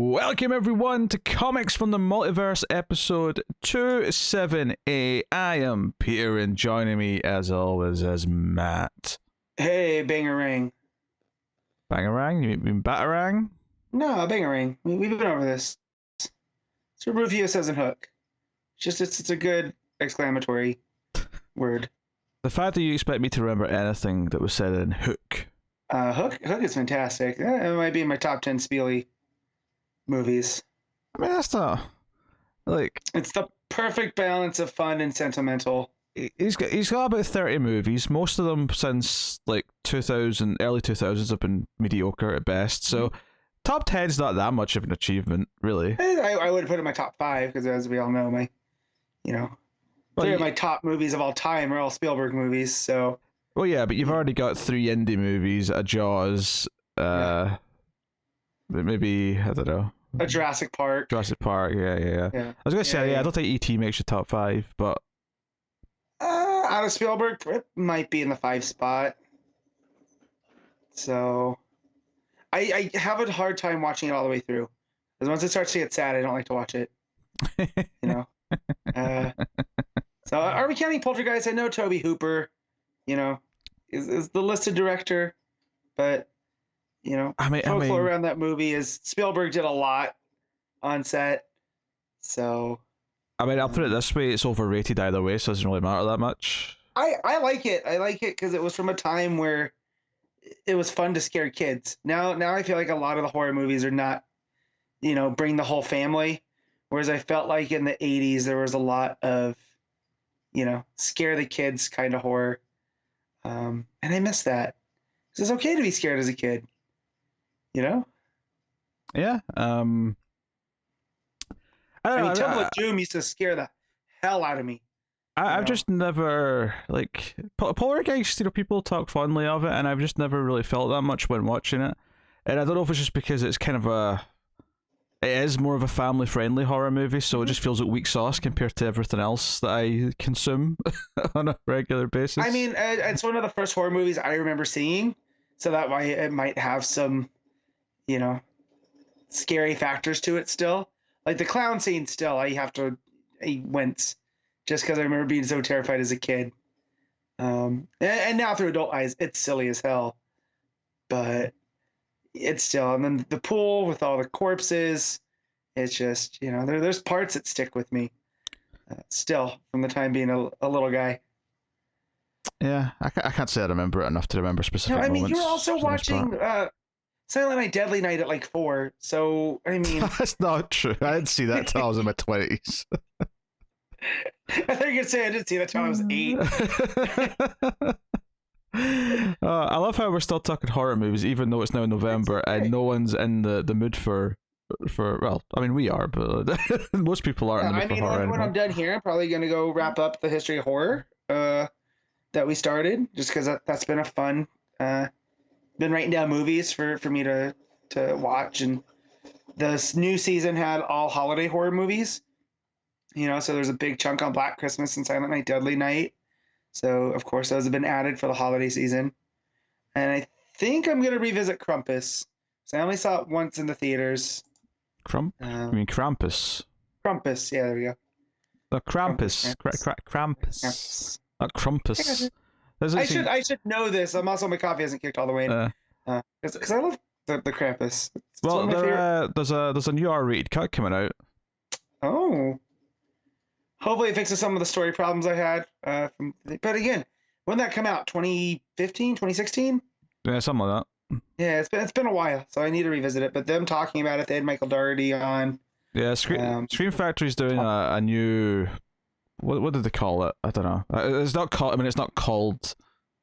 Welcome everyone to Comics from the Multiverse episode 27A. I am Peter and joining me as always is Matt. Hey, Bangarang. Bangarang? You mean Batarang? No, Bangarang. We've been over this. It's a review says in Hook. It's a good exclamatory word. The fact that you expect me to remember anything that was said in Hook. Hook is fantastic. It might be in my top 10 Spiely movies. I mean, that's not like It's the perfect balance of fun and sentimental. he's got about 30 movies. Most of them since like 2000, early 2000s have been mediocre at best. So top 10's not that much of an achievement, really. I would put it in my top 5 because, as we all know, three of my top movies of all time are all Spielberg movies. So. Well, yeah, but you've already got 3 indie movies, a Jaws, maybe I don't know. A Jurassic Park. Jurassic Park, yeah. I was gonna say, I don't think E.T. makes your top 5, but out of Spielberg, it might be in the 5 spot. So, I have a hard time watching it all the way through, because once it starts to get sad, I don't like to watch it. So, are we counting Poltergeist? I know Tobe Hooper, is the listed director, but. Folklore around that movie is Spielberg did a lot on set, so. I mean, I'll put it this way: it's overrated either way, so it doesn't really matter that much. I like it. I like it because it was from a time where it was fun to scare kids. Now I feel like a lot of the horror movies are not, bring the whole family. Whereas I felt like in the 80s there was a lot of, scare the kids kind of horror, and I miss that. It's okay to be scared as a kid. Yeah. I mean, Temple of Doom used to scare the hell out of me. I've just never like Poltergeist. People talk fondly of it, and I've just never really felt that much when watching it. And I don't know if it's just because it's kind of it is more of a family-friendly horror movie, so it just feels like weak sauce compared to everything else that I consume on a regular basis. I mean, it's one of the first horror movies I remember seeing, so that way it might have some, scary factors to it still. Like the clown scene still, I wince just because I remember being so terrified as a kid. And now through adult eyes, it's silly as hell. But it's still, and then the pool with all the corpses, it's just, there's parts that stick with me still from the time being a little guy. Yeah, I can't say I remember it enough to remember specific moments. You were also watching Silent Night, Deadly Night at like 4, so, I mean... That's not true. I didn't see that until I was in my 20s. I thought you were going to say I didn't see that until I was 8. I love how we're still talking horror movies, even though it's now November, and no one's in the mood for well, I mean, we are, but most people aren't in the mood for horror when I'm done here, I'm probably going to go wrap up the history of horror that we started, just because that's been a fun... been writing down movies for me to watch, and this new season had all holiday horror movies, so there's a big chunk on Black Christmas and Silent Night, Deadly Night, so of course those have been added for the holiday season. And I think I'm going to revisit Krampus, so I only saw it once in the theaters. I mean Krampus. Krampus, yeah, there we go. The Krampus. Krampus. Not Krampus. I should know this. I'm also, my coffee hasn't kicked all the way in. Because I love the Krampus. Well, there's a new R-rated cut coming out. Oh. Hopefully it fixes some of the story problems I had. But again, when did that come out? 2015, 2016? Yeah, something like that. Yeah, it's been a while, so I need to revisit it. But them talking about it, they had Michael Dougherty on. Yeah, Scream Factory's doing a new... What did they call it? I don't know. It's not called. I mean, it's not called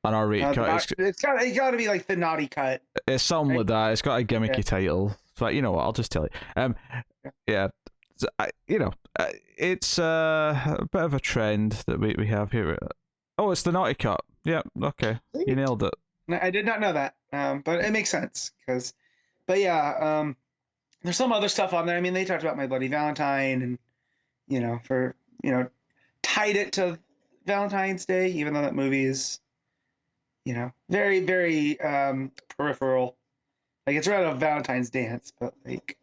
an R-rated cut. It's got to be like the naughty cut. It's something like that. It's got a gimmicky title. But you know what? I'll just tell you. Yeah. It's a bit of a trend that we have here. Oh, it's the naughty cut. Yeah. Okay. You nailed it. I did not know that. But it makes sense there's some other stuff on there. I mean, they talked about My Bloody Valentine, and tied it to Valentine's Day, even though that movie is, very, very peripheral. Like, it's around a Valentine's dance, but like,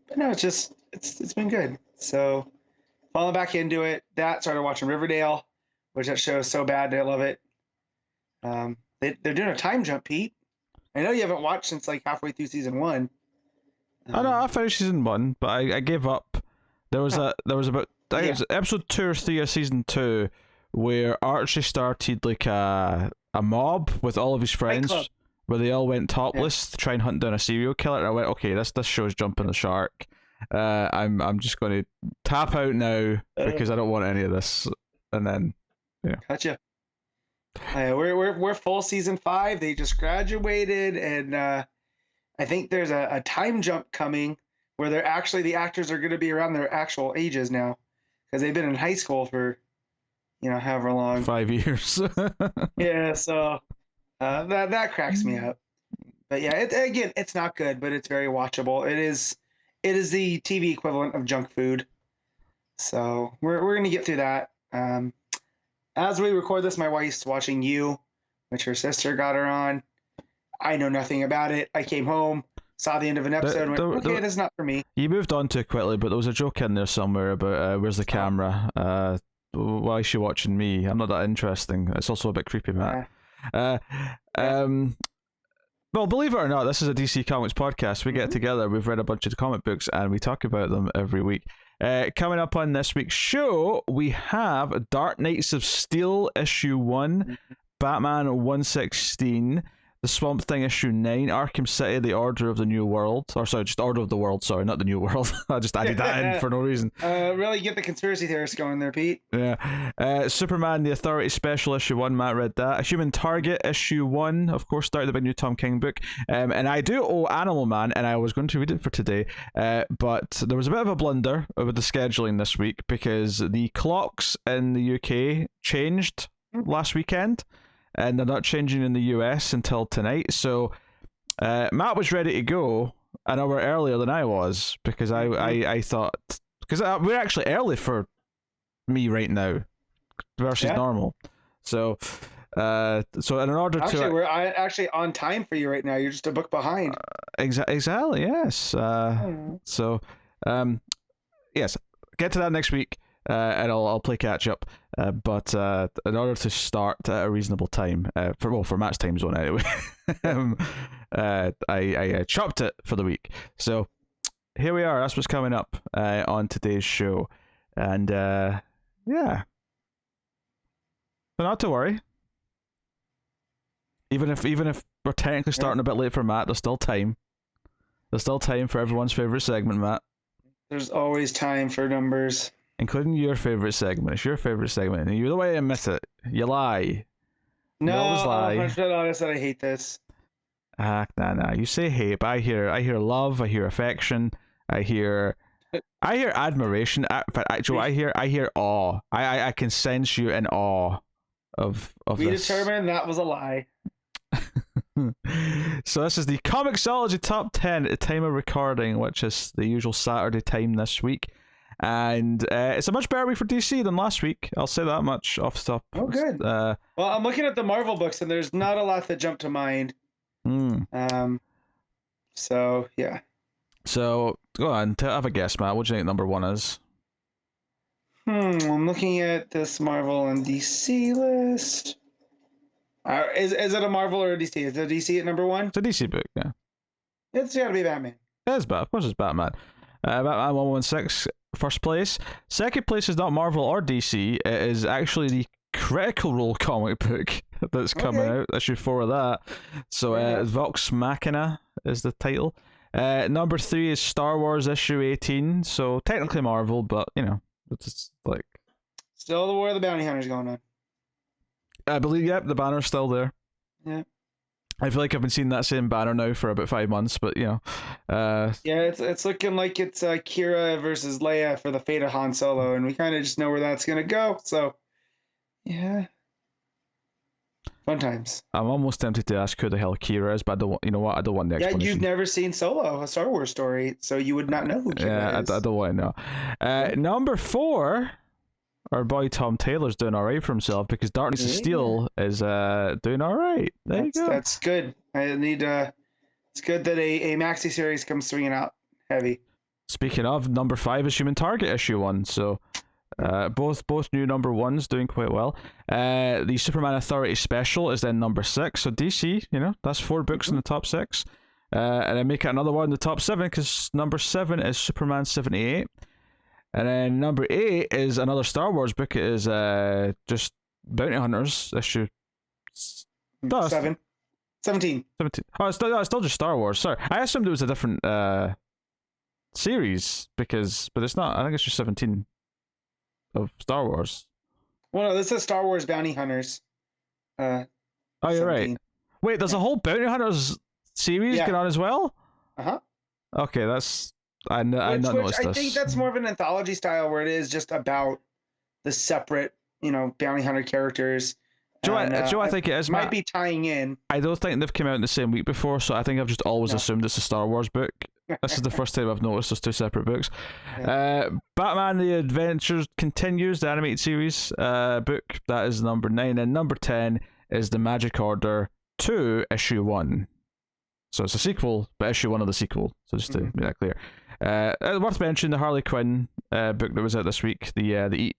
but no, it's been good. So falling back into it. That started watching Riverdale, which that show is so bad. I love it. They're doing a time jump, Pete. I know you haven't watched since like halfway through season 1. I know I finished season 1, but I gave up. There was about I think it was episode 2 or 3 of season 2 where Archie started like a mob with all of his friends where they all went topless to try and hunt down a serial killer. And I went, okay, this show's jumping the shark. I'm just going to tap out now because I don't want any of this. And then, Gotcha. We're full season 5. They just graduated, and I think there's a time jump coming where they're actually the actors are going to be around their actual ages now because they've been in high school for however long. 5 years. Yeah, so that cracks me up. But yeah, it's not good, but it's very watchable. It is the TV equivalent of junk food. So we're gonna get through that. As we record this, my wife's watching You, which her sister got her on. I know nothing about it. I came home, saw the end of an episode, and went, okay, that's not for me. You moved on too quickly, but there was a joke in there somewhere about where's the camera? Why is she watching me? I'm not that interesting. It's also a bit creepy, Matt. Well, believe it or not, this is a DC Comics podcast. We get together, we've read a bunch of the comic books, and we talk about them every week. Coming up on this week's show, we have Dark Knights of Steel issue 1, Batman 116, The Swamp Thing issue 9, Arkham City, The Order of the New World. Or sorry, just Order of the World, sorry, not the New World. I just added that in for no reason. Really get the conspiracy theorists going there, Pete. Yeah. Superman, The Authority Special issue 1, Matt read that. A Human Target issue 1, of course, started the big new Tom King book. And I do owe Animal Man, and I was going to read it for today, but there was a bit of a blunder with the scheduling this week because the clocks in the UK changed last weekend, and they're not changing in the US until tonight. So Matt was ready to go an hour earlier than I was because I thought, because we're actually early for me right now versus normal. So in order to we're actually on time for you right now. You're just a book behind. Exactly. Yes. Yes. Get to that next week. And I'll play catch up. But in order to start at a reasonable time, for Matt's time zone anyway, I chopped it for the week. So here we are. That's what's coming up on today's show, and yeah, but not to worry. Even if we're technically starting a bit late for Matt, there's still time. There's still time for everyone's favorite segment, Matt. There's always time for numbers. Including your favorite segment. It's your favorite segment, and you're the way to admit it. You lie. No, you always lie. I'm honest that I hate this. Nah. You say hate, but I hear love. I hear affection. I hear admiration. Actually, I hear awe. I can sense you in awe of we this. Determined that was a lie. So this is the ComiXology Top 10 at the time of recording, which is the usual Saturday time this week. And it's a much better week for DC than last week. I'll say that much off the top. Oh, good. Well, I'm looking at the Marvel books, and there's not a lot that jump to mind. So, yeah. So, go on. Have a guess, Matt. What do you think number 1 is? I'm looking at this Marvel and DC list. Is it a Marvel or a DC? Is it a DC at number 1? It's a DC book, yeah. It's got to be Batman. It is Batman. Of course it's Batman. Batman 116, first place. Second place is not Marvel or DC. It is actually the Critical Role comic book that's coming out. Issue 4 of that. So Vox Machina is the title. Number 3 is Star Wars issue 18. So technically Marvel, but it's like still the War of the Bounty Hunters going on. I believe, the banner's still there. Yeah. I feel like I've been seeing that same banner now for about 5 months, but yeah, it's looking like it's Kira versus Leia for the fate of Han Solo, and we kind of just know where that's gonna go. So, yeah, fun times. I'm almost tempted to ask who the hell Kira is, but I don't. You know what? I don't want the explanation. Yeah, you've never seen Solo, a Star Wars story, so you would not know who Kira is. I don't want to know. Number 4. Our boy Tom Taylor's doing all right for himself because Darkness of Steel is doing all right. There you go. That's good. I need. It's good that a maxi series comes swinging out heavy. speaking of, number 5 is Human Target issue 1. So both new number 1s doing quite well. The Superman Authority special is then number 6. So DC, that's 4 books in the top 6. And then make it another one in the top 7 because number 7 is Superman 78. And then number 8 is another Star Wars book. It is just Bounty Hunters issue 17. 17. Oh, it's still just Star Wars. Sorry, I assumed it was a different series but it's not. I think it's just 17 of Star Wars. Well, no, this is Star Wars Bounty Hunters. Oh, you're 17. Right. Wait, there's a whole Bounty Hunters series going on as well? Uh-huh. Okay, that's... I not noticed this. I think that's more of an anthology style where it is just about the separate, bounty hunter characters. Do I think it is? Might be tying in. I don't think they've come out in the same week before, so I think I've just always assumed it's a Star Wars book. This is the first time I've noticed there's 2 separate books. Yeah. Batman The Adventures Continues, the animated series book. That is number 9. And number 10 is The Magic Order 2, issue 1. So it's a sequel, but issue 1 of the sequel. So just to make that clear. Worth mentioning the Harley Quinn book that was out this week, the Eat,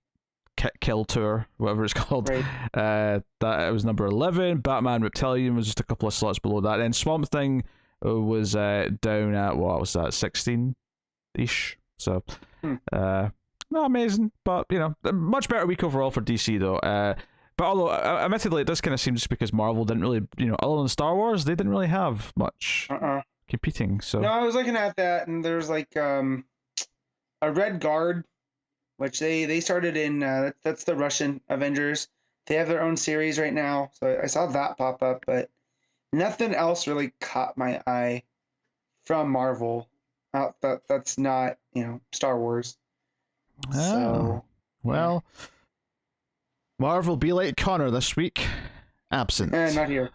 Kill Tour, whatever it's called. Right. That it was number 11. Batman Reptilian was just a couple of slots below that. Then Swamp Thing was down at, what was that, 16-ish. So, not amazing, but, a much better week overall for DC, though. But although, admittedly, this kind of seems just because Marvel didn't really, other than Star Wars, they didn't really have much competing. So no, I was looking at that, and there's like a Red Guard, which they started in, that's the Russian Avengers. They have their own series right now, so I saw that pop up, but nothing else really caught my eye from Marvel. That's not, Star Wars. Oh, so, well... Marvel be like Connor this week. Absent. Not here.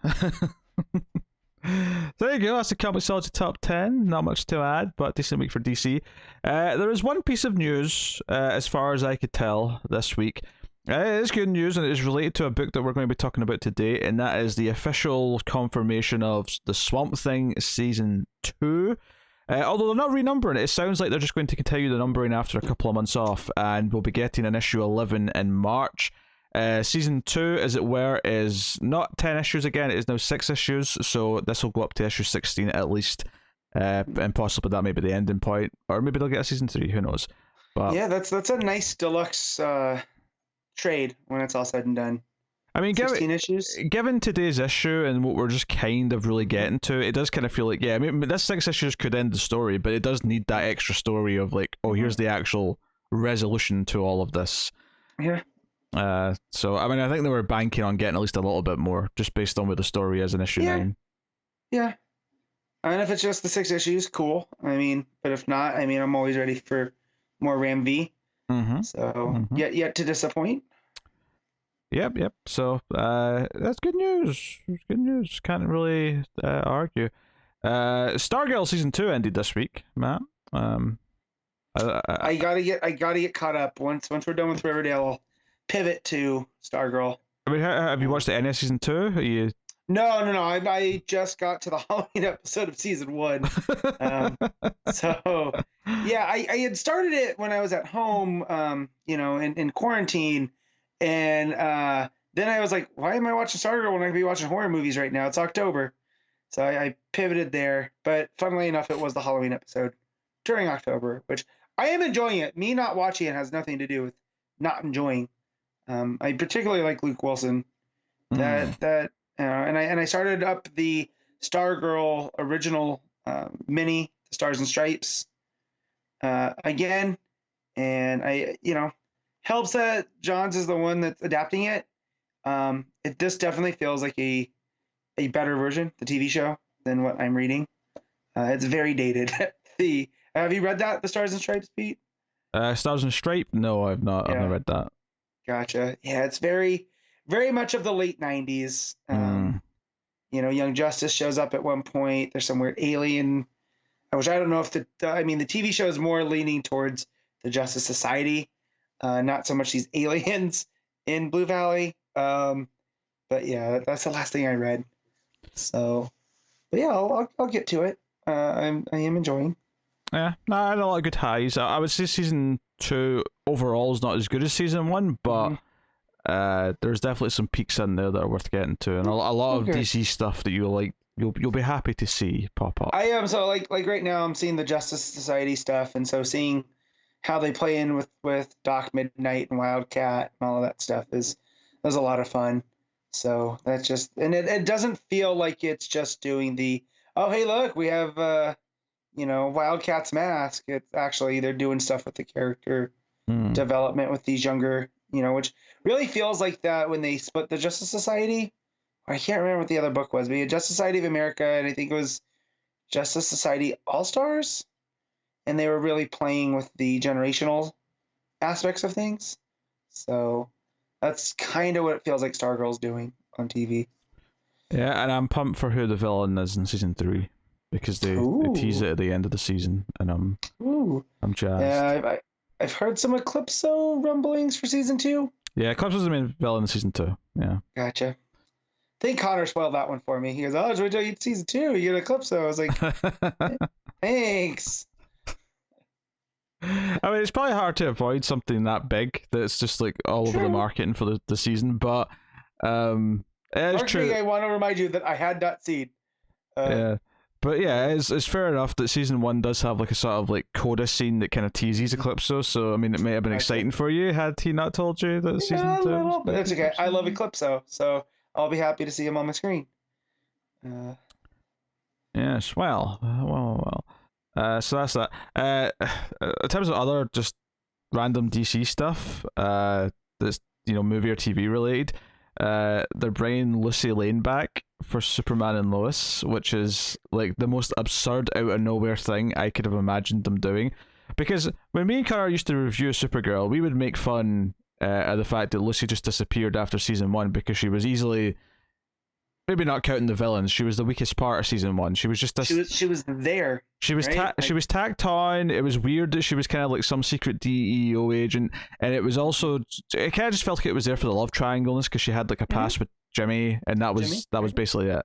There you go. That's the ComiXology top 10. Not much to add, but decent week for DC. There is one piece of news, as far as I could tell, this week. It is good news, and it is related to a book that we're going to be talking about today, and that is the official confirmation of the Swamp Thing Season 2. Although they're not renumbering it, it sounds like they're just going to continue the numbering after a couple of months off, and we'll be getting an issue 11 in March. Season 2, as it were, is not 10 issues again, it is now 6 issues, so this will go up to issue 16 at least, and possibly that may be the ending point, or maybe they'll get a season 3, who knows. But yeah, that's a nice deluxe trade when it's all said and done. I mean, 16 issues? Given today's issue and what we're just kind of really getting to, it does kind of feel like, yeah, I mean, this 6 issues could end the story, but it does need that extra story of like, oh, here's the actual resolution to all of this. Yeah. So I mean, I think they were banking on getting at least a little bit more, just based on where the story is in issue 9. Yeah, and if it's just the 6 issues, cool. I mean, but if not, I mean, I'm always ready for more Ram V. So yet to disappoint. Yep. So that's good news. It's good news. Can't really argue. Stargirl season 2 ended this week, Matt. I gotta get caught up. Once we're done with Riverdale, I'll pivot to Stargirl. I mean, have you watched the NS season 2? No. I just got to the Halloween episode of season 1. So yeah, I had started it when I was at home, in quarantine, and then I was like, why am I watching Stargirl when I could be watching horror movies right now? It's October, so I pivoted there. But funnily enough, it was the Halloween episode during October, which I am enjoying it. Me not watching it has nothing to do with not enjoying. I particularly like Luke Wilson. And I started up the Stargirl original mini, Stars and Stripes, again, and helps that Johns is the one that's adapting it. This definitely feels like a better version, the TV show, than what I'm reading. It's very dated. Have you read that, the Stars and Stripes, Pete? Stars and Stripe? No, I've not. Yeah. I've not read that. Gotcha. Yeah, it's very, very much of the late 90s. Young Justice shows up at one point. There's some weird alien, which I don't know if the TV show is more leaning towards the Justice Society, not so much these aliens in Blue Valley. But yeah, that's the last thing I read. So, but yeah, I'll get to it. I am enjoying. Yeah, no, I had a lot of good highs. I would say season 2 overall is not as good as season 1, but there's definitely some peaks in there that are worth getting to, and a lot of Okay. DC stuff that you'll be happy to see pop up. I am so like right now I'm seeing the Justice Society stuff, and so seeing how they play in with Doc Midnight and Wildcat and all of that stuff is a lot of fun. So that's just, and it doesn't feel like it's just doing the, oh hey look, we have Wildcat's mask. It's actually they're doing stuff with the character development with these younger, which really feels like that when they split the Justice Society. I can't remember what the other book was, but Justice Society of America, and I think it was Justice Society All Stars, and they were really playing with the generational aspects of things. So that's kind of what it feels like Stargirl's doing on TV. Yeah, and I'm pumped for who the villain is in season 3 because they tease it at the end of the season, and I'm jazzed. Yeah, I've heard some Eclipso rumblings for season 2. Yeah, Eclipse the main villain in season 2. Yeah. Gotcha. I think Connor spoiled that one for me. He goes, "Oh, wait till you get season 2. You get Eclipso." I was like, "Thanks." I mean, it's probably hard to avoid something that big that's just like all over the marketing for the season, but it is true. I want to remind you that I had that seed. Yeah, but yeah, it's fair enough that season 1 does have like a sort of like coda scene that kind of teases Eclipso. So I mean, it may have been exciting for you had he not told you that season 2. That's okay. I love Eclipso, so I'll be happy to see him on my screen. Yes, well. So that's that. In terms of other just random DC stuff, that's movie or TV related, they're bringing Lucy Lane back for Superman and Lois, which is like the most absurd out of nowhere thing I could have imagined them doing. Because when me and Cara used to review Supergirl, we would make fun of the fact that Lucy just disappeared after season 1 because she was easily, maybe not counting the villains, she was the weakest part of season 1. She was just this. She was there. She was she was tacked on. It was weird that she was kind of like some secret DEO agent, and it was also, it kind of just felt like it was there for the love triangle because she had like a past with Jimmy, and that was basically it.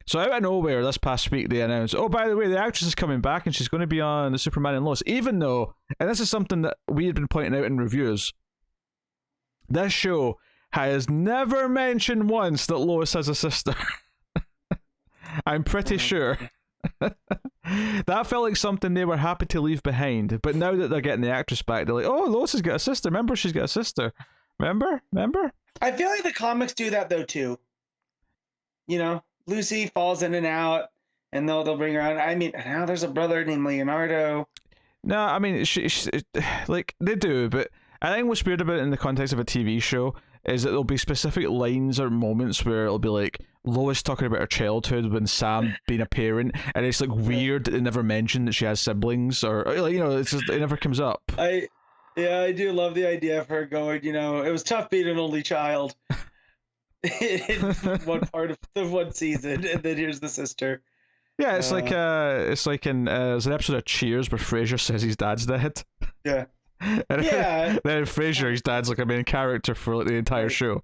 So out of nowhere, this past week they announced, oh, by the way, the actress is coming back and she's going to be on the Superman and Lois. Even though, and this is something that we had been pointing out in reviews, this show has never mentioned once that Lois has a sister. I'm pretty sure. That felt like something they were happy to leave behind, but now that they're getting the actress back, they're like, oh, Lois has got a sister. Remember, she's got a sister. Remember? I feel like the comics do that though too. Lucy falls in and out, and they'll bring her on. I mean, now there's a brother named Leonardo. No, I mean, she like they do, but I think what's weird about it in the context of a TV show is that there'll be specific lines or moments where it'll be like Lois talking about her childhood when Sam being a parent, and it's like weird that they never mention that she has siblings, or like, it's just, it never comes up. I do love the idea of her going, it was tough being an only child in one part of the one season, and then here's the sister. Yeah, it's like in there's an episode of Cheers where Frasier says his dad's dead. Yeah. And then Frasier, his dad's like a main character for like the entire show.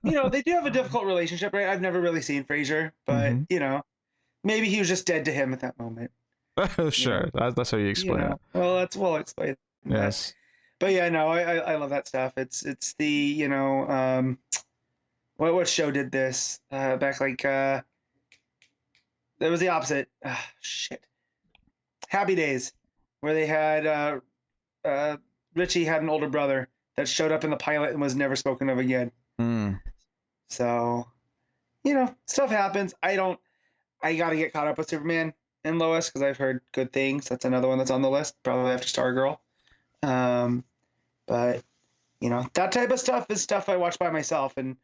They do have a difficult relationship, right? I've never really seen Frasier, but maybe he was just dead to him at that moment. Sure, that's how you explain it. Well, we'll explain. Yes. But yeah, no, I love that stuff. It's the what show did this back like it was the opposite. Shit. Happy Days, where they had Richie had an older brother that showed up in the pilot and was never spoken of again. So, stuff happens. I gotta get caught up with Superman and Lois because I've heard good things. That's another one that's on the list, probably after Stargirl. But that type of stuff is stuff I watch by myself, and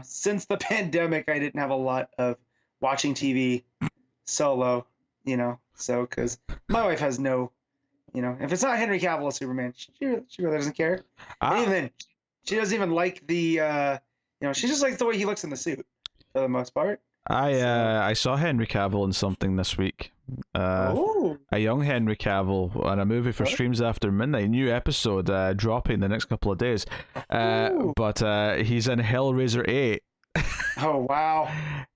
since the pandemic, I didn't have a lot of watching TV solo. So because my wife has no. If it's not Henry Cavill as Superman, she really doesn't care. And even then, she doesn't even like the, she just likes the way he looks in the suit for the most part. I saw Henry Cavill in something this week. A young Henry Cavill on a movie for Streams After Midnight. New episode dropping the next couple of days. But he's in Hellraiser 8. Oh, wow.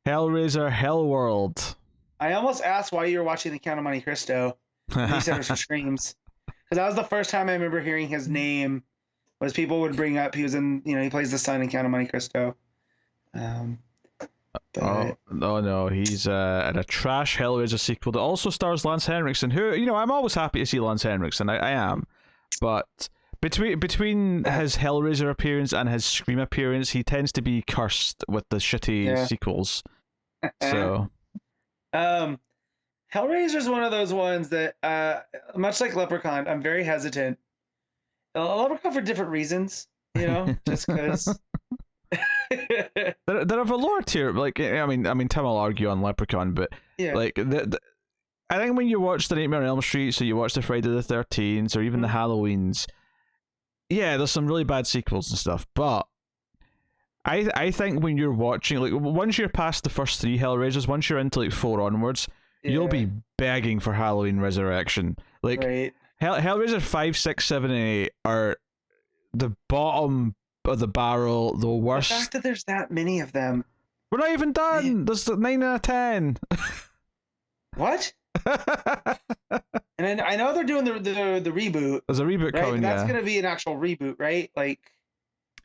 Hellraiser Hellworld. I almost asked why you were watching The Count of Monte Cristo, and you said it was for Screams. Because that was the first time I remember hearing his name. Was people would bring up he was in, he plays the son in Count of Monte Cristo. Oh, no, he's in a trash Hellraiser sequel that also stars Lance Henriksen, who, I'm always happy to see Lance Henriksen, I am, but between his Hellraiser appearance and his Scream appearance, he tends to be cursed with the shitty sequels, so... Hellraiser's one of those ones that, much like Leprechaun, I'm very hesitant. Leprechaun for different reasons, just because... They're of a lower tier. Like, I mean, Tim will argue on Leprechaun, but like I think when you watch the Nightmare on Elm Street, so you watch the Friday the 13th, or even the Halloweens, there's some really bad sequels and stuff. But I think when you're watching, like, once you're past the first 3 Hellraisers, once you're into like 4 onwards, you'll be begging for Halloween Resurrection. Like, Hellraiser 5, 6, 7, and 8 are the bottom of the barrel, the worst. The fact that there's that many of them. We're not even done. There's 9 out of 10. What? And I know they're doing the reboot. There's a reboot coming. That's gonna be an actual reboot, right? Like.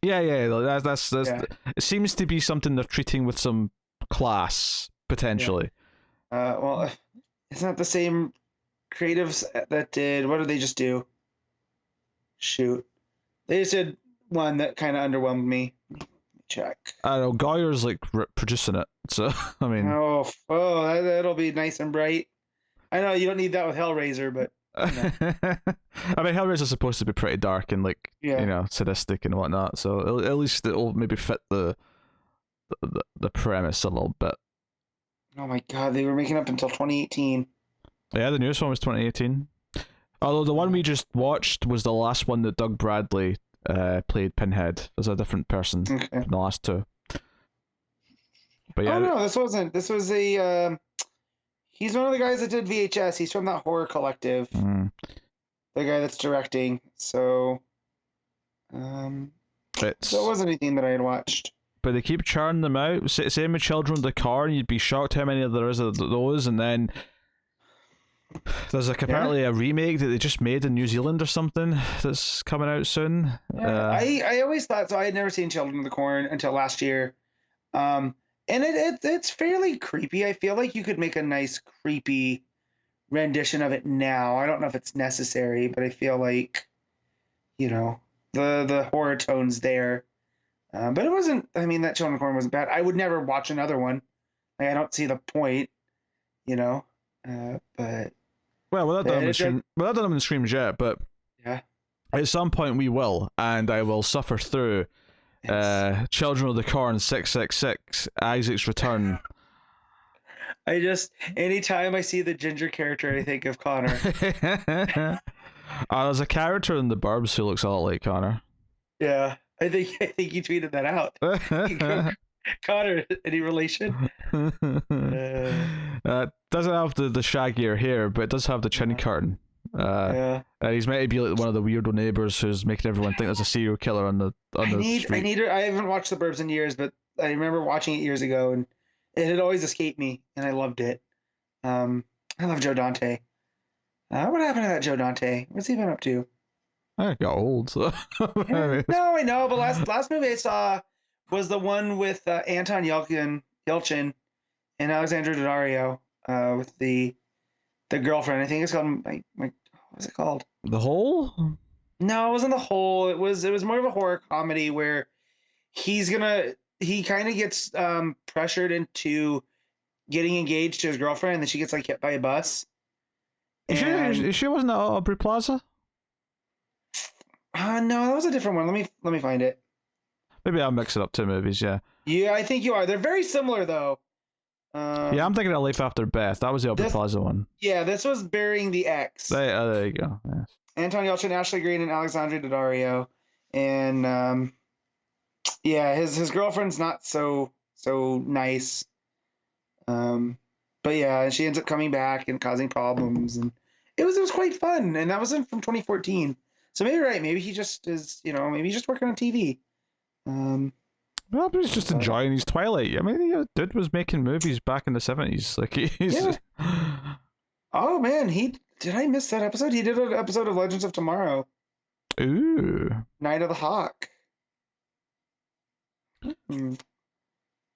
Yeah. That's it seems to be something they're treating with some class potentially. Well, isn't that the same creatives that did? What did they just do? Shoot, they just did one that kind of underwhelmed me. Check. I don't know. Goyer's like producing it, so I mean. That'll be nice and bright. I know you don't need that with Hellraiser, but. I mean, Hellraiser's supposed to be pretty dark and like sadistic and whatnot, so at least it'll maybe fit the premise a little bit. Oh my god, they were making up until 2018. Yeah, the newest one was 2018. Although the one we just watched was the last one that Doug Bradley played Pinhead as a different person from the last 2. But yeah. Oh no, this wasn't. This was a. He's one of the guys that did VHS. He's from that horror collective. The guy that's directing. So. So it wasn't anything that I had watched. But they keep churning them out. Same with Children of the Corn. You'd be shocked how many there is of those, and then. There's like apparently a remake that they just made in New Zealand or something that's coming out soon. I always thought so. I had never seen Children of the Corn until last year, and it's fairly creepy. I feel like you could make a nice creepy rendition of it now. I don't know if it's necessary, but I feel like the horror tone's there. But it wasn't. I mean, that Children of the Corn wasn't bad. I would never watch another one. Like, I don't see the point, but. Well, we're not done with the streams yet, but at some point we will, and I will suffer through Children of the Corn 666, Isaac's Return. Anytime I see the ginger character, I think of Connor. There's a character in The Burbs who looks a lot like Connor. Yeah, I think you tweeted that out. Connor, any relation? Doesn't have the shaggier hair, but it does have the chin curtain. And he's meant to be like one of the weirdo neighbors who's making everyone think there's a serial killer on the street. I haven't watched The Burbs in years, but I remember watching it years ago, and it had always escaped me, and I loved it. I love Joe Dante. What happened to that Joe Dante? What's he been up to? I got old. So. No, I know, but last movie I saw was the one with Anton Yelchin and Alexandra Daddario with the girlfriend. I think it's called what was it called? The Hole? No, it wasn't The Hole. It was more of a horror comedy where he kind of gets pressured into getting engaged to his girlfriend, and then she gets like hit by a bus. She wasn't at Aubrey Plaza? No, that was a different one. Let me find it. Maybe I'm mixing up 2 movies, yeah. Yeah, I think you are. They're very similar, though. Yeah, I'm thinking of Life After Beth. That was the Aubrey Plaza one. Yeah, this was Burying the Ex. There you go. Yes. Anton Yelchin, Ashley Greene, and Alexandra Daddario. And, his girlfriend's not so nice. But yeah, she ends up coming back and causing problems. And it was quite fun. And that was from 2014. So maybe, right, maybe he just is, maybe he's just working on TV. Well, he's just enjoying his Twilight. I mean, dude was making movies back in the 70s. Like, he's... Yeah. Oh, man, did I miss that episode? He did an episode of Legends of Tomorrow. Ooh. Night of the Hawk.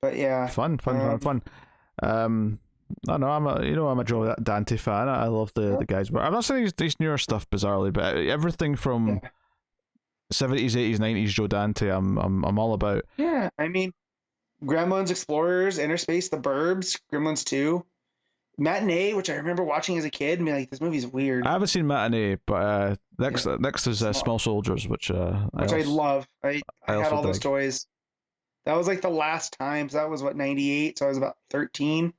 But yeah. Fun. I know I'm a Joe Dante fan. I love the guys, but I'm not saying these newer stuff bizarrely, but everything from 70s, 80s, 90s Joe Dante, I'm all about. Yeah, I mean, Gremlins, Explorers, Inner Space, The Burbs, Gremlins 2, Matinee, which I remember watching as a kid and being like, this movie's weird. I haven't seen Matinee, but next is Small Soldiers, which I love. I had all those dig. toys. That was like the last time. So that was 98. So I was about 13.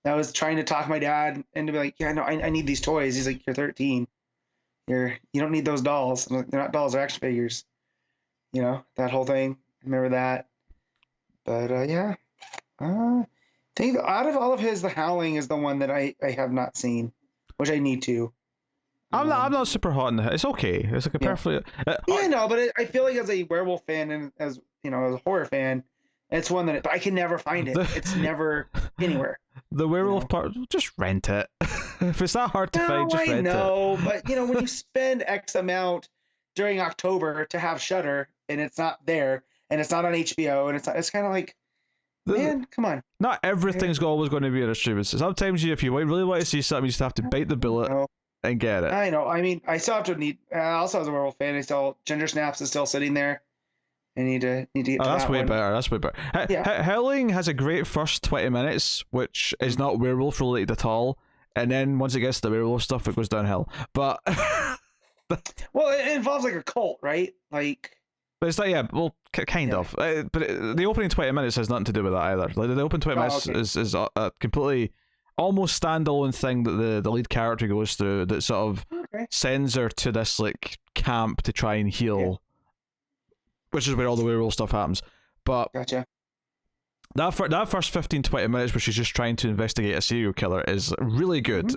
I was trying to talk my dad into be like, yeah, no, I need these toys. He's like, you're 13. You don't need those dolls. They're not dolls, they're action figures. You know, that whole thing. I remember that. But yeah. I think out of all of his, The Howling is the one that I have not seen, which I need to. I'm not super hot in it. It's okay. It's like a perfectly. No, but I feel like as a werewolf fan and as as a horror fan, it's one that I can never find it. It's never anywhere. The werewolf part, just rent it. If it's that hard to find, just rent it. But when you spend X amount during October to have Shudder and it's not there and it's not on HBO and it's kind of like, man, come on. Not everything's always going to be a distributor. Sometimes if you really want to see something, you just have to bite the bullet and get it. I know. I mean, I still have to also as a werewolf fan, Ginger Snaps is still sitting there. I need to get to that's way one. better. That's way better. Howling has a great first 20 minutes, which is not werewolf related at all. And then once it gets to the werewolf stuff, it goes downhill. But well, it involves like a cult, right? Like, but it's like kind of. But the opening 20 minutes has nothing to do with that either. Like the opening 20 minutes is a completely almost standalone thing that the lead character goes through that sort of sends her to this like camp to try and heal, which is where all the werewolf stuff happens. But gotcha. That first 15-20 minutes where she's just trying to investigate a serial killer is really good.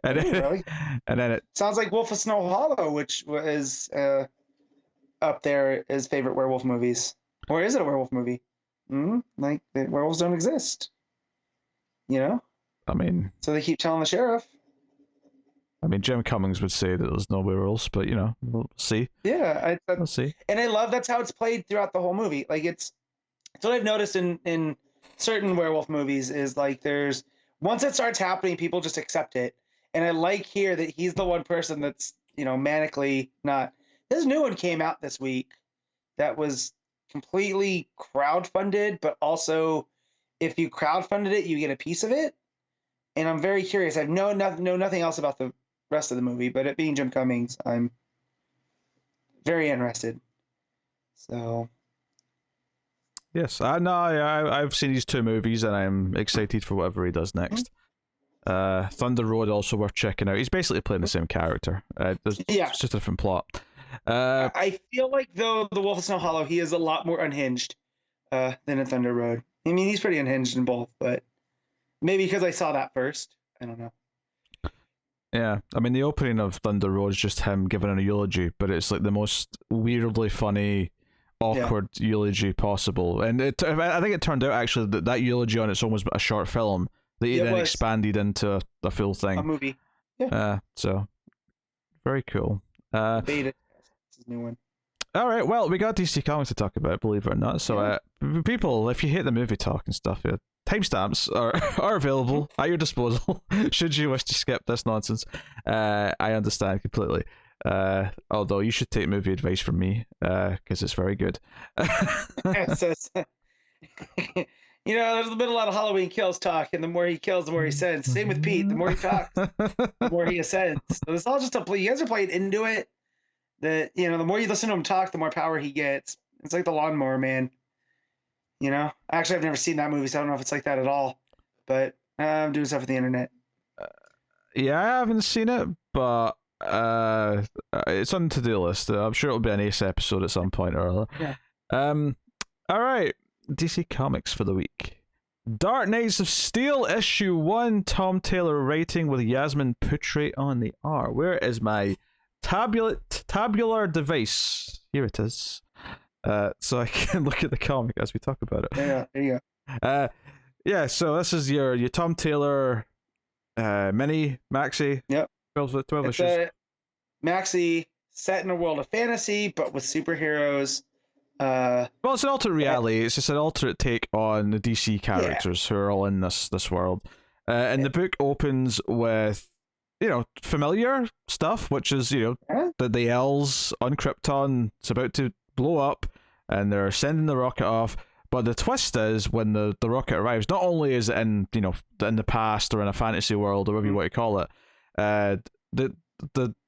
and then it sounds like Wolf of Snow Hollow, which is up there as favorite werewolf movies. Or is it a werewolf movie? Like the werewolves don't exist. I mean, so they keep telling the sheriff. I mean, Jim Cummings would say that there's no werewolves, but we'll see. Yeah, we'll see. And I love that's how it's played throughout the whole movie. Like it's what I've noticed in certain werewolf movies is like there's once it starts happening, people just accept it. And I like here that he's the one person that's manically not. This new one came out this week that was completely crowdfunded, but also if you crowdfunded it, you get a piece of it. And I'm very curious. I know nothing else about the rest of the movie, but it being Jim Cummings, I'm very interested. So. Yes, I've seen these two movies, and I'm excited for whatever he does next. Thunder Road also worth checking out. He's basically playing the same character. It's just a different plot. I feel like though the Wolf of Snow Hollow, he is a lot more unhinged than in Thunder Road. I mean, he's pretty unhinged in both, but maybe because I saw that first. I don't know. Yeah, I mean, the opening of Thunder Road is just him giving a eulogy, but it's like the most weirdly funny, awkward eulogy possible. And I think it turned out actually that eulogy on its own was a short film that he then expanded into a full thing. A movie. Yeah. So, very cool. Beta. This is a new one. All right, well, we got DC Comics to talk about, believe it or not. So, people, if you hate the movie talk and stuff, timestamps are available at your disposal should you wish to skip this nonsense. I understand completely. Although you should take movie advice from me, because it's very good. There's been a lot of Halloween Kills talk, and the more he kills, the more he ascends. Same with Pete. The more he talks, the more he ascends. So it's all just a play. You guys are playing into it. That the more you listen to him talk, the more power he gets. It's like the Lawnmower Man. Actually, I've never seen that movie, so I don't know if it's like that at all. But I'm doing stuff with the internet. Yeah, I haven't seen it, but it's on the to-do list. I'm sure it'll be an Ace episode at some point or other. Yeah. All right, DC Comics for the week. Dark Knights of Steel issue 1, Tom Taylor writing with Yasmine Putri on the art. Where is my tabular device? Here it is. so I can look at the comic as we talk about it. Yeah, there you go. Yeah. So this is your Tom Taylor, mini maxi. Yep. 12 It's issues. a maxi set in a world of fantasy, but with superheroes. Well, it's an alternate reality. It's just an alternate take on the DC characters who are all in this world. And the book opens with, familiar stuff, which is, the L's on Krypton. It's about to blow up, and they're sending the rocket off. But the twist is when the rocket arrives, not only is it in, in the past or in a fantasy world or whatever you want to call it, the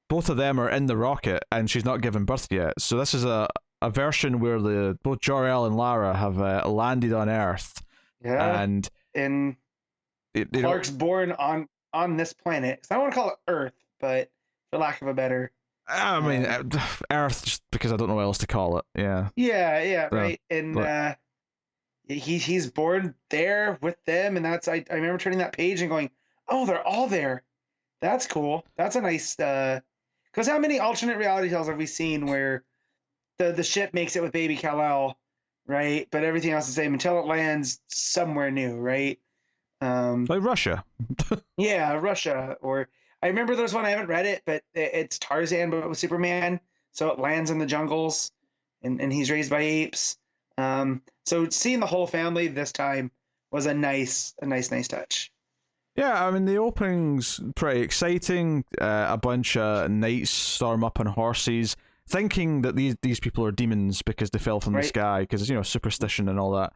both of them are in the rocket, and she's not given birth yet. So this is a version where both Jor-El and Lara have landed on Earth. Yeah. And Clark's born on this planet. So I don't want to call it Earth, but for lack of a better. I mean, Earth, just because I don't know what else to call it. Yeah. Yeah, right. And he's born there with them, and that's I remember turning that page and going, oh, they're all there. That's cool. That's a nice. Because how many alternate reality tales have we seen where the ship makes it with baby Kal-El, right? But everything else is the same until it lands somewhere new, right? Like Russia. Yeah, Russia. Or I remember there's one, I haven't read it, but it's Tarzan but with Superman. So it lands in the jungles, and he's raised by apes. So seeing the whole family this time was a nice touch. Yeah, I mean, the opening's pretty exciting. A bunch of knights storm up on horses, thinking that these people are demons because they fell from the sky, because superstition and all that.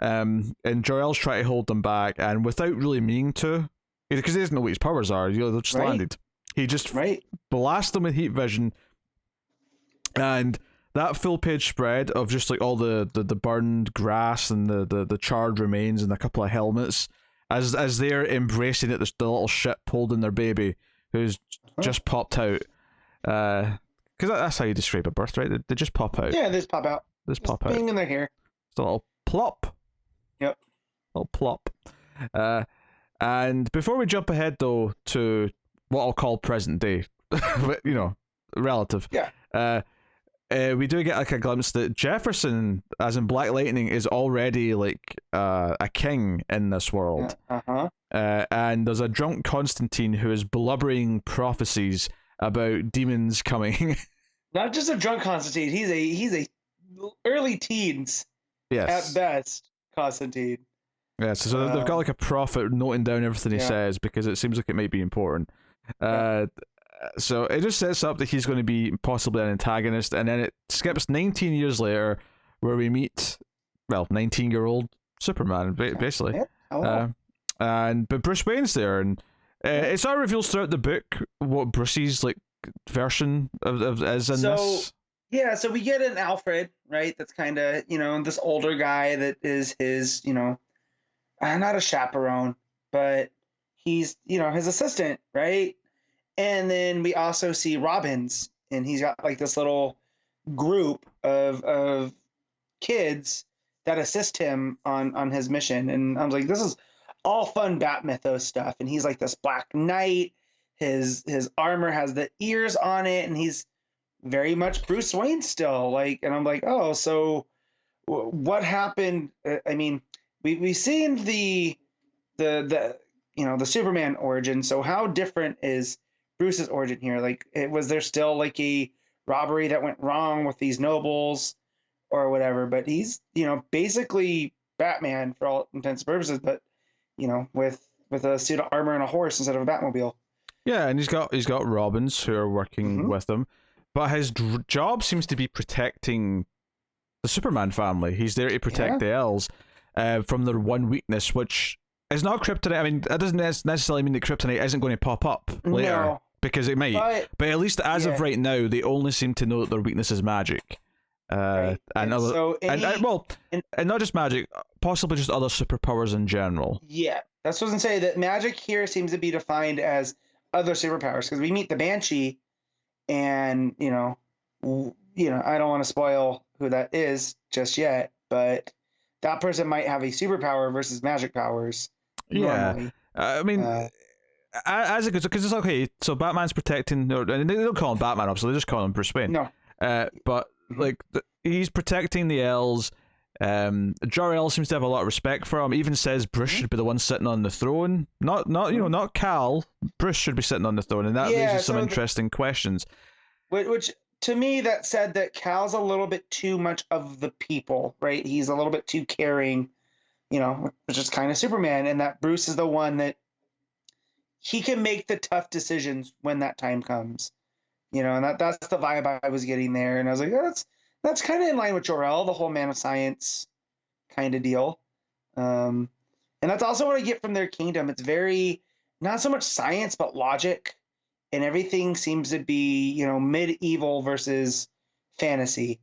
And Jor-El's trying to hold them back, and without really meaning to, because he doesn't know what his powers are, they've just landed. He just blasts them with heat vision, and that full page spread of just like all the burned grass and the charred remains and a couple of helmets, as they're embracing it, the little ship holding their baby who's just popped out. Because that's how you describe a birth, right? They just pop out. Yeah, they just pop out. Just pop out. Being in their hair. Just a little plop. Yep. Little plop. And before we jump ahead, though, to what I'll call present day, relative. Yeah. We do get like a glimpse that Jefferson, as in Black Lightning, is already like a king in this world. And there's a drunk Constantine who is blubbering prophecies about demons coming. Not just a drunk Constantine. He's a early teens. Yes. At best, Constantine. Yeah, so they've got like a prophet noting down everything he says because it seems like it might be important. So it just sets up that he's going to be possibly an antagonist, and then it skips 19 years later where we meet, 19-year-old Superman, basically. But Bruce Wayne's there, and it sort of reveals throughout the book what Bruce's like version of is in this. Yeah, so we get an Alfred, right? That's kind of, this older guy that is his, not a chaperone, but he's, his assistant, right? And then we also see Robbins, and he's got like this little group of kids that assist him on his mission. And I was like, this is all fun Bat Mythos stuff. And he's like this Black Knight. His armor has the ears on it, and he's very much Bruce Wayne still. Like, and I'm like, oh, so what happened? I mean, we've seen the Superman origin. So how different is Bruce's origin here? Like, was there still like a robbery that went wrong with these nobles or whatever? But he's, basically Batman for all intents and purposes, but, with a suit of armor and a horse instead of a Batmobile. Yeah, and he's got Robins who are working with him, but his job seems to be protecting the Superman family. He's there to protect the L's from their one weakness, which is not kryptonite. I mean, that doesn't necessarily mean that kryptonite isn't going to pop up later. No. Because it might, but at least as of right now, they only seem to know that their weakness is magic, and not just magic, possibly just other superpowers in general. Yeah, that's what I was gonna say. That magic here seems to be defined as other superpowers, because we meet the Banshee, and I don't want to spoil who that is just yet, but that person might have a superpower versus magic powers. Normally. I mean. As it goes, because it's okay. So Batman's protecting, and they don't call him Batman, obviously. They just call him Bruce Wayne. No. But like he's protecting the elves. Jor-El seems to have a lot of respect for him. Even says Bruce should be the one sitting on the throne, not Cal. Bruce should be sitting on the throne, and that raises some interesting questions. Which to me, that said that Cal's a little bit too much of the people, right? He's a little bit too caring, which is kind of Superman, and that Bruce is the one that he can make the tough decisions when that time comes, and that's the vibe I was getting there, and I was like, that's kind of in line with Jor-El, the whole man of science kind of deal. And that's also what I get from their kingdom. It's very, not so much science, but logic. And everything seems to be, medieval versus fantasy,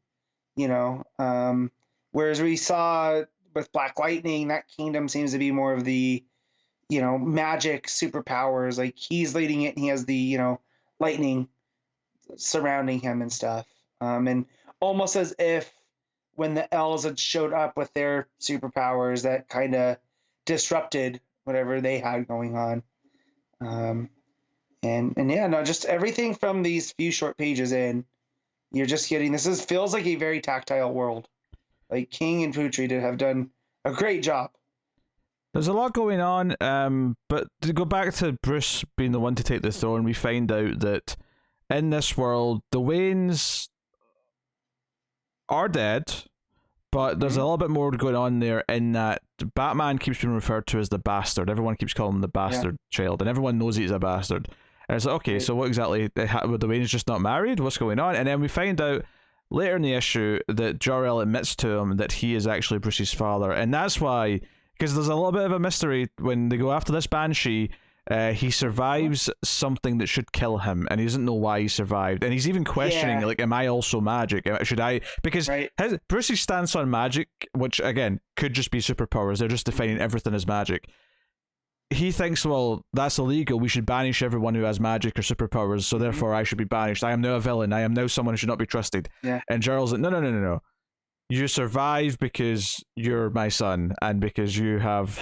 whereas we saw with Black Lightning, that kingdom seems to be more of the, magic superpowers. Like he's leading it and he has the, lightning surrounding him and stuff. And almost as if when the elves had showed up with their superpowers, that kind of disrupted whatever they had going on. And yeah, no, just everything from these few short pages in, you're just getting, feels like a very tactile world. Like King and Putri have done a great job. There's a lot going on, but to go back to Bruce being the one to take the throne, we find out that in this world, the Waynes are dead, but there's a little bit more going on there in that Batman keeps being referred to as the bastard. Everyone keeps calling him the bastard child, and everyone knows he's a bastard. And it's like, okay, so what exactly, were the Waynes just not married? What's going on? And then we find out later in the issue that Jor-El admits to him that he is actually Bruce's father, and that's why, because there's a little bit of a mystery when they go after this Banshee. He survives something that should kill him, and he doesn't know why he survived. And he's even questioning, like, am I also magic? Should I? Because Bruce's stance on magic, which, again, could just be superpowers, they're just defining everything as magic. He thinks, well, that's illegal. We should banish everyone who has magic or superpowers, so therefore I should be banished. I am now a villain. I am now someone who should not be trusted. Yeah. And Gerald's like, no. You survive because you're my son, and because you have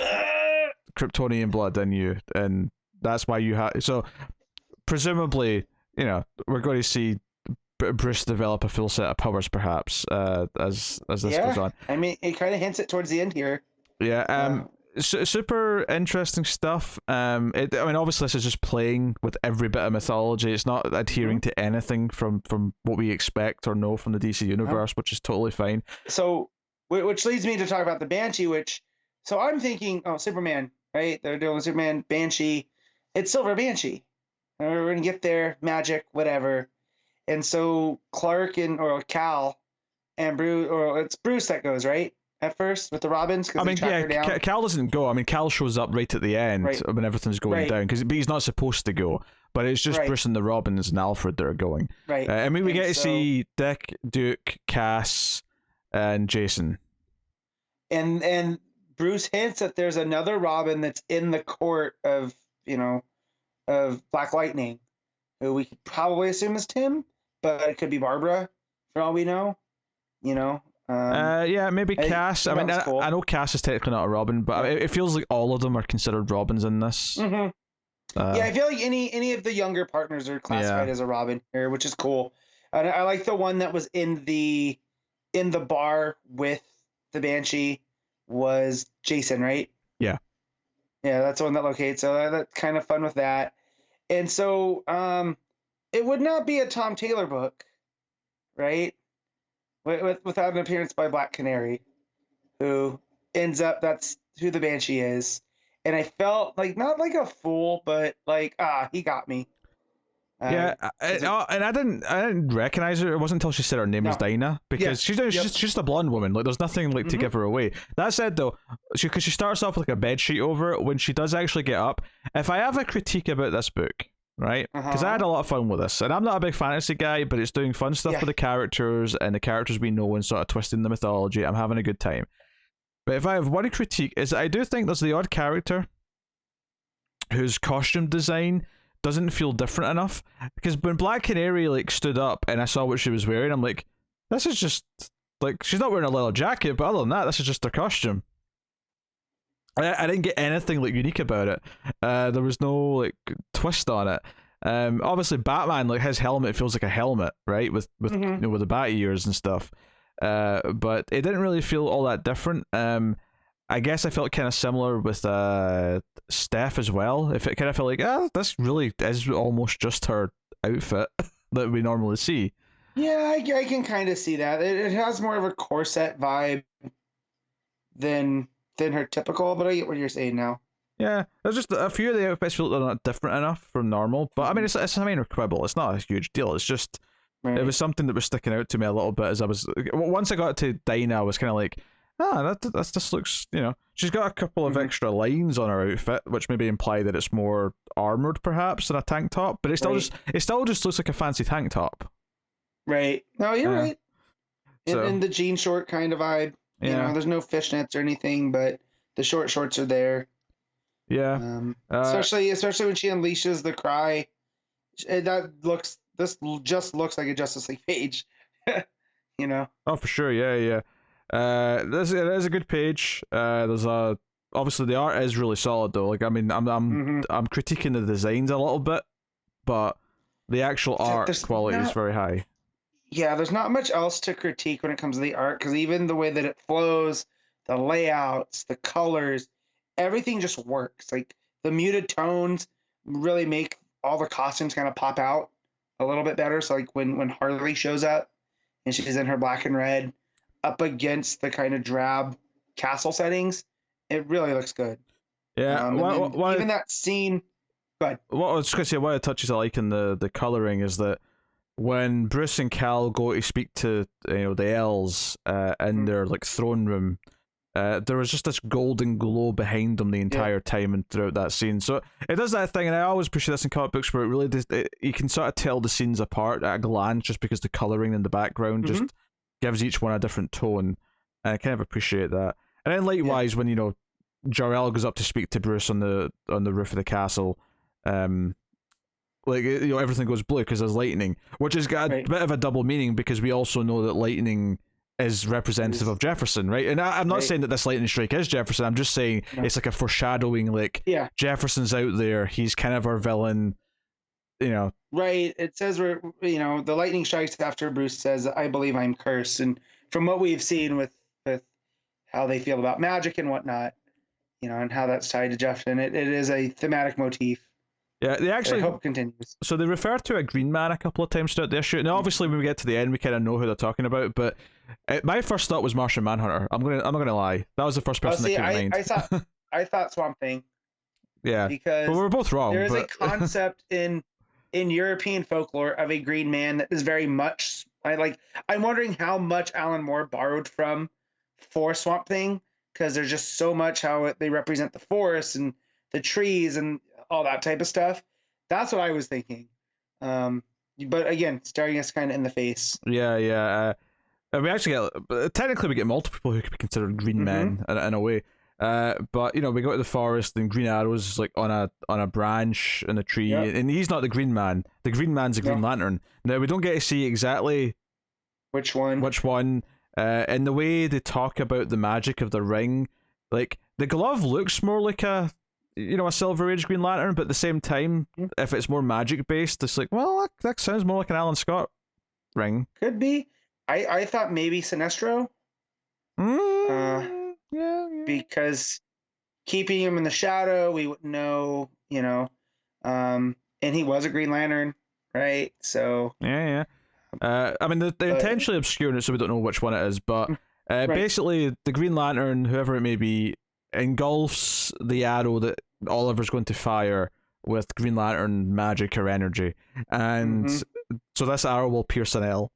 Kryptonian blood in you, and that's why you have. So presumably, we're going to see Bruce develop a full set of powers, perhaps, as this goes on. I mean, it kind of hints it towards the end here. Yeah. Super interesting stuff. Obviously this is just playing with every bit of mythology. It's not adhering to anything from what we expect or know from the DC universe, which is totally fine. So, which leads me to talk about the Banshee. So I'm thinking, Superman, right? They're doing Superman, Banshee. It's Silver Banshee. We're gonna get there, magic, whatever. And so Clark or Cal and Bruce, or it's Bruce that goes, right? At first with the Robins. Cal doesn't go. Cal shows up right at the end when everything's going down, but he's not supposed to go. But it's just Bruce and the Robins and Alfred that are going. Right. We get to see Dick, Duke, Cass, and Jason. And Bruce hints that there's another Robin that's in the court of Black Lightning, who we could probably assume is Tim, but it could be Barbara for all we know. Maybe Cass. Cool. I know Cass is technically not a Robin, but it feels like all of them are considered Robins in this. Mm-hmm. I feel like any of the younger partners are classified as a Robin here, which is cool. And I like the one that was in the bar with the Banshee was Jason, right? Yeah. Yeah, that's the one that locates. So that's kind of fun with that. And so it would not be a Tom Taylor book, right? Without an appearance by Black Canary, who ends up, that's who the Banshee is. And I felt like, not like a fool, but like, he got me. And I didn't recognize her. It wasn't until she said her name was Dinah, because she's just a blonde woman. Like, there's nothing like to give her away. That said, though, because she starts off with like a bed sheet over it, when she does actually get up. If I have a critique about this book, right? Because I had a lot of fun with this, and I'm not a big fantasy guy, but it's doing fun stuff with the characters and the characters we know and sort of twisting the mythology. I'm having a good time. But if I have one critique, is that I do think there's the odd character whose costume design doesn't feel different enough. Because when Black Canary like stood up and I saw what she was wearing, I'm like, this is just like, she's not wearing a little jacket, but other than that, this is just her costume. I didn't get anything like unique about it. There was no like twist on it. Obviously Batman, like his helmet feels like a helmet, right? With the bat ears and stuff. But it didn't really feel all that different. I guess I felt kind of similar with Steph as well. If it kind of felt like, this really is almost just her outfit that we normally see. Yeah, I can kind of see that. It has more of a corset vibe than her typical, but I get what you're saying now. Yeah, there's just a few of the outfits feel like they're not different enough from normal. But I mean, it's a minor quibble. It's not a huge deal. It's just Right. it was something that was sticking out to me a little bit as I was once I got to Dinah, I was kind of like, that just looks, she's got a couple of extra lines on her outfit, which maybe imply that it's more armored perhaps than a tank top. But it still just looks like a fancy tank top. Right. No, you're right. So, in the jean short kind of vibe. You know, there's no fishnets or anything, but the short shorts are there. Yeah. Especially when she unleashes the cry. This just looks like a Justice League page. Oh, for sure. Yeah. It is a good page. There's obviously the art is really solid though. Like, I mean, I'm critiquing the designs a little bit, but the actual art quality is very high. Yeah, there's not much else to critique when it comes to the art, because even the way that it flows, the layouts, the colors, everything just works. Like, the muted tones really make all the costumes kind of pop out a little bit better. So like when Harley shows up and she's in her black and red up against the kind of drab castle settings, it really looks good. Yeah, even that scene. Go ahead. What I was just gonna say, one of the touches I like in the coloring is that when Bruce and Cal go to speak to the elves in their like throne room, there was just this golden glow behind them the entire time and throughout that scene. So it does that thing, and I always appreciate this in comic books where it really does. You can sort of tell the scenes apart at a glance just because the coloring in the background just gives each one a different tone, and I kind of appreciate that. And then likewise, when Jor-El goes up to speak to Bruce on the roof of the castle, everything goes blue because there's lightning, which has got a bit of a double meaning because we also know that lightning is representative of Jefferson, right? And I'm not saying that this lightning strike is Jefferson. I'm just saying it's like a foreshadowing, like Jefferson's out there. He's kind of our villain, Right. It says the lightning strikes after Bruce says, "I believe I'm cursed," and from what we've seen with how they feel about magic and whatnot, and how that's tied to Jefferson, it is a thematic motif. Yeah, they actually I hope continues. So they refer to a green man a couple of times throughout the issue. Now, obviously, when we get to the end, we kind of know who they're talking about. But my first thought was Martian Manhunter. I'm not gonna lie. That was the first person that came to mind. I thought Swamp Thing. Yeah, because we were both wrong. There is a concept in European folklore of a green man that is very much. I'm wondering how much Alan Moore borrowed from for Swamp Thing, because there's just so much how they represent the forest and the trees and all that type of stuff. That's what I was thinking. But again, staring us kind of in the face. Yeah. We actually technically we get multiple people who could be considered green men in a way. But we go to the forest and Green Arrow's like on a branch in a tree, and he's not the Green Man. The Green Man's a Green Lantern. Now we don't get to see exactly which one. In the way they talk about the magic of the ring, like the glove looks more like a Silver Age Green Lantern, but at the same time, if it's more magic based, it's like, well, that sounds more like an Alan Scott ring. Could be. I thought maybe Sinestro. Yeah. Because keeping him in the shadow, we wouldn't know, and he was a Green Lantern, right? So yeah. I mean, they're intentionally obscuring it so we don't know which one it is, but basically, the Green Lantern, whoever it may be, engulfs the arrow that Oliver's going to fire with Green Lantern magic or energy, and so this arrow will pierce an L.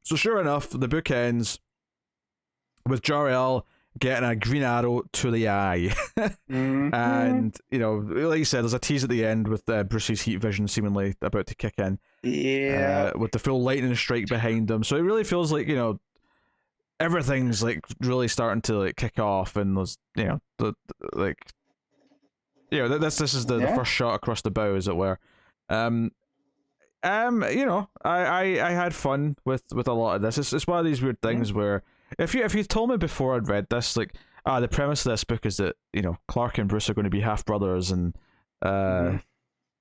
So sure enough, the book ends with Jor-El getting a green arrow to the eye. And like you said, there's a tease at the end with Bruce's heat vision seemingly about to kick in, with the full lightning strike behind him. So it really feels like everything's like really starting to like kick off, and there's this is the first shot across the bow, as it were. I had fun with a lot of this. It's one of these weird things where if you told me before I'd read this, like, the premise of this book is that Clark and Bruce are going to be half brothers, and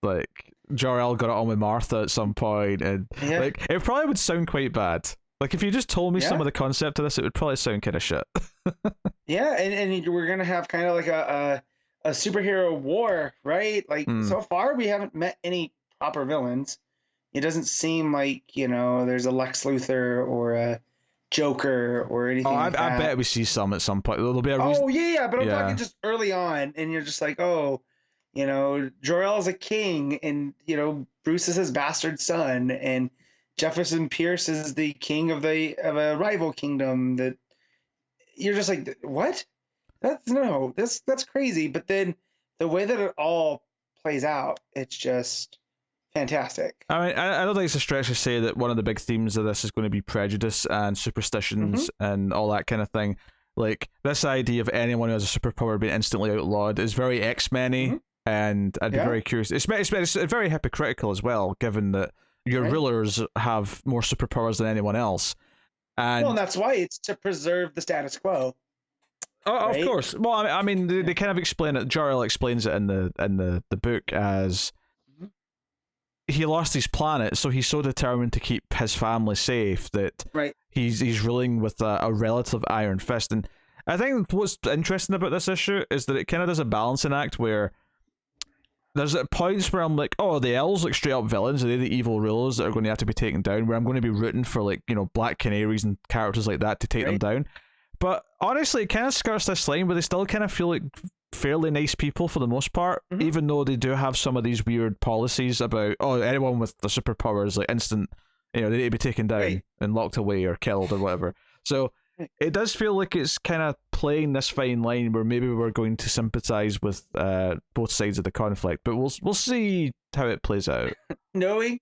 like Jor-El got it on with Martha at some point, and like it probably would sound quite bad. Like, if you just told me some of the concept of this, it would probably sound kind of shit. Yeah, and we're gonna have kind of like a superhero war, right? Like so far we haven't met any proper villains. It doesn't seem like, there's a Lex Luthor or a Joker or anything like that. I bet we see some at some point. There'll be a reason. Oh yeah, but I'm talking just early on, and you're just like, oh, Jor-El is a king, and Bruce is his bastard son, and Jefferson Pierce is the king of a rival kingdom. That you're just like, what? That's crazy. But then the way that it all plays out, it's just fantastic. I mean, I don't think it's a stretch to say that one of the big themes of this is going to be prejudice and superstitions and all that kind of thing. Like, this idea of anyone who has a superpower being instantly outlawed is very X-Men-y, and I'd be very curious. It's very hypocritical as well, given that your rulers have more superpowers than anyone else. And that's why it's to preserve the status quo. Oh, right? Of course. Well, I mean, they kind of explain it. Jor-El explains it in the book as he lost his planet, so he's so determined to keep his family safe that he's ruling with a relative iron fist. And I think what's interesting about this issue is that it kind of does a balancing act where there's points where I'm like, oh, the elves look straight up villains, they're the evil rulers that are going to have to be taken down, where I'm going to be rooting for, like, Black Canaries and characters like that to take them down. But honestly, it kind of skirts this line where they still kind of feel like fairly nice people for the most part, even though they do have some of these weird policies about, oh, anyone with the superpowers, like, instant, they need to be taken down and locked away or killed or whatever. So it does feel like it's kind of playing this fine line where maybe we're going to sympathize with both sides of the conflict, but we'll see how it plays out. Knowing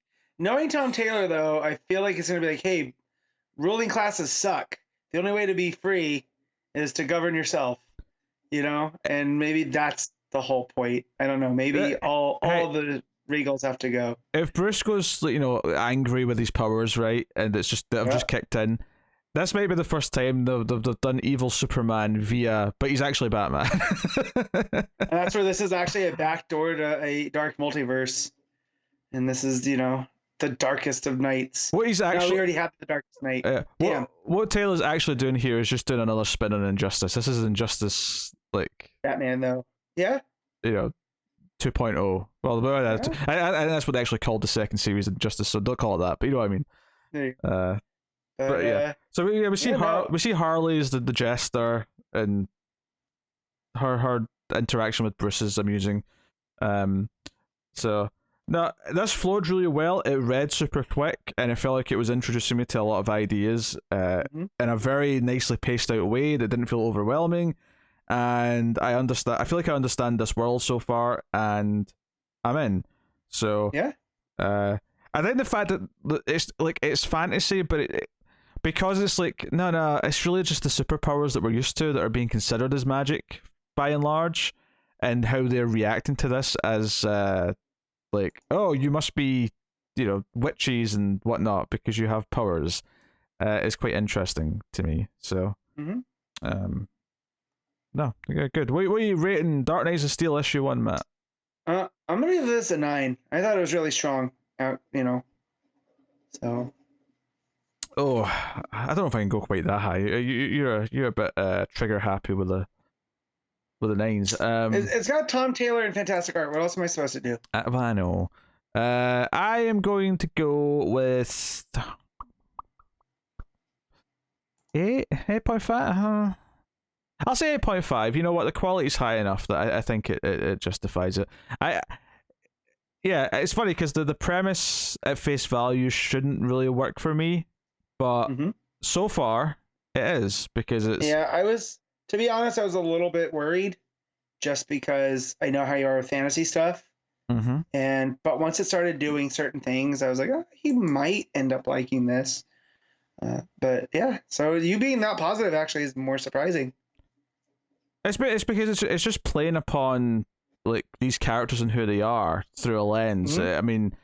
Tom Taylor, though, I feel like it's going to be like, hey, ruling classes suck. The only way to be free is to govern yourself, and maybe that's the whole point. I don't know. Maybe all the Regals have to go. If Bruce goes, angry with his powers, right, and it's just that have just kicked in, this might be the first time they've done evil Superman but he's actually Batman. And that's where this is actually a backdoor to a dark multiverse, and this is the darkest of nights. What he's actually we already have the darkest night. What Taylor's actually doing here is just doing another spin on Injustice. This is Injustice, like Batman, though. Yeah. 2.0. Well, that's what they actually called the second series, Injustice. So don't call it that, but you know what I mean. But yeah. So we see Harley as the jester, and her interaction with Bruce is amusing. So. No, this flowed really well. It read super quick, and I felt like it was introducing me to a lot of ideas in a very nicely paced out way that didn't feel overwhelming. And I feel like I understand this world so far, and I'm in. So I think the fact that it's fantasy, but because it's like no, it's really just the superpowers that we're used to that are being considered as magic by and large, and how they're reacting to this as like, oh, you must be, witches and whatnot because you have powers. Is quite interesting to me. So, no, good. What are you rating Dark Knights of Steel issue 1, Matt? I'm gonna give this a 9. I thought it was really strong. So. Oh, I don't know if I can go quite that high. You're a bit trigger happy with the 9s. It's got Tom Taylor and fantastic art. What else am I supposed to do? I know. I am going to go with 8.5. I'll say 8.5. You know what? The quality's high enough that I think it justifies it. It's funny because the premise at face value shouldn't really work for me, but so far it is, because it's... Yeah, to be honest, I was a little bit worried just because I know how you are with fantasy stuff. But once it started doing certain things, I was like, oh, he might end up liking this. But yeah, so you being that positive actually is more surprising. It's because it's just playing upon like these characters and who they are through a lens. I mean,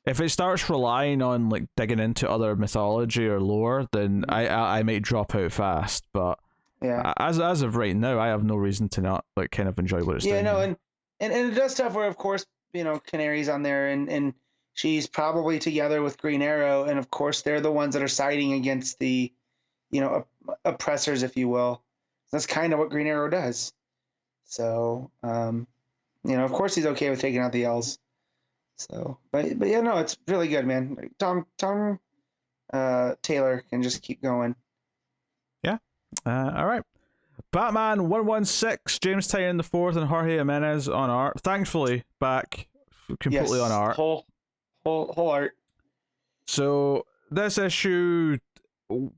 if it starts relying on like digging into other mythology or lore, then I might drop out fast. But as of right now, I have no reason to not like kind of enjoy what it's doing. And it does stuff where, of course, Canary's on there, and she's probably together with Green Arrow, and of course they're the ones that are siding against the, oppressors, if you will. That's kind of what Green Arrow does. So, of course he's okay with taking out the L's. So, but yeah, no, it's really good, man. Tom Taylor can just keep going. Yeah. All right. Batman 116, James Tynion the fourth, and Jorge Jiminez on art. Thankfully, back completely on art. Whole art. So this issue,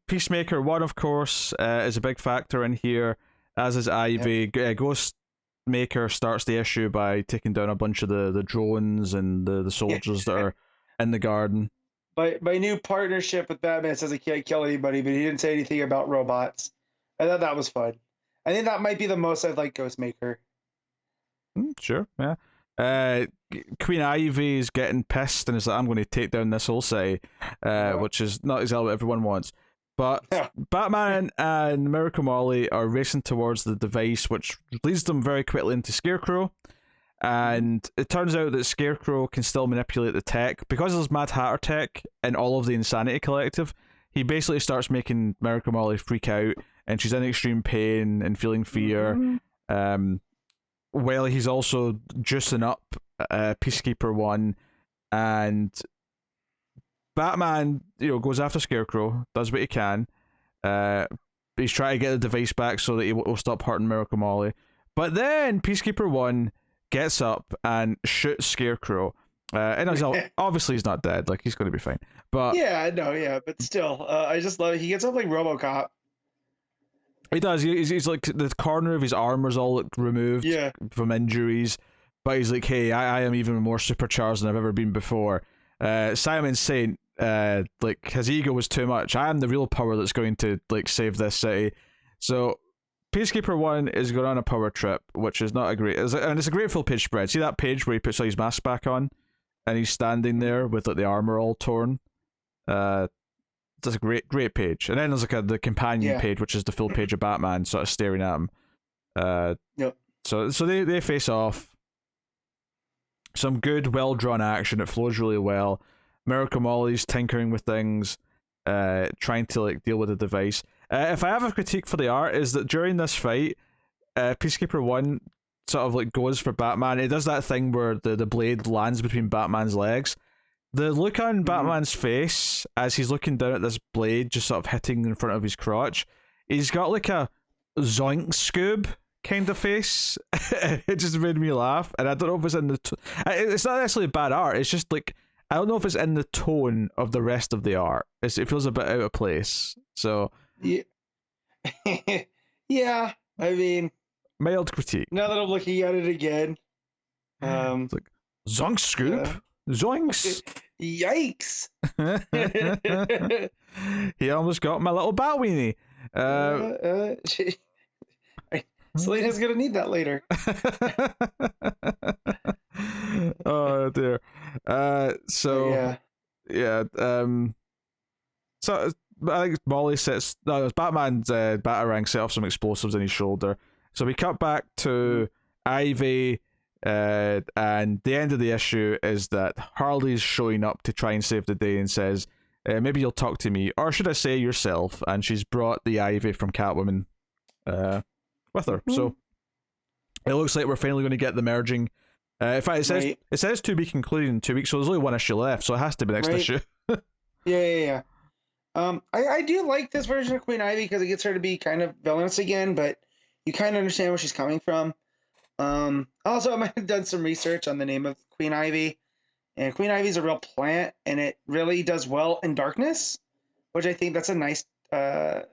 Peacemaker 1, of course, is a big factor in here, as is Ivy. Yep. Ghostmaker starts the issue by taking down a bunch of the drones and the soldiers that are in the garden. My new partnership with Batman says he can't kill anybody, but he didn't say anything about robots. I thought that was fun. I think that might be the most I'd like Ghostmaker. Sure, yeah. Queen Ivy is getting pissed and is like, I'm going to take down this whole city, which is not exactly what everyone wants. But Batman and Miracle Molly are racing towards the device, which leads them very quickly into Scarecrow. And it turns out that Scarecrow can still manipulate the tech. Because there's Mad Hatter tech in all of the Insanity Collective, he basically starts making Miracle Molly freak out, and she's in extreme pain and feeling fear. While he's also juicing up Peacekeeper 1, and Batman, goes after Scarecrow, does what he can. He's trying to get the device back so that he will stop hurting Miracle Molly. But then Peacekeeper 1 gets up and shoots Scarecrow. And obviously he's not dead, like he's going to be fine. But but still, I just love it. He gets up like RoboCop. He does. He's like, the corner of his armor's all removed from injuries, but he's like, hey, I am even more supercharged than I've ever been before. Simon's saying, his ego was too much. I am the real power that's going to save this city. So Peacekeeper 1 is going on a power trip, which is not a great, and it's a great full page spread. See that page where he puts all his mask back on, and he's standing there with the armor all torn. That's a great page. And then there's the companion page, which is the full page of Batman sort of staring at him. So they face off. Some good, well drawn action. It flows really well. Miracle Molly's tinkering with things, trying to deal with the device. If I have a critique for the art, is that during this fight, Peacekeeper 1 sort of goes for Batman. It does that thing where the blade lands between Batman's legs. The look on Batman's face as he's looking down at this blade just sort of hitting in front of his crotch, he's got a zoink Scoob kind of face. It just made me laugh, and I don't know if it's in the it's not necessarily bad art, it's just I don't know if it's in the tone of the rest of the art. It feels a bit out of place. So yeah, I mean, mild critique. Now that I'm looking at it again, it's zonk Scoob. Zoinks! Yikes! He almost got my little bat weenie. Selena's gonna need that later. Oh dear. So I think Molly sets. No, Batman's Batarang set off some explosives in his shoulder. So we cut back to Ivy. And the end of the issue is that Harley's showing up to try and save the day and says, maybe you'll talk to me, or should I say yourself? And she's brought the Ivy from Catwoman with her. So it looks like we're finally going to get the merging. In fact, it says to be concluded in 2 weeks, so there's only one issue left, so it has to be next issue. Yeah. I do like this version of Queen Ivy because it gets her to be kind of villainous again, but you kind of understand where she's coming from. Also, I might have done some research on the name of Queen Ivy, and Queen Ivy is a real plant, and it really does well in darkness, which I think that's a nice, a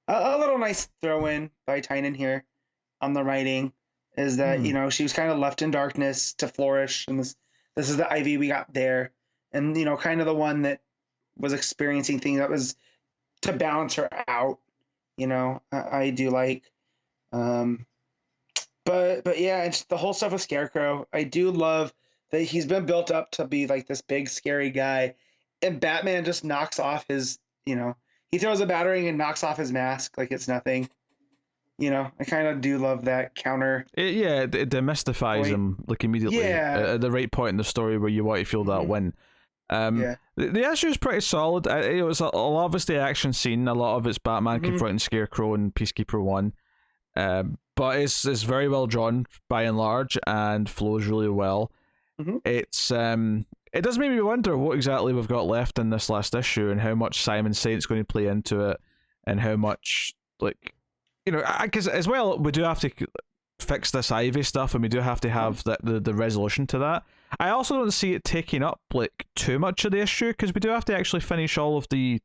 little nice throw in by Tynion here on the writing, is that she was kind of left in darkness to flourish, and this is the Ivy we got there, and kind of the one that was experiencing things that was to balance her out. I do like. But yeah, it's the whole stuff with Scarecrow. I do love that he's been built up to be this big scary guy, and Batman just knocks off his, he throws a battering and knocks off his mask like it's nothing. I kind of do love that counter. It demystifies him immediately at the right point in the story where you want to feel that win. Yeah. The issue is pretty solid. It was a lot of it's the action scene, a lot of it's Batman confronting Scarecrow and Peacekeeper 1. But it's very well drawn by and large and flows really well. It's it does make me wonder what exactly we've got left in this last issue and how much Simon Saint's going to play into it and how much, like, you know, because as well we do have to fix this Ivy stuff and we do have to have the resolution to that. I also don't see it taking up like too much of the issue because we do have to actually finish all of the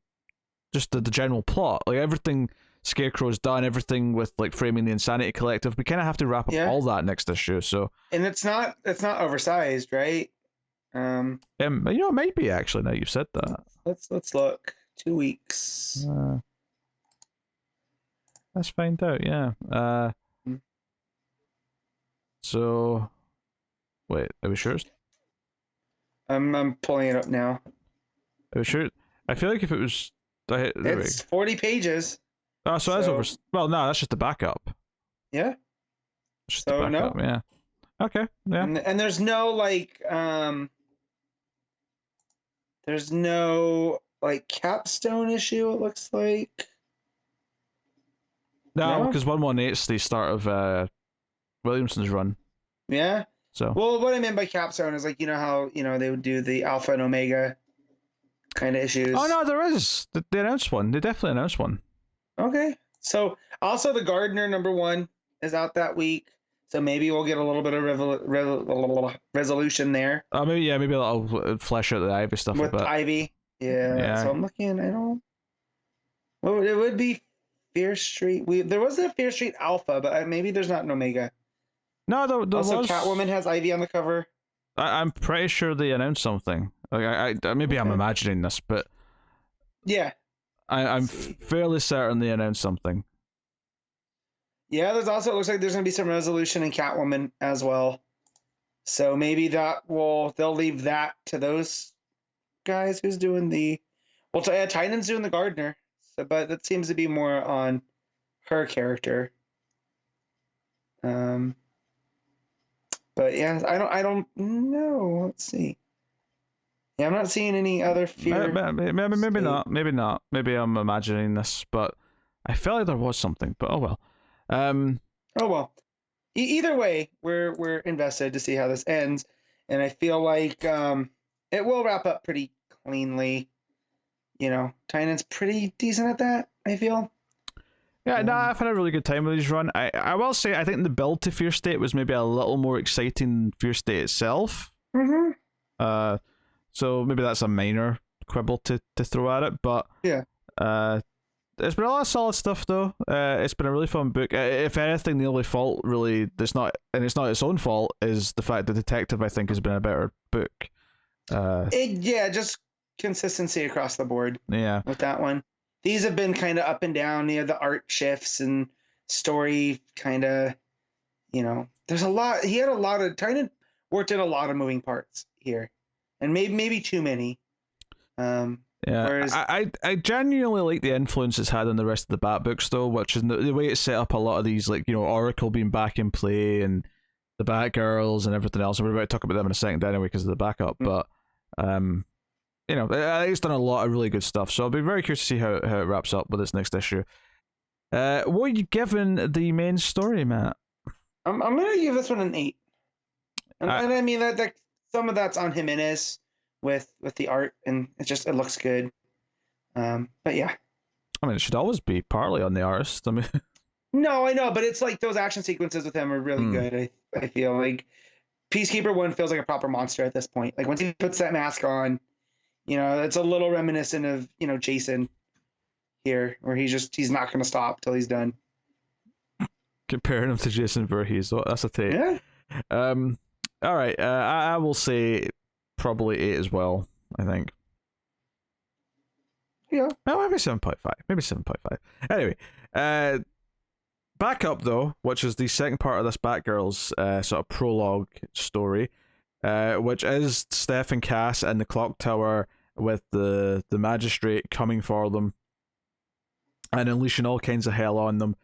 general plot, like everything Scarecrow's done, everything with like framing the Insanity Collective. We kind of have to wrap up all that next issue. So, and it's not oversized, right? you know, it might be actually. Now you've said that. Let's look. 2 weeks. Let's find out. Yeah. So, wait. Are we sure? I'm pulling it up now. Are we sure? I feel like if it was, it's 40 pages. Oh, so that's over. Well, no, that's just the backup. Yeah. Just the backup. No. Yeah. Okay. Yeah. And there's no like there's no like capstone issue. It looks like. No, because 118 is the start of Williamson's run. Yeah. So. Well, what I meant by capstone is like, you know how, you know, they would do the Alpha and Omega kind of issues. Oh no, there is. They announced one. They definitely announced one. Okay. So also the Gardener #1 is out that week. So maybe we'll get a little bit of resolution there. Maybe I'll flesh out the Ivy stuff with a bit. Ivy. Yeah. So I'm looking. Well, it would be Fear Street. There was a Fear Street Alpha, but maybe there's not an Omega. No, there also was. Catwoman has Ivy on the cover. I'm pretty sure they announced something. Like maybe I'm imagining this, but yeah, I'm fairly certain they announced something. Yeah, there's also, it looks like there's going to be some resolution in Catwoman as well. So maybe they'll leave that to those guys who's doing Tynion's doing the Gardener. So, but that seems to be more on her character. But yeah, I don't know. Let's see. Yeah, I'm not seeing any other fear. Maybe not. Maybe I'm imagining this, but I felt like there was something. But oh well. Oh well. Either way, we're invested to see how this ends, and I feel like it will wrap up pretty cleanly. You know, Tynion's pretty decent at that, I feel. Yeah, I've had a really good time with his run. I will say I think the build to Fear State was maybe a little more exciting than Fear State itself. Mm-hmm. So maybe that's a minor quibble to throw at it, but yeah. It's been a lot of solid stuff though. It's been a really fun book. If anything, the only fault really it's not its own fault is the fact that Detective I think has been a better book. Just consistency across the board. Yeah. With that one, these have been kind of up and down. You know, the art shifts and story kind of. You know, there's a lot. He had a lot of. Tynion worked in a lot of moving parts here, and maybe too many. Yeah, whereas, I genuinely like the influence it's had on the rest of the Bat books, though, which is the way it's set up a lot of these, like, you know, Oracle being back in play and the Batgirls and everything else. And we're about to talk about them in a second anyway because of the backup. But, you know, it's done a lot of really good stuff. So I'll be very curious to see how it wraps up with its next issue. What are you giving the main story, Matt? I'm going to give this one an 8. And I mean, that some of that's on Jiminez. With the art, and it looks good. But yeah. I mean, it should always be partly on the artist. I mean, no, I know, but it's like those action sequences with him are really good. I feel like Peacekeeper 1 feels like a proper monster at this point. Like once he puts that mask on, you know, it's a little reminiscent of, you know, Jason here, where he's not going to stop till he's done. Comparing him to Jason Voorhees, that's a take. Yeah. All right. I will say probably 8 as well, I think. Yeah. Oh, maybe 7.5. Maybe 7.5. Anyway, back up though, which is the second part of this Batgirl's sort of prologue story, which is Steph and Cass in the clock tower with the magistrate coming for them and unleashing all kinds of hell on them.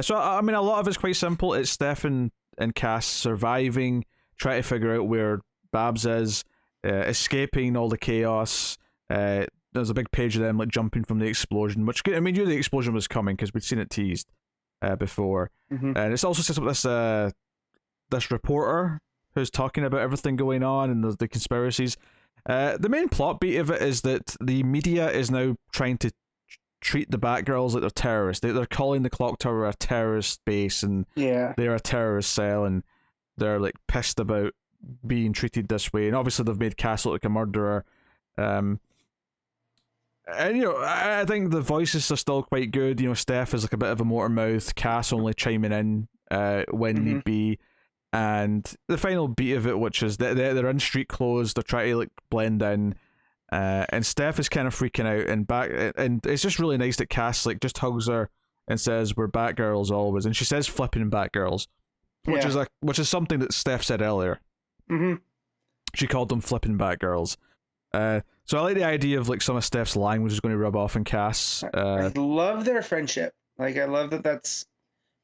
So, I mean, a lot of it's quite simple. It's Steph and Cass surviving, trying to figure out where Babs is, escaping all the chaos. There's a big page of them like jumping from the explosion, which I mean, you knew the explosion was coming because we'd seen it teased before. Mm-hmm. And it's also sets up this reporter who's talking about everything going on and the conspiracies. The main plot beat of it is that the media is now trying to treat the Batgirls like they're terrorists. They're calling the clock tower a terrorist base, and they're a terrorist cell, and they're like pissed about being treated this way. And obviously they've made Cass look like a murderer. And I think the voices are still quite good. Steph is like a bit of a motor mouth, Cass only chiming in when need be. And the final beat of it, which is they're in street clothes, they're trying to like blend in, and Steph is kind of freaking out, and it's just really nice that Cass like just hugs her and says, "We're Batgirls always," and she says "flipping Batgirls," which is something that Steph said earlier. Mm-hmm. She called them "flipping Batgirls." So I like the idea of like some of Steph's language is going to rub off in Cass. I love their friendship. Like I love that that's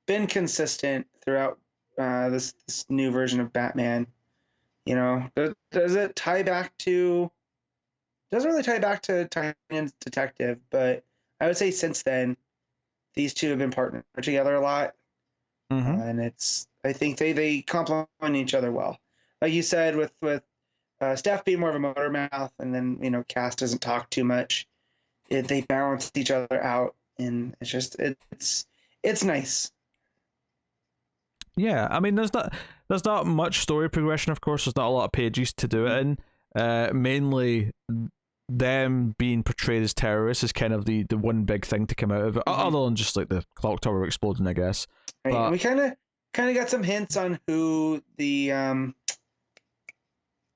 been consistent throughout this new version of Batman. Does it tie back to? Doesn't really tie back to Tynion's detective, but I would say since then, these two have been partnered together a lot, and I think they complement each other well. Like you said, with Steph being more of a motor mouth, and then Cass doesn't talk too much. They balance each other out, and it's just it's nice. Yeah, I mean, there's not much story progression. Of course, there's not a lot of pages to do it in. Mainly, them being portrayed as terrorists is kind of the one big thing to come out of it, other than just like the clock tower exploding, I guess. Right. But we kind of got some hints on who the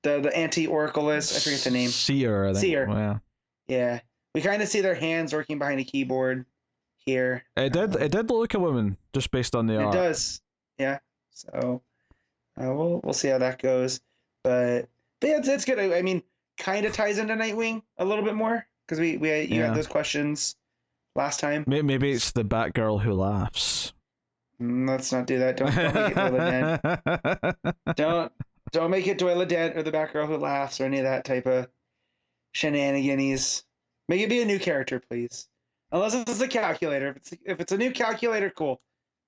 anti-Oracle is. I forget the name. Seer, I think. Seer. Yeah. Yeah. We kind of see their hands working behind a keyboard here. It did look like a woman, just based on the art. It does. Yeah. So we'll see how that goes. But yeah, it's good. I mean, kind of ties into Nightwing a little bit more because you had those questions last time. Maybe it's the Batgirl who laughs. Let's not do that. Don't make it Doyle Dent. Don't make it Doyle Dent or the Batgirl who laughs or any of that type of shenanigans. Make it be a new character, please. Unless it's a calculator. If it's a new calculator, cool.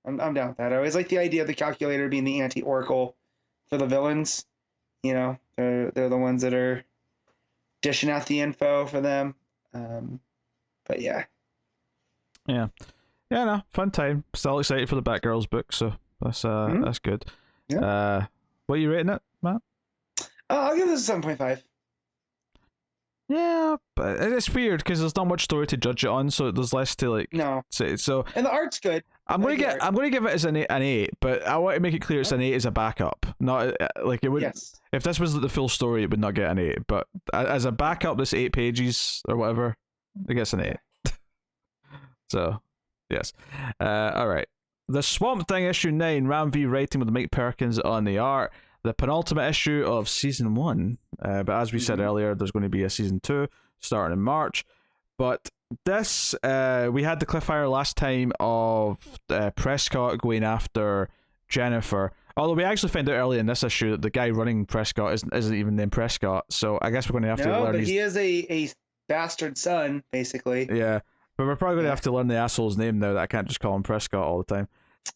I'm down with that. I always like the idea of the calculator being the anti-Oracle for the villains. They're the ones that are dishing out the info for them. But yeah. Yeah, no, fun time. Still excited for the Batgirls book, so that's good. Yeah. What are you rating it, Matt? I'll give this a 7.5. Yeah, but it's weird because there's not much story to judge it on, so there's less to say. So and the art's good. I'm gonna give it as an 8, but I want to make it clear it's an 8 as a backup, not like it would. Yes. If this was the full story, it would not get an 8, but as a backup, this 8 pages or whatever, it gets an 8. So, yes. All right. The Swamp Thing issue 9, Ram V writing with Mike Perkins on the art. The penultimate issue of season 1. But as we said earlier, there's going to be a season 2 starting in March. But this, we had the cliffhanger last time of Prescott going after Jennifer. Although we actually found out early in this issue that the guy running Prescott isn't even named Prescott. So I guess we're going to have to learn. No, but he is a bastard son, basically. Yeah. But we're probably going to have to learn the asshole's name now that I can't just call him Prescott all the time.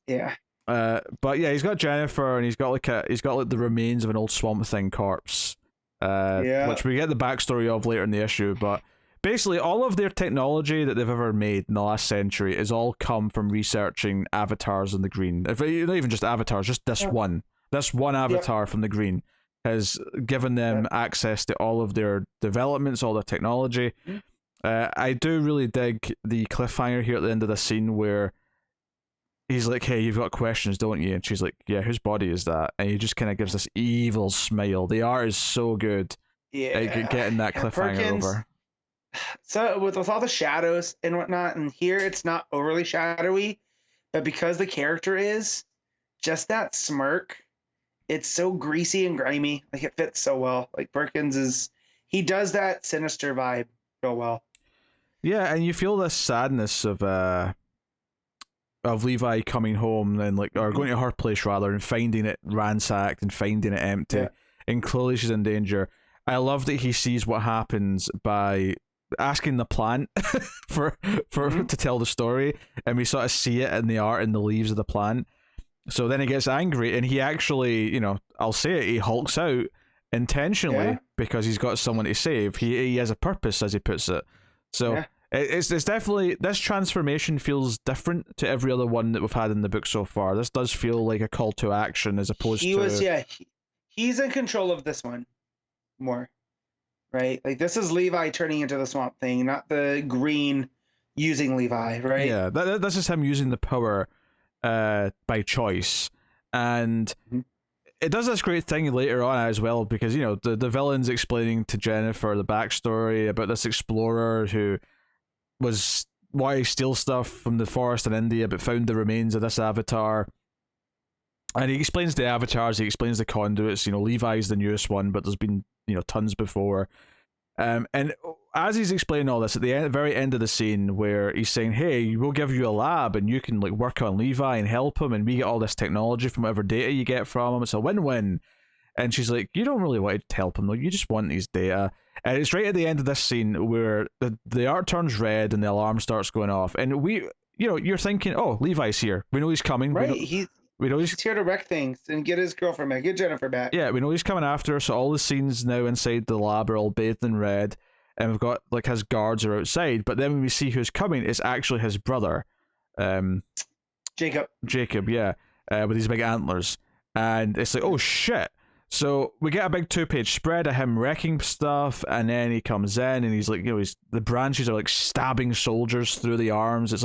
Yeah. But yeah, he's got Jennifer, and he's got the remains of an old Swamp Thing corpse. Which we get the backstory of later in the issue. But basically, all of their technology that they've ever made in the last century has all come from researching avatars in the green. Not even just avatars, just this one avatar from the green has given them access to all of their developments, all their technology. I do really dig the cliffhanger here at the end of the scene where he's like, "Hey, you've got questions, don't you?" And she's like, "Yeah, whose body is that?" And he just kind of gives this evil smile. The art is so good. Yeah, getting that cliffhanger Perkins, over. So with all the shadows and whatnot, and here it's not overly shadowy, but because the character is just that smirk, it's so greasy and grimy. Like it fits so well. Like Perkins he does that sinister vibe real well. Yeah, and you feel this sadness of Levi coming home and or going to her place rather and finding it ransacked and finding it empty, and clearly she's in danger. I love that he sees what happens by asking the plant for to tell the story, and we sort of see it in the art in the leaves of the plant. So then he gets angry, and he actually, I'll say it, he hulks out intentionally because he's got someone to save. He has a purpose, as he puts it. So it's definitely, this transformation feels different to every other one that we've had in the book so far. This does feel like a call to action as opposed to he's in control of this one more, right? Like, this is Levi turning into the Swamp Thing, not the Green using Levi, right? Yeah, this is him using the power by choice, and it does this great thing later on as well, because the villain's explaining to Jennifer the backstory about this explorer who was wanting to steal stuff from the forest in India but found the remains of this avatar. And he explains the avatars, he explains the conduits. Levi's the newest one, but there's been tons before. And as he's explaining all this, at the very end of the scene, where he's saying, "Hey, we'll give you a lab, and you can work on Levi and help him, and we get all this technology from whatever data you get from him. It's a win-win." And she's like, "You don't really want to help him, though. You just want his data." And it's right at the end of this scene where the art turns red and the alarm starts going off, and you're thinking, "Oh, Levi's here. We know he's coming." Right. We know he's here to wreck things and get his girlfriend back, get Jennifer back. Yeah, we know he's coming after us, so all the scenes now inside the lab are all bathed in red, and we've got his guards are outside, but then when we see who's coming, it's actually his brother. Jacob, yeah. With these big antlers. And it's like, oh shit. So we get a big 2-page spread of him wrecking stuff, and then he comes in and he's like, the branches are stabbing soldiers through the arms. It's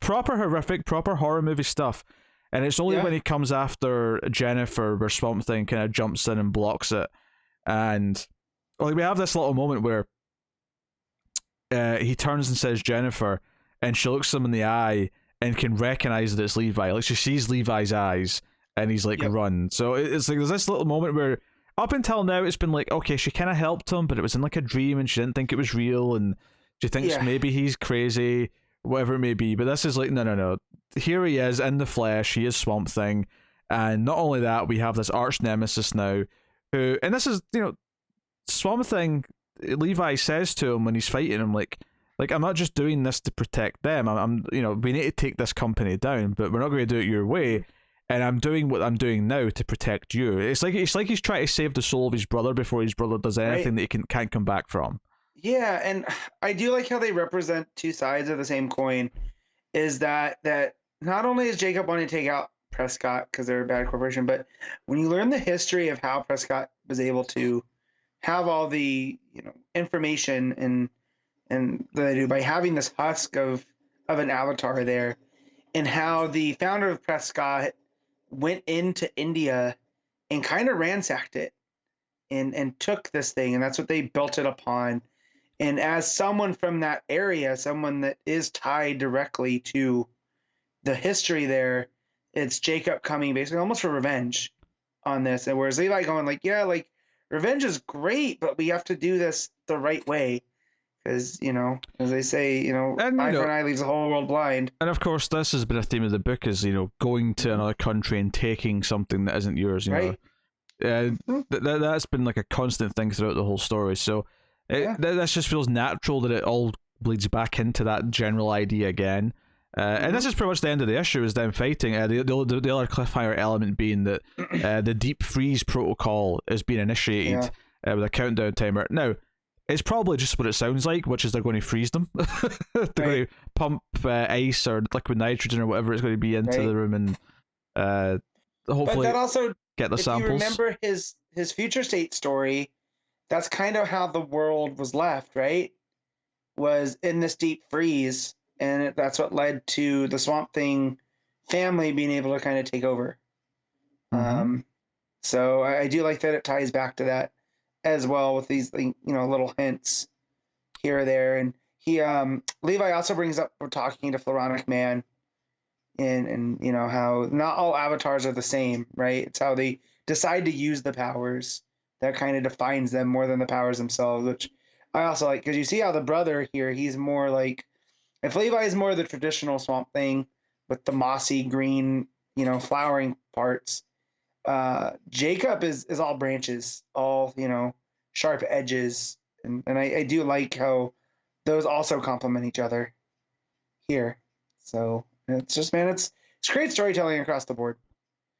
proper horrific, proper horror movie stuff. And it's only when he comes after Jennifer where Swamp Thing kind of jumps in and blocks it. And we have this little moment where he turns and says Jennifer, and she looks him in the eye and can recognize that it's Levi. She sees Levi's eyes, and he's run. So it's there's this little moment where up until now it's been okay, she kind of helped him, but it was in a dream and she didn't think it was real, and she thinks maybe he's crazy, whatever it may be. But this is no. Here he is in the flesh. He is Swamp Thing. And not only that, we have this arch nemesis now who, and this is, Swamp Thing, Levi says to him when he's fighting him, I'm not just doing this to protect them. I'm we need to take this company down, but we're not going to do it your way. And I'm doing what I'm doing now to protect you. It's like he's trying to save the soul of his brother before his brother does anything that he can't come back from. Yeah, and I do like how they represent two sides of the same coin. Is that not only is Jacob wanting to take out Prescott because they're a bad corporation, but when you learn the history of how Prescott was able to have all the information and that they do by having this husk of an avatar there, and how the founder of Prescott went into India and kind of ransacked it and took this thing, and that's what they built it upon. And as someone from that area, someone that is tied directly to the history there, it's Jacob coming basically almost for revenge on this. And whereas Levi going revenge is great, but we have to do this the right way. Because, as they say, eye for an eye leaves the whole world blind. And of course, this has been a theme of the book is, going to another country and taking something that isn't yours, right? That's been a constant thing throughout the whole story. So this just feels natural that it all bleeds back into that general idea again. And this is pretty much the end of the issue, is them fighting. The other cliffhanger element being that the deep freeze protocol is being initiated with a countdown timer. Now, it's probably just what it sounds like, which is they're going to freeze them. They're going to pump ice or liquid nitrogen or whatever it's going to be into the room, and hopefully but that also, get the samples. If you remember his future state story, that's kind of how the world was left, right? Was in this deep freeze, and that's what led to the Swamp Thing family being able to kind of take over. So I do like that it ties back to that as well, with these little hints here or there. And he Levi also brings up, we're talking to Floronic Man, and how not all avatars are the same, right? It's how they decide to use the powers that kind of defines them more than the powers themselves, which I also like, because you see how the brother here, he's more if Levi is more the traditional Swamp Thing with the mossy green flowering parts, Jacob is all branches, all sharp edges, and I do like how those also complement each other here. So it's just, man, it's great storytelling across the board.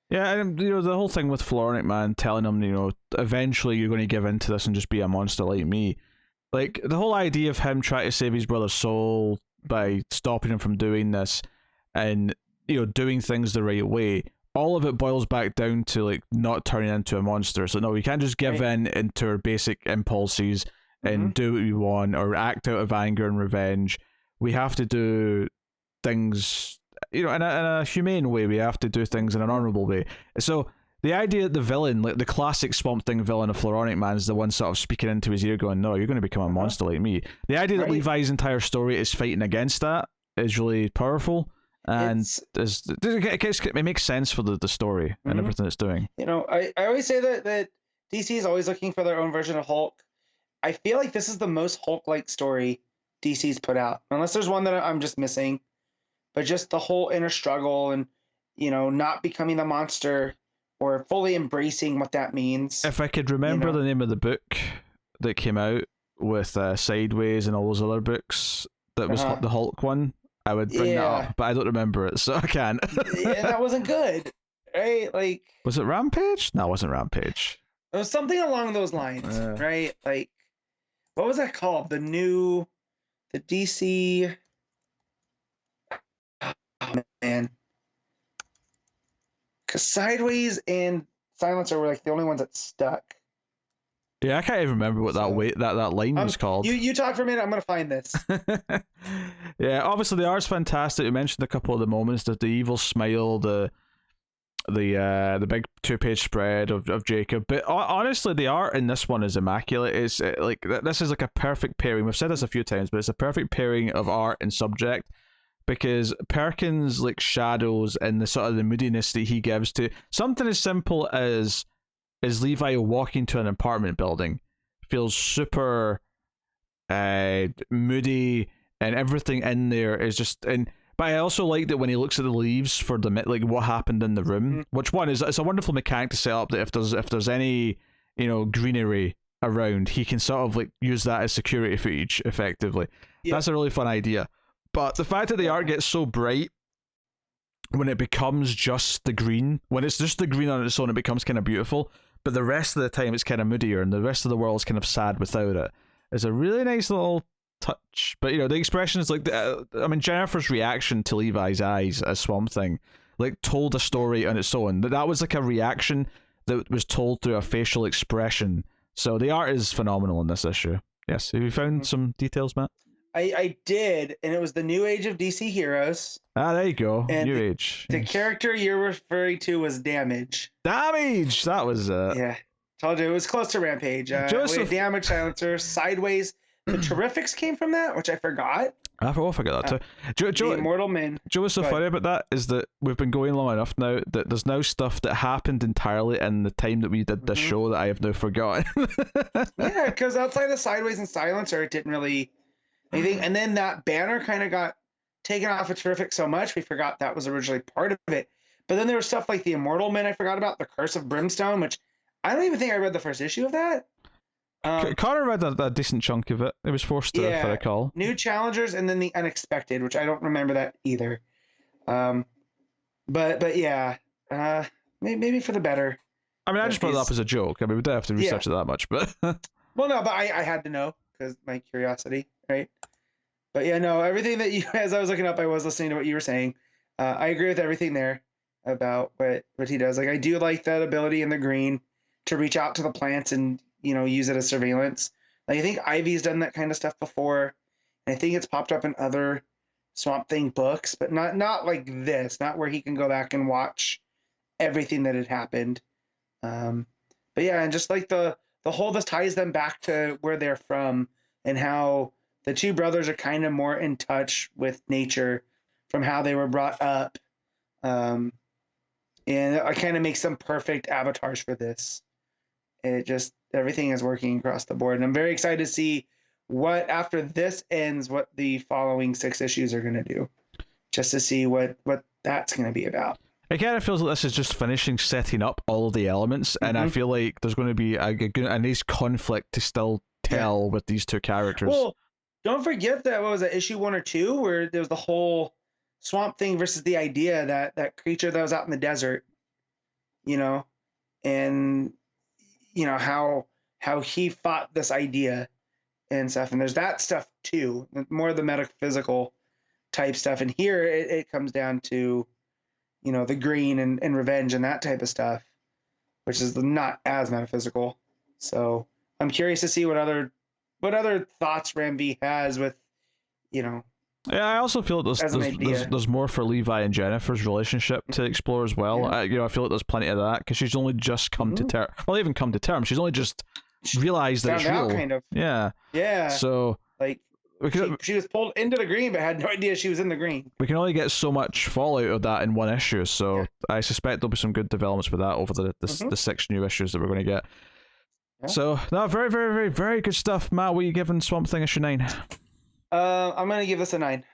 Yeah, and the whole thing with Floronic Man telling him, eventually you're going to give into this and just be a monster like me. Like, the whole idea of him trying to save his brother's soul by stopping him from doing this and, doing things the right way, all of it boils back down to, like, not turning into a monster. So, no, we can't just give in into our basic impulses and do what we want or act out of anger and revenge. We have to do things, in a humane way. We have to do things in an honorable way. So the idea that the villain, like the classic Swamp Thing villain of Floronic Man, is the one sort of speaking into his ear going, no, you're going to become a monster like me. The idea that Levi's entire story is fighting against that is really powerful. And it makes sense for the story and everything it's doing. I always say that DC is always looking for their own version of Hulk. I feel like this is the most Hulk-like story DC's put out, unless there's one that I'm just missing. But just the whole inner struggle and, not becoming the monster or fully embracing what that means. If I could remember the name of the book that came out with Sideways and all those other books that was the Hulk one, I would bring that up, but I don't remember it, so I can't. Yeah, that wasn't good, right? Like, was it Rampage? No, it wasn't Rampage. It was something along those lines, right? Like, what was that called? The DC... Oh, man. Because Sideways and Silencer were like the only ones that stuck. Yeah, I can't even remember what that line was called. You talk for a minute, I'm going to find this. Yeah, obviously the art's fantastic. We mentioned a couple of the moments, the evil smile, the big 2-page spread of Jacob. But honestly, the art in this one is immaculate. It's like, this is like a perfect pairing. We've said this a few times, but it's a perfect pairing of art and subject. Because Perkins, like, shadows and the sort of the moodiness that he gives to something as simple as Levi walking to an apartment building feels super moody, and everything in there is just. But I also like that when he looks at the leaves for what happened in the room. Which one is, it's a wonderful mechanic to set up that if there's any greenery around, he can sort of like use that as security footage effectively. Yeah. That's a really fun idea. But the fact that the art gets so bright when it becomes just the green, when it's just the green on its own, it becomes kind of beautiful. But the rest of the time, it's kind of moodier, and the rest of the world is kind of sad without it. It's a really nice little touch. But the expression is like, Jennifer's reaction to Levi's eyes as Swamp Thing, like, told a story on its own. That was like a reaction that was told through a facial expression. So the art is phenomenal in this issue. Yes, have you found some details, Matt? I did, and it was the New Age of DC Heroes. Ah, there you go. And New Age. The character you're referring to was Damage. Damage! That was... Yeah. Told you, it was close to Rampage. Damage, Silencer, Sideways. The Terrifics came from that, which I forgot. I forgot that too. The Immortal Men. Joe, what's so funny about that is that we've been going long enough now that there's now stuff that happened entirely in the time that we did this show that I have now forgotten. Yeah, because outside of Sideways and Silencer, it didn't really... anything. And then that banner kind of got taken off of Terrific so much, we forgot that was originally part of it. But then there was stuff like the Immortal Men I forgot about, the Curse of Brimstone, which I don't even think I read the first issue of that. Connor read a decent chunk of it. It was forced to, if I recall. New Challengers, and then the Unexpected, which I don't remember that either. But yeah, maybe for the better. I mean, I just brought it up as a joke. I mean, we don't have to research it that much, but... Well, no, but I had to know, because my curiosity, right? But yeah, no, everything that as I was looking up, I was listening to what you were saying. I agree with everything there about what he does. Like, I do like that ability in the green to reach out to the plants and, use it as surveillance. Like, I think Ivy's done that kind of stuff before. And I think it's popped up in other Swamp Thing books, but not like this, not where he can go back and watch everything that had happened. But yeah, and just like the whole, this ties them back to where they're from and how the two brothers are kind of more in touch with nature from how they were brought up. And it kind of makes them perfect avatars for this. Everything is working across the board. And I'm very excited to see what, after this ends, what the following 6 issues are going to do. Just to see what that's going to be about. It kind of feels like this is just finishing setting up all of the elements, and I feel like there's going to be a nice conflict to still tell with these two characters. Well, don't forget that, what was it, issue 1 or 2, where there was the whole Swamp Thing versus the Idea, that creature that was out in the desert, you know, and you know how he fought this idea and stuff, and there's that stuff too, more of the metaphysical type stuff. And here it comes down to, you know, the green and revenge and that type of stuff, which is not as metaphysical. So I'm curious to see what other thoughts Ramvi has with, you know. Yeah, I also feel like there's more for Levi and Jennifer's relationship to explore as well. Yeah. You know, I feel like there's plenty of that because she's only just come to terms. Well, even come to terms. She's only just realized that it's real. Kind of. Yeah. Yeah. So like she was pulled into the green, but had no idea she was in the green. We can only get so much fallout of that in one issue. So I suspect there'll be some good developments with that over the 6 new issues that we're going to get. Yeah. So no, very, very, very, very good stuff. Matt, what are you giving Swamp Thing issue 9? I'm going to give this a 9.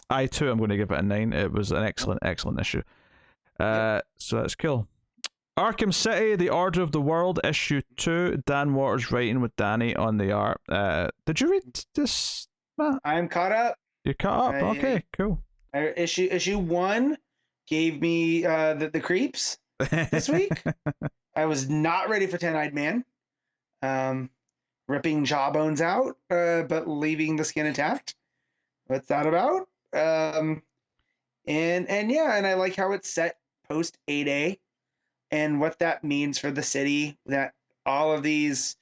I too am going to give it a 9. It was an excellent issue. So that's cool. Arkham City, The Order of the World, issue 2. Dan Waters writing with Dani on the art. Did you read this, Matt? I'm caught up. You're caught up? Okay, cool. Issue 1 gave me the creeps this week. I was not ready for 10-Eyed Man. Ripping jawbones out, but leaving the skin intact. What's that about? And I like how it's set post 8A. And what that means for the city, that all of these,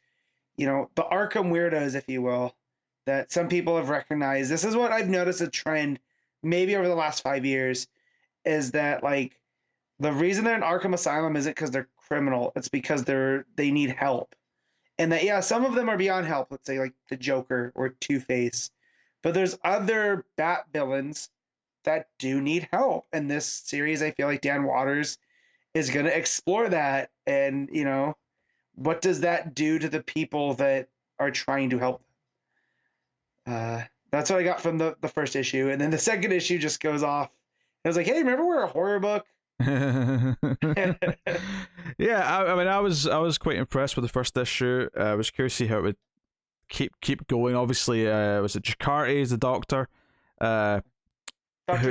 you know, the Arkham weirdos, if you will, that some people have recognized. This is what I've noticed a trend, maybe over the last 5 years, is that, like, the reason they're in Arkham Asylum isn't because they're criminal. It's because they need help. And that, yeah, some of them are beyond help. Let's say, like, the Joker or Two-Face. But there's other Bat villains that do need help. And this series, I feel like Dan Waters is going to explore that, and, you know, what does that do to the people that are trying to help them? That's what I got from the first issue, and then the second issue just goes off. I was like, hey, remember we're a horror book? Yeah, I mean, I was quite impressed with the first issue. I was curious to see how it would keep going. Obviously, was it Jakarta as the Doctor? Dr.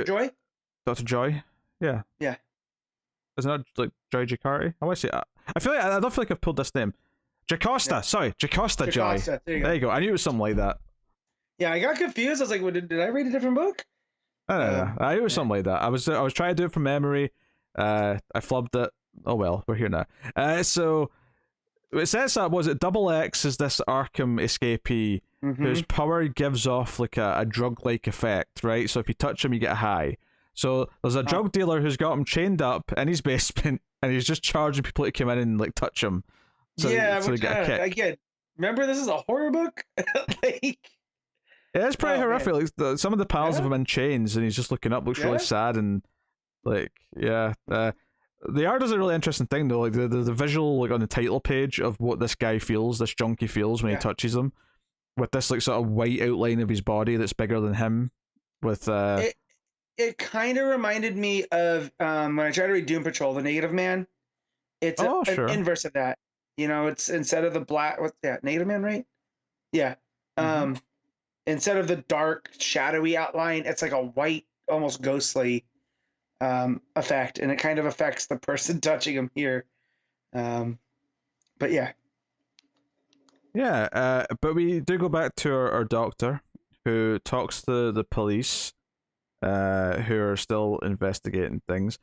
Joy? Dr. Joy? Yeah. Yeah. Isn't that like Joy Jakarta? I want to say. I feel like I don't feel like I've pulled this name. Jacosta. Yeah. Sorry, Jacosta Joy. There you go. I knew it was something like that. Yeah, I got confused. I was like, well, did I read a different book? I don't know. I knew it was something like that. I was trying to do it from memory. I flubbed it. Oh well, we're here now. So it sets up, was it Double X is this Arkham escapee whose power gives off like a drug-like effect, right? So if you touch him, you get a high. So there's a drug dealer who's got him chained up in his basement, and he's just charging people to come in and like touch him. So, yeah, so they get a kick. Again, remember this is a horror book. Like, yeah, it's pretty horrific. Like some of the panels of him in chains, and he's just looking up, looks really sad, and like the art is a really interesting thing though. Like the visual, like on the title page of what this guy feels, this junkie feels when he touches them, with this like sort of white outline of his body that's bigger than him, with It kind of reminded me of when I tried to read Doom Patrol, the Negative Man. It's an inverse of that. You know, it's instead of the black, what's that, Negative Man, right? Yeah. Instead of the dark, shadowy outline, it's like a white, almost ghostly effect, and it kind of affects the person touching him here. But yeah. Yeah, but we do go back to our doctor, who talks to the police, who are still investigating things.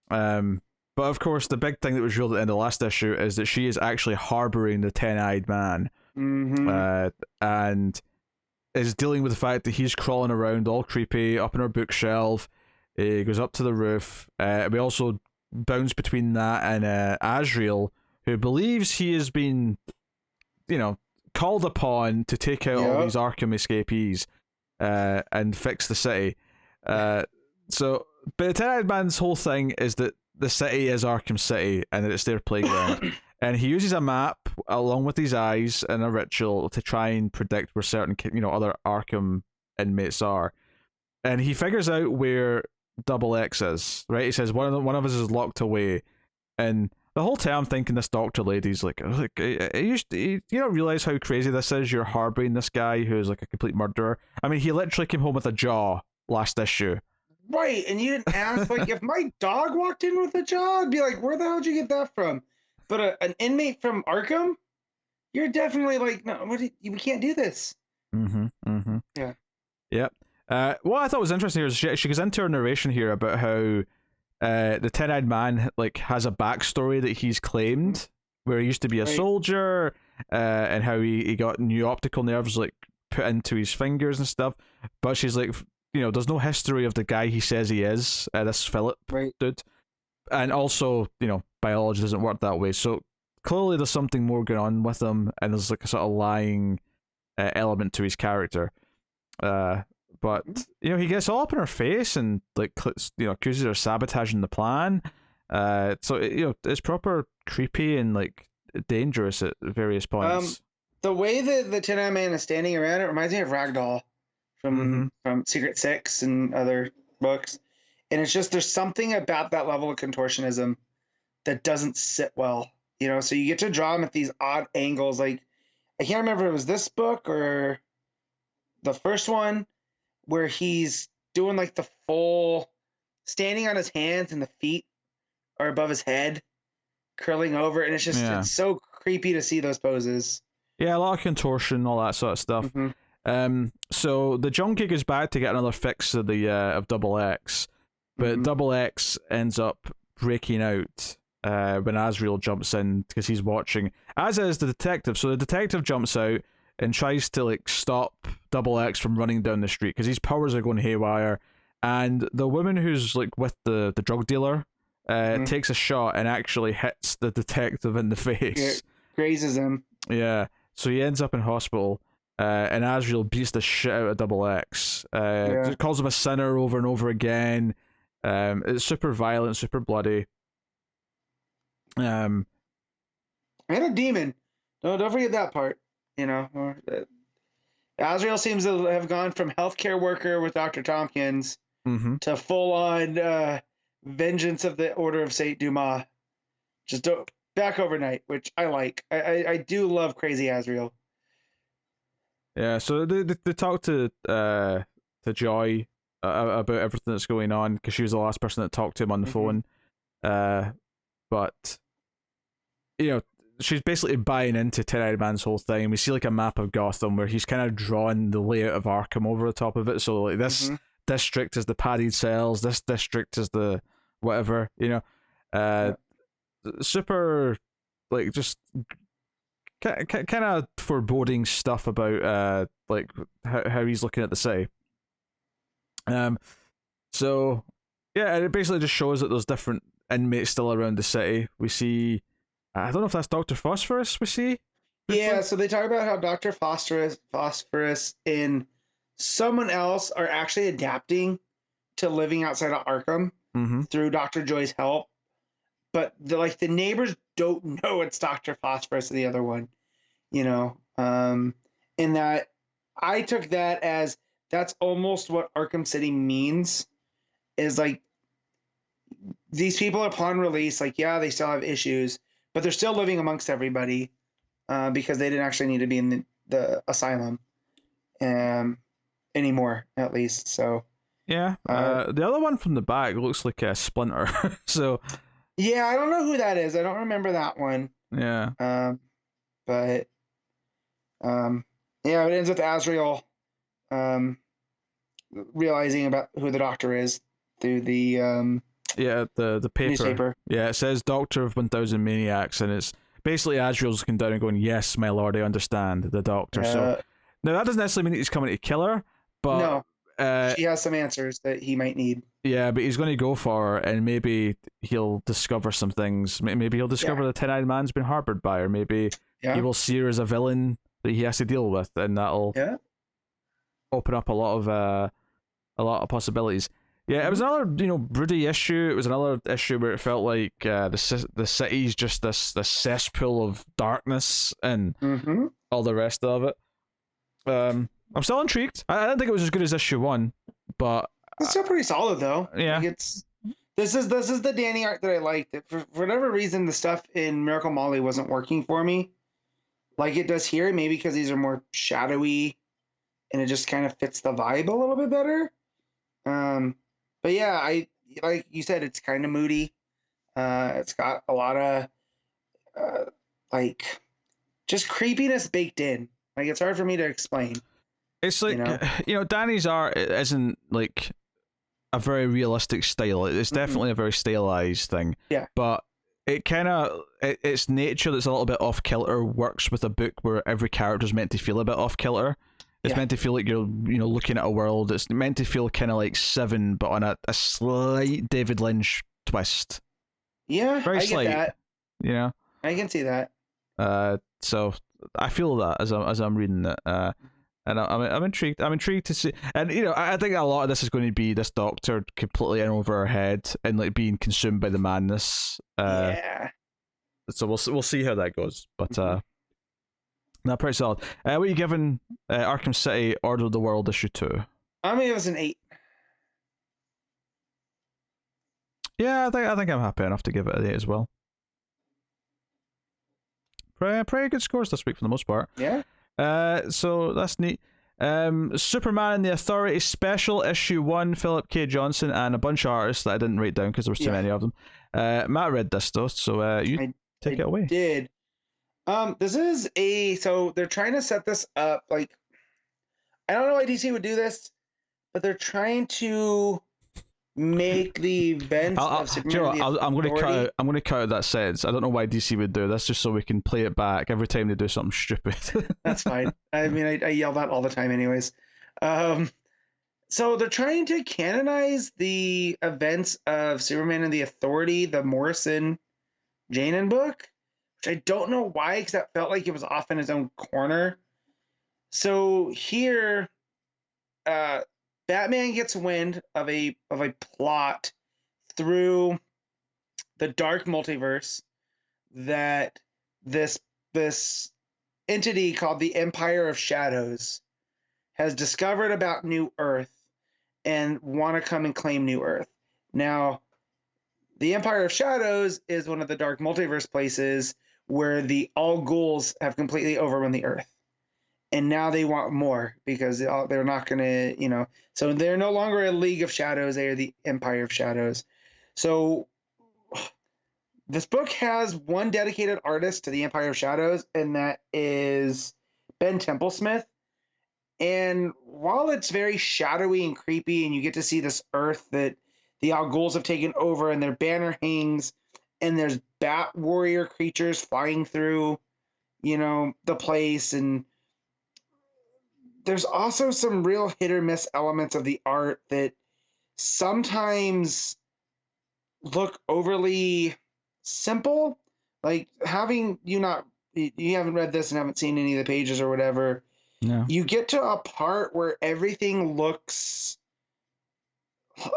But of course, the big thing that was revealed at the end of the last issue is that she is actually harboring the 10-eyed man, and is dealing with the fact that he's crawling around all creepy up in her bookshelf. He goes up to the roof. We also bounce between that and Azrael, who believes he has been, you know, called upon to take out all these Arkham escapees and fix the city. So, but the 10-eyed man's whole thing is that the city is Arkham City and that it's their playground. And he uses a map along with his eyes and a ritual to try and predict where certain, you know, other Arkham inmates are. And he figures out where Double X is, right? He says one of us is locked away, and the whole time I'm thinking this doctor lady's like you don't realize how crazy this is. You're harboring this guy who's like a complete murderer. I mean, he literally came home with a jaw last issue. Right, and you didn't ask, like, if my dog walked in with a jaw, I'd be like, where the hell did you get that from? But an inmate from Arkham, you're definitely like, no, we can't do this. Yeah. Yep. What I thought was interesting is she goes into her narration here about how the 10-eyed man like has a backstory that he's claimed, where he used to be a soldier, and how he got new optical nerves like put into his fingers and stuff. But she's like, there's no history of the guy he says he is, this Phillip dude. And also, biology doesn't work that way. So clearly there's something more going on with him, and there's like a sort of lying element to his character. But he gets all up in her face and like accuses her of sabotaging the plan. So it's proper creepy and like dangerous at various points. The way that the 10-eyed man is standing around it reminds me of Ragdoll from Secret Six and other books, and it's just there's something about that level of contortionism that doesn't sit well. So you get to draw him at these odd angles. Like I can't remember if it was this book or the first one, where he's doing like the full standing on his hands and the feet are above his head, curling over, and it's just it's so creepy to see those poses. Yeah, a lot of contortion, all that sort of stuff. So the junkie goes back to get another fix of the of Double X, but Double X ends up breaking out when Azrael jumps in because he's watching, as is the detective. So the detective jumps out and tries to like stop Double X from running down the street because his powers are going haywire, and the woman who's like with the drug dealer takes a shot and actually hits the detective in the face. It grazes him. Yeah, so he ends up in hospital, and Azrael beats the shit out of Double X. Calls him a sinner over and over again. It's super violent, super bloody. And a demon. No, don't forget that part. Azrael seems to have gone from healthcare worker with Dr. Tompkins to full-on vengeance of the Order of Saint Dumas. Just back overnight, which I like. I do love crazy Azrael. Yeah, so they talk to Joy about everything that's going on because she was the last person that talked to him on the phone. But she's basically buying into 10-eyed man's whole thing. We see like a map of Gotham where he's kind of drawn the layout of Arkham over the top of it. So like this district is the padded cells, this district is the whatever, super like just kind of foreboding stuff about like how he's looking at the city. So yeah, and it basically just shows that there's different inmates still around the city. We see, I don't know if that's Dr. Phosphorus we see. Yeah, so they talk about how Dr. Phosphorus and someone else are actually adapting to living outside of Arkham through Dr. Joy's help. But the neighbors don't know it's Dr. Phosphorus, the other one, in that I took that as that's almost what Arkham City means, is like these people upon release, like, yeah, they still have issues, but they're still living amongst everybody because they didn't actually need to be in the asylum anymore, at least. So yeah, the other one from the back looks like a Splinter. So yeah, I don't know who that is. I don't remember that one. Yeah. But yeah, it ends with Azrael realizing about who the Doctor is through the the paper. Newspaper. Yeah, it says Doctor of 1000 Maniacs, and it's basically Azrael's looking down and going, "Yes, my lord, I understand the Doctor." So now that doesn't necessarily mean he's coming to kill her, but no, she has some answers that he might need. Yeah, but he's going to go for her, and maybe he'll discover some things. Maybe he'll discover the 10-eyed man's been harbored by her. Maybe he will see her as a villain that he has to deal with, and that'll open up a lot of possibilities. Yeah, it was another broody issue. It was another issue where it felt like the city's just this cesspool of darkness and all the rest of it. I'm still intrigued. I didn't think it was as good as issue 1, but It's still pretty solid though. Yeah. Like this is the Dani art that I liked. For whatever reason, the stuff in Miracle Molly wasn't working for me like it does here. Maybe because these are more shadowy, and it just kind of fits the vibe a little bit better. But yeah, I like you said, it's kind of moody. It's got a lot of like just creepiness baked in. Like it's hard for me to explain. It's like Dani's art isn't like a very realistic style. It's definitely a very stylized thing. Yeah. But it kind of its nature that's a little bit off kilter works with a book where every character is meant to feel a bit off kilter. It's meant to feel like you're looking at a world. It's meant to feel kind of like Seven, but on a slight David Lynch twist. Yeah, very slight. Get that. I can see that. So I feel that as I'm reading it. And I'm intrigued. I'm intrigued to see, and I think a lot of this is going to be this Doctor completely in over her head and like being consumed by the madness. Yeah. So we'll see how that goes, but no, pretty solid. What are you giving Arkham City Order of the World issue 2? I'm gonna give us an 8. Yeah, I think I'm happy enough to give it an 8 as well. Pretty good scores this week for the most part. Yeah. So that's neat. Superman and the Authority Special Issue 1, Phillip K. Johnson, and a bunch of artists that I didn't write down because there was too many of them. Matt read this though, so you take it away. Did. This is so they're trying to set this up like I don't know why DC would do this, but they're trying to make the events of Superman. I'm going to cut out that sentence. I don't know why DC would do this, just so we can play it back every time they do something stupid. That's fine. I mean, I yell that all the time, anyways. So they're trying to canonize the events of Superman and the Authority, the Morrison Janin book, which I don't know why, because that felt like it was off in his own corner. So here, Batman gets wind of a plot through the dark multiverse that this entity called the Empire of Shadows has discovered about New Earth and want to come and claim New Earth. Now, the Empire of Shadows is one of the dark multiverse places where the All Ghouls have completely overrun the Earth. And now they want more because they're not going to, so they're no longer a League of Shadows. They are the Empire of Shadows. So this book has one dedicated artist to the Empire of Shadows, and that is Ben Templesmith. And while it's very shadowy and creepy, and you get to see this Earth that the Al Ghouls have taken over, and their banner hangs, and there's bat warrior creatures flying through, the place, and there's also some real hit or miss elements of the art that sometimes look overly simple. Like having you haven't read this and haven't seen any of the pages or whatever. No. You get to a part where everything looks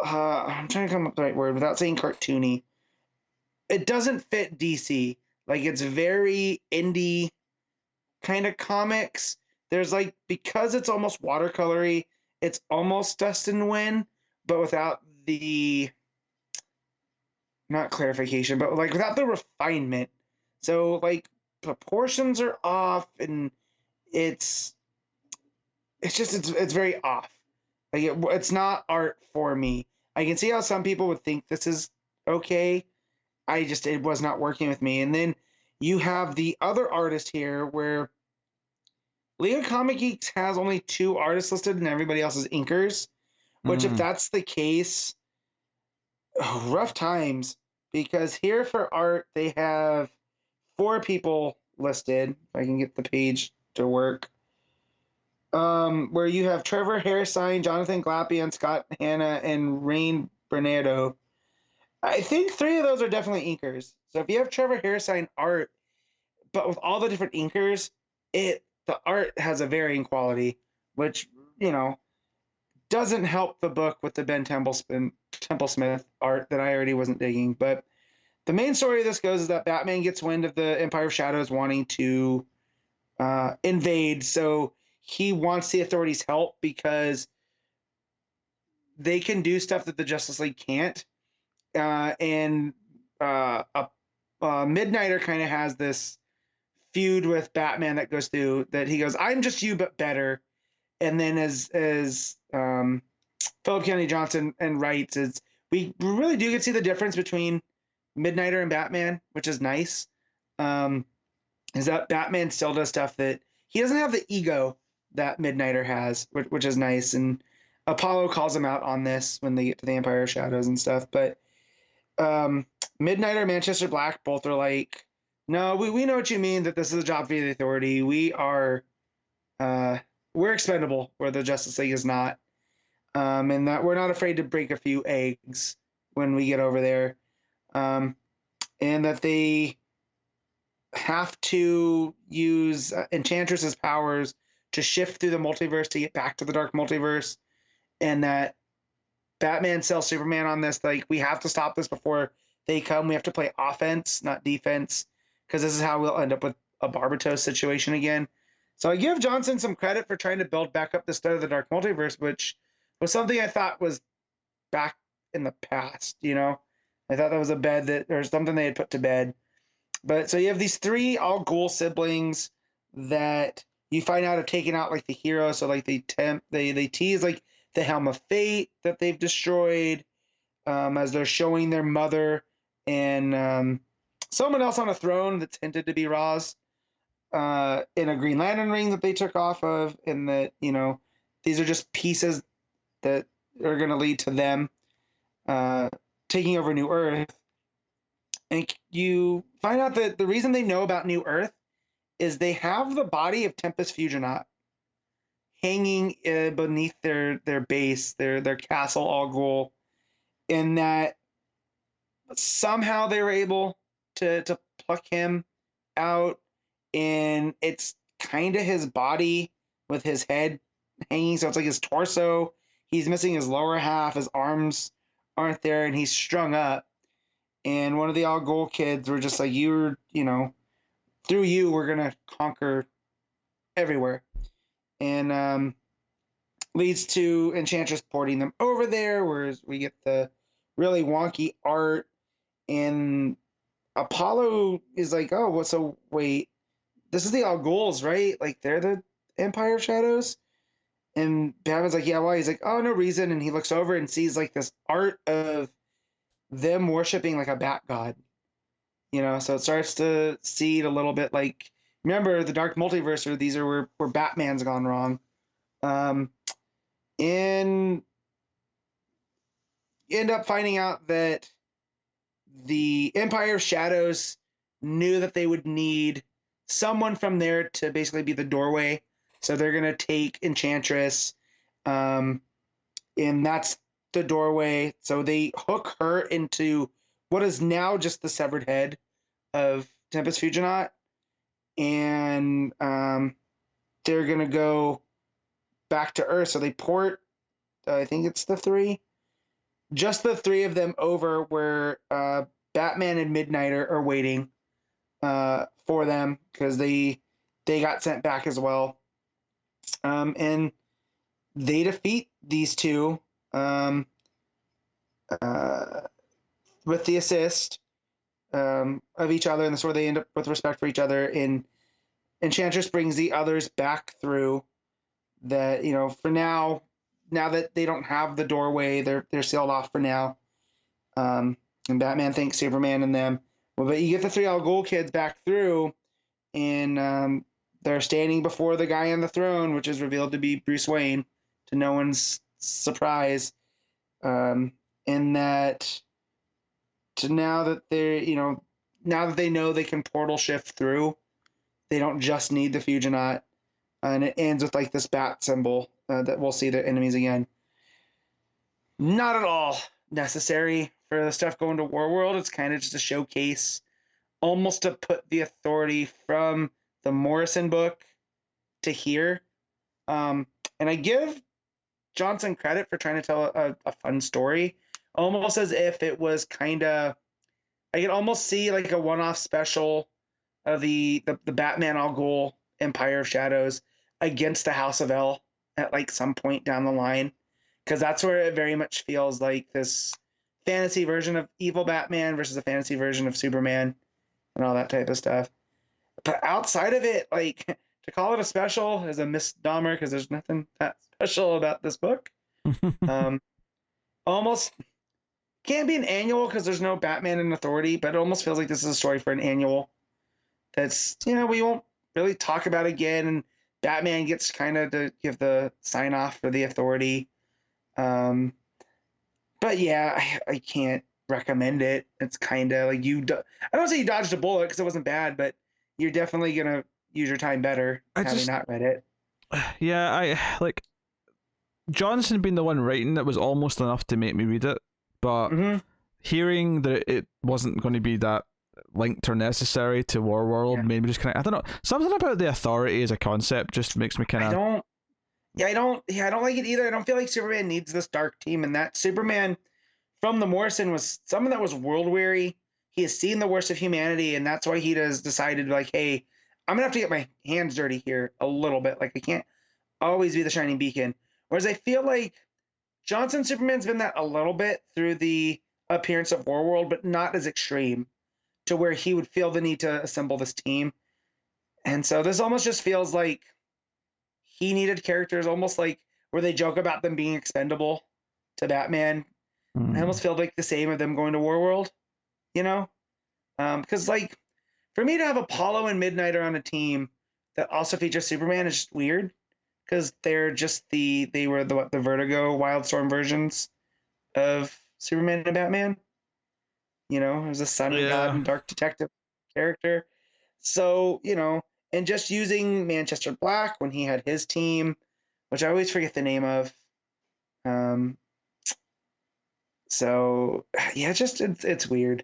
I'm trying to come up with the right word without saying cartoony. It doesn't fit DC. Like it's very indie kind of comics. There's because it's almost watercolory, it's almost Dust and Wind, but without the not clarification, but without the refinement. So proportions are off, and it's very off. It's not art for me. I can see how some people would think this is okay. It was not working with me. And then you have the other artist here where League of Comic Geeks has only 2 artists listed and everybody else is inkers, which if that's the case, rough times, because here for art, they have 4 people listed. If I can get the page to work. Where you have Trevor Hairsine, Jonathan Glapion, Scott Hanna, and Rain Bernardo. I think 3 of those are definitely inkers. So if you have Trevor Hairsine art, but with all the different inkers, the art has a varying quality, which, doesn't help the book with the Ben Templesmith art that I already wasn't digging. But the main story of this goes is that Batman gets wind of the Empire of Shadows wanting to invade, so he wants the Authority's help because they can do stuff that the Justice League can't. And Midnighter kind of has this feud with Batman that goes through that he goes, "I'm just you, but better." And then as Phillip Kennedy Johnson and writes, is we really do get to see the difference between Midnighter and Batman, which is nice. Is that Batman still does stuff that he doesn't have the ego that Midnighter has, which is nice. And Apollo calls him out on this when they get to the Empire of Shadows and stuff. But Midnighter, Manchester Black, both are like, no, we know what you mean, that this is a job for the Authority. We're expendable where the Justice League is not. And that we're not afraid to break a few eggs when we get over there. And that they have to use Enchantress's powers to shift through the multiverse to get back to the Dark Multiverse. And that Batman sells Superman on this, like, we have to stop this before they come. We have to play offense, not defense, because this is how we'll end up with a Barbatos situation again. So I give Johnson some credit for trying to build back up the start of the Dark Multiverse, which was something I thought was back in the past, you know? I thought that was a bed that, or something they had put to bed. But so you have these three Al Ghul siblings that you find out have taken out like the hero. So like they tease like the Helm of Fate that they've destroyed, as they're showing their mother and someone else on a throne that's hinted to be Ra's, in a Green Lantern ring that they took off of, and that, you know, these are just pieces that are going to lead to them taking over New Earth. And you find out that the reason they know about New Earth is they have the body of Tempest Fusionaut hanging beneath their base, their castle Al Ghul, and that somehow they were able to pluck him out, and it's kind of his body with his head hanging, so it's like his torso. He's missing his lower half, his arms aren't there, and he's strung up. And one of the Al Ghul kids were just like, you know, through you, we're going to conquer everywhere. And leads to Enchantress porting them over there, whereas we get the really wonky art. And Apollo is like, oh, well, so wait, this is the Al Ghuls, right? Like, they're the Empire of Shadows? And Batman's like, yeah, why? He's like, oh, no reason. And he looks over and sees like this art of them worshiping like a bat god, you know. So it starts to seed a little bit like, remember the Dark Multiverse, or these are where Batman's gone wrong. And you end up finding out that the Empire of Shadows knew that they would need someone from there to basically be the doorway. So they're gonna take Enchantress, and that's the doorway. So they hook her into what is now just the severed head of Tempest Fusionaut, and they're gonna go back to Earth. So they port, I think it's the three of them over where Batman and Midnighter are waiting for them, because they got sent back as well. And they defeat these two with the assist of each other, and that's where they end up with respect for each other. And Enchantress brings the others back through that, you know, for now that they don't have the doorway, they're sealed off for now. And Batman thanks Superman and them. Well, but you get the three Al Ghul kids back through, and they're standing before the guy on the throne, which is revealed to be Bruce Wayne, to no one's surprise. And that now that they know they can portal shift through, they don't just need the Fusionaut. And it ends with like this bat symbol that we'll see their enemies again. Not at all necessary for the stuff going to Warworld. It's kind of just a showcase, almost to put the Authority from the Morrison book to here. And I give Johnson credit for trying to tell a fun story, almost as if it was kind of, I could almost see like a one-off special of the Batman Al Ghul Empire of Shadows against the House of L at like some point down the line, because that's where it very much feels like this fantasy version of evil Batman versus a fantasy version of Superman and all that type of stuff. But outside of it, like to call it a special is a misnomer because there's nothing that special about this book. Almost can't be an annual because there's no Batman and Authority, but it almost feels like this is a story for an annual. That's we won't really talk about again, and Batman gets kind of to give the sign off for the Authority. But yeah, I can't recommend it. It's kind of like I don't say you dodged a bullet because it wasn't bad, but you're definitely gonna use your time better having not read it. Yeah, I like Johnson being the one writing it was almost enough to make me read it, but hearing that it wasn't going to be that linked or necessary to Warworld made me just kind of, I don't know, something about the Authority as a concept just makes me kind of. I don't like it either. I don't feel like Superman needs this dark team, and that Superman from the Morrison was someone that was world weary. He has seen the worst of humanity, and that's why he has decided, like, hey, I'm gonna have to get my hands dirty here a little bit. Like, I can't always be the shining beacon. Whereas I feel like Johnson Superman's been that a little bit through the appearance of Warworld, but not as extreme to where he would feel the need to assemble this team. And so this almost just feels like he needed characters almost like where they joke about them being expendable to Batman. I almost feel like the same of them going to Warworld, because like for me to have Apollo and Midnighter on a team that also features Superman is just weird because they're just they were the Vertigo Wildstorm versions of Superman and Batman. It was a Sun and God and Dark Detective character. So, and just using Manchester Black when he had his team, which I always forget the name of. So yeah, it's weird.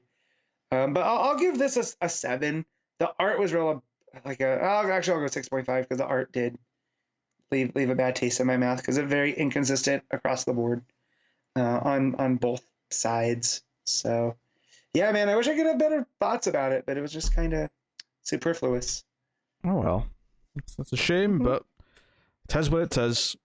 But I'll give this a 7. The art was real I'll go 6.5 because the art did leave a bad taste in my mouth because it's very inconsistent across the board on both sides. So yeah, man, I wish I could have better thoughts about it, but it was just kind of superfluous. Oh well, that's a shame, but it is what it is.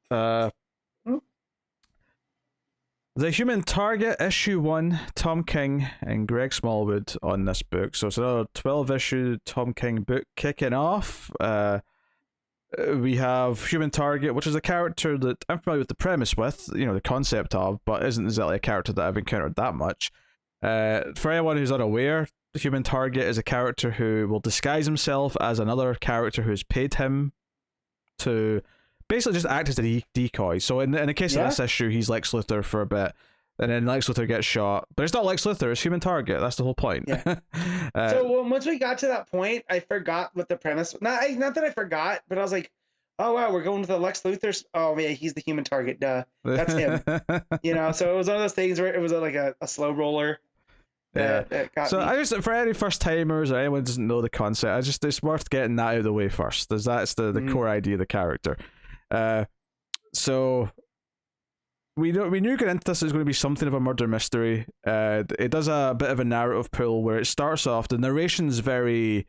The Human Target, issue 1, Tom King and Greg Smallwood on this book. So it's another 12-issue Tom King book kicking off. We have Human Target, which is a character that I'm familiar with the premise with, the concept of, but isn't exactly a character that I've encountered that much. For anyone who's unaware, the Human Target is a character who will disguise himself as another character who's paid him to basically just act as a decoy. So in the case of this issue, he's Lex Luthor for a bit, and then Lex Luthor gets shot. But it's not Lex Luthor, it's Human Target. That's the whole point. Yeah. So once we got to that point, I forgot what the premise. Not that I forgot, but I was like, oh wow, we're going to the Lex Luthor. Oh yeah, he's the Human Target. Duh, that's him. So it was one of those things where it was like a slow roller. That got me. I just, for any first timers or anyone who doesn't know the concept, it's worth getting that out of the way first. That's the core idea of the character. So we knew going into this is going to be something of a murder mystery. It does a bit of a narrative pull where it starts off, the narration's very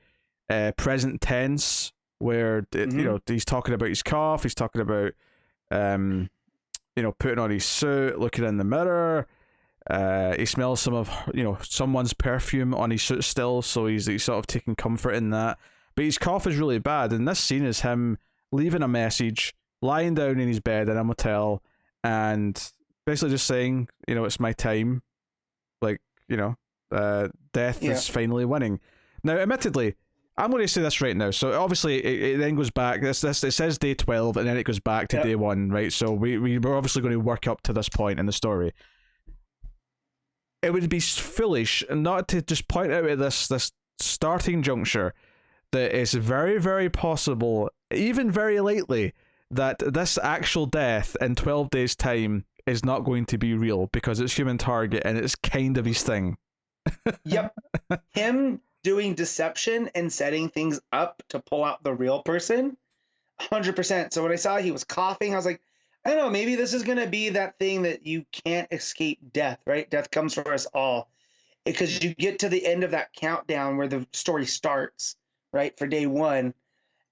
present tense, where he's talking about his cough, he's talking about putting on his suit, looking in the mirror. He smells some of someone's perfume on his suit still, so he's sort of taking comfort in that. But his cough is really bad, and this scene is him leaving a message, lying down in his bed in a motel, and basically just saying, it's my time. Like, death is finally winning. Now, admittedly, I'm going to say this right now. So obviously, it then goes back. It says day 12, and then it goes back to day 1, right? So we're obviously going to work up to this point in the story. It would be foolish not to just point out at this starting juncture that it's very, very possible, even very likely, that this actual death in 12 days' time is not going to be real because it's Human Target and it's kind of his thing. Yep. Him doing deception and setting things up to pull out the real person, 100%. So when I saw he was coughing, I was like, I don't know, maybe this is going to be that thing that you can't escape death, right? Death comes for us all. Because you get to the end of that countdown where the story starts, right, for day 1.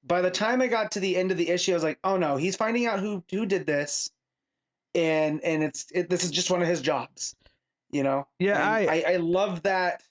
By the time I got to the end of the issue, I was like, oh no, he's finding out who did this. and this is just one of his jobs, you know. Yeah, and I love that,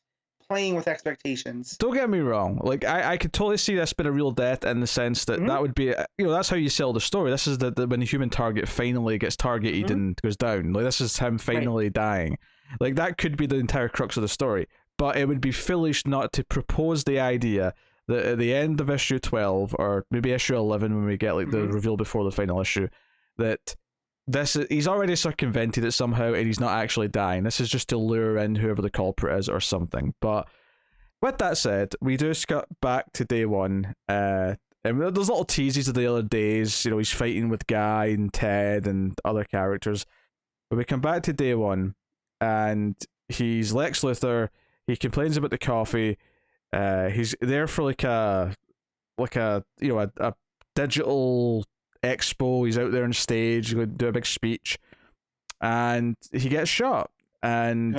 playing with expectations. don't get me wrong. Like I could totally see this being a real death in the sense that Mhm. that would be, that's how you sell the story. This is the when the human target finally gets targeted Mhm. and goes down. Like this is him finally dying. Like that could be the entire crux of the story. But it would be foolish not to propose the idea that at the end of issue 12 or maybe issue 11 when we get like the Mhm. reveal before the final issue, that he's already circumvented it somehow and he's not actually dying. This is just to lure in whoever the culprit is or something. But with that said, we do cut back to day one. And there's little teases of the other days. He's fighting with Guy and Ted and other characters. But we come back to day one, and he's Lex Luthor. He complains about the coffee. He's there for like a a digital expo. He's out there on stage, he's going to do a big speech, and he gets shot. And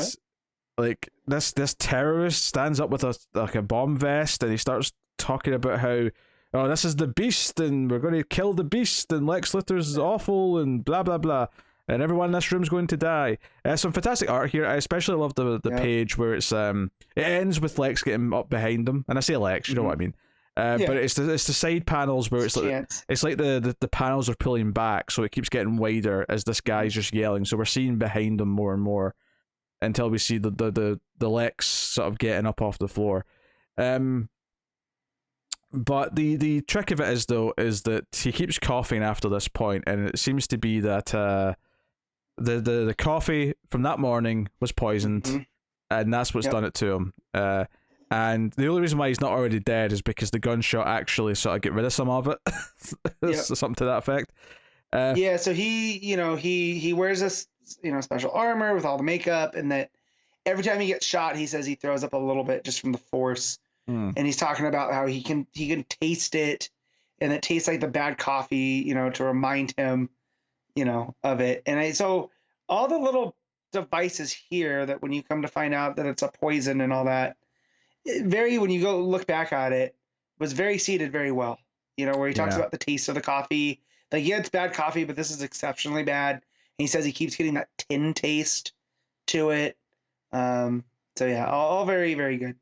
like this terrorist stands up with a bomb vest, and he starts talking about how, oh, this is the beast and we're going to kill the beast and Lex Luthor's awful and blah blah blah, and everyone in this room's going to die. Some fantastic art here. I especially love the page where it ends with Lex getting up behind him, and I say Lex, you know what I mean. But it's the side panels where it's like the panels are pulling back, so it keeps getting wider as this guy's just yelling. So we're seeing behind him more and more until we see the Lex sort of getting up off the floor. But the trick of it is that he keeps coughing after this point, and it seems to be that the coffee from that morning was poisoned, and that's what's done it to him. And the only reason why he's not already dead is because the gunshot actually sort of get rid of some of it. Something to that effect. So he wears this special armor with all the makeup, and that every time he gets shot, he says he throws up a little bit just from the force. And he's talking about how he can taste it, and it tastes like the bad coffee, to remind him, of it. And so all the little devices here that when you come to find out that it's a poison and all that, when you go look back at it, was very seated very well. Where he talks about the taste of the coffee. Like, yeah, it's bad coffee, but this is exceptionally bad. And he says he keeps getting that tin taste to it. So yeah, all very, very good.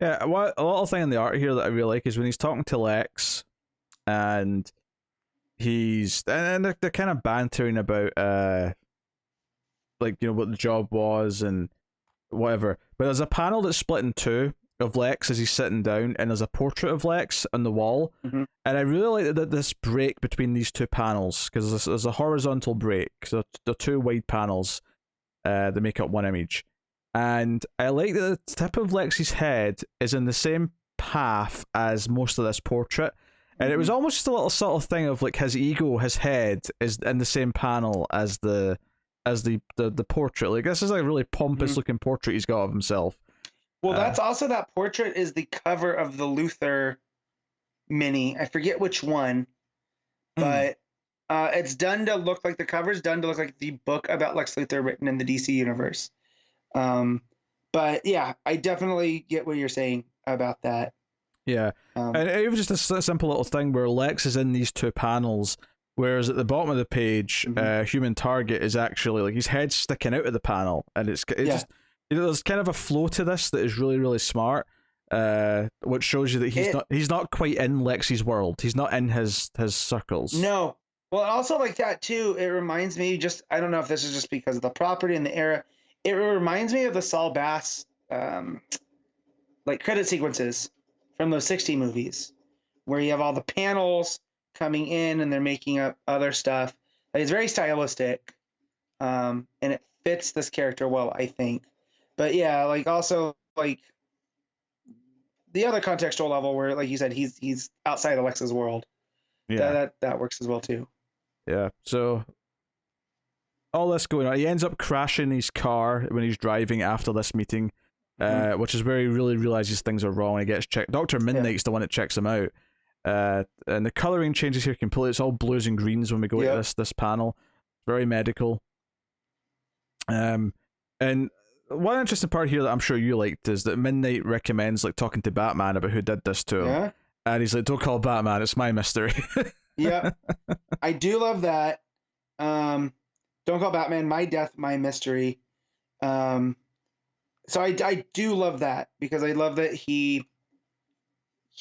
Yeah, a little thing in the art here that I really like is when he's talking to Lex, and they're kind of bantering about what the job was and whatever. But there's a panel that's split in two of Lex as he's sitting down, and there's a portrait of Lex on the wall. And I really like that this break between these two panels, because there's a horizontal break. So they're two wide panels that make up one image. And I like that the tip of Lexi's head is in the same path as most of this portrait. And it was almost just a little subtle thing of like his ego, his head is in the same panel as the portrait. Like, this is a really pompous looking portrait he's got of himself. Well, that's also, that portrait is the cover of the Luthor mini. I forget which one, but it's done to look like, the cover's done to look like the book about Lex Luthor written in the DC universe. But yeah, I definitely get what you're saying about that. Yeah, and it was just a simple little thing where Lex is in these two panels, whereas at the bottom of the page, human target is actually like his head's sticking out of the panel, and it's just there's kind of a flow to this that is really, really smart. Which shows you that he's not quite in Lexi's world. He's not in his circles. No. Well, also like that too, it reminds me, just, I don't know if this is just because of the property and the era, it reminds me of the Saul Bass like credit sequences from those 60 movies, where you have all the panels coming in and they're making up other stuff. Like, it's very stylistic, and it fits this character well, I think. But yeah, like, also like the other contextual level where, like you said, he's outside Alexa's world. Yeah, that works as well too. Yeah. So all this going on, he ends up crashing his car when he's driving after this meeting, which is where he really realizes things are wrong. He gets checked. Dr. Midnight's the one that checks him out. And the coloring changes here completely. It's all blues and greens when we go to this panel. Very medical. And one interesting part here that I'm sure you liked is that Midnight recommends like talking to Batman about who did this to him. And he's like, don't call Batman, it's my mystery. Yeah. I do love that. Don't Call Batman, My Death, My Mystery. Um, so I do love that because I love that he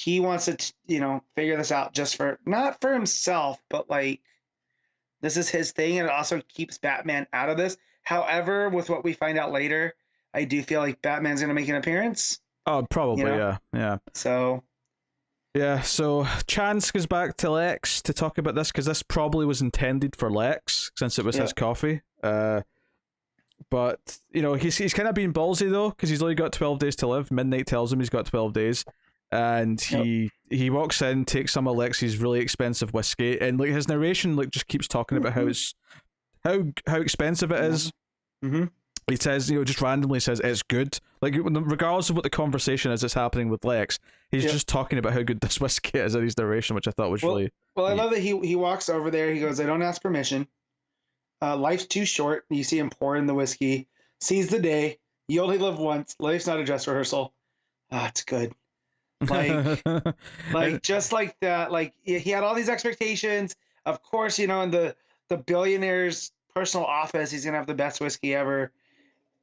wants to figure this out just for not for himself, but like this is his thing, and it also keeps Batman out of this. However, with what we find out later, I do feel like Batman's gonna make an appearance. Oh, probably, yeah, yeah. So yeah, so Chance goes back to Lex to talk about this because this probably was intended for Lex since it was his coffee. But he's kind of being ballsy though because he's only got 12 days to live. Midnight tells him he's got 12 days, and he walks in, takes some of Lex's really expensive whiskey, and like his narration like just keeps talking about how it's how expensive it is. Mm-hmm. He says, just randomly says it's good. Like, regardless of what the conversation is that's happening with Lex, he's just talking about how good this whiskey is in his narration, which I thought was really. Well, I love that he walks over there. He goes, "I don't ask permission. Life's too short." You see him pouring the whiskey. Seize the day. You only live once. Life's not a dress rehearsal. It's good. Like just like that. Like he had all these expectations. Of course, in the billionaire's personal office, he's gonna have the best whiskey ever.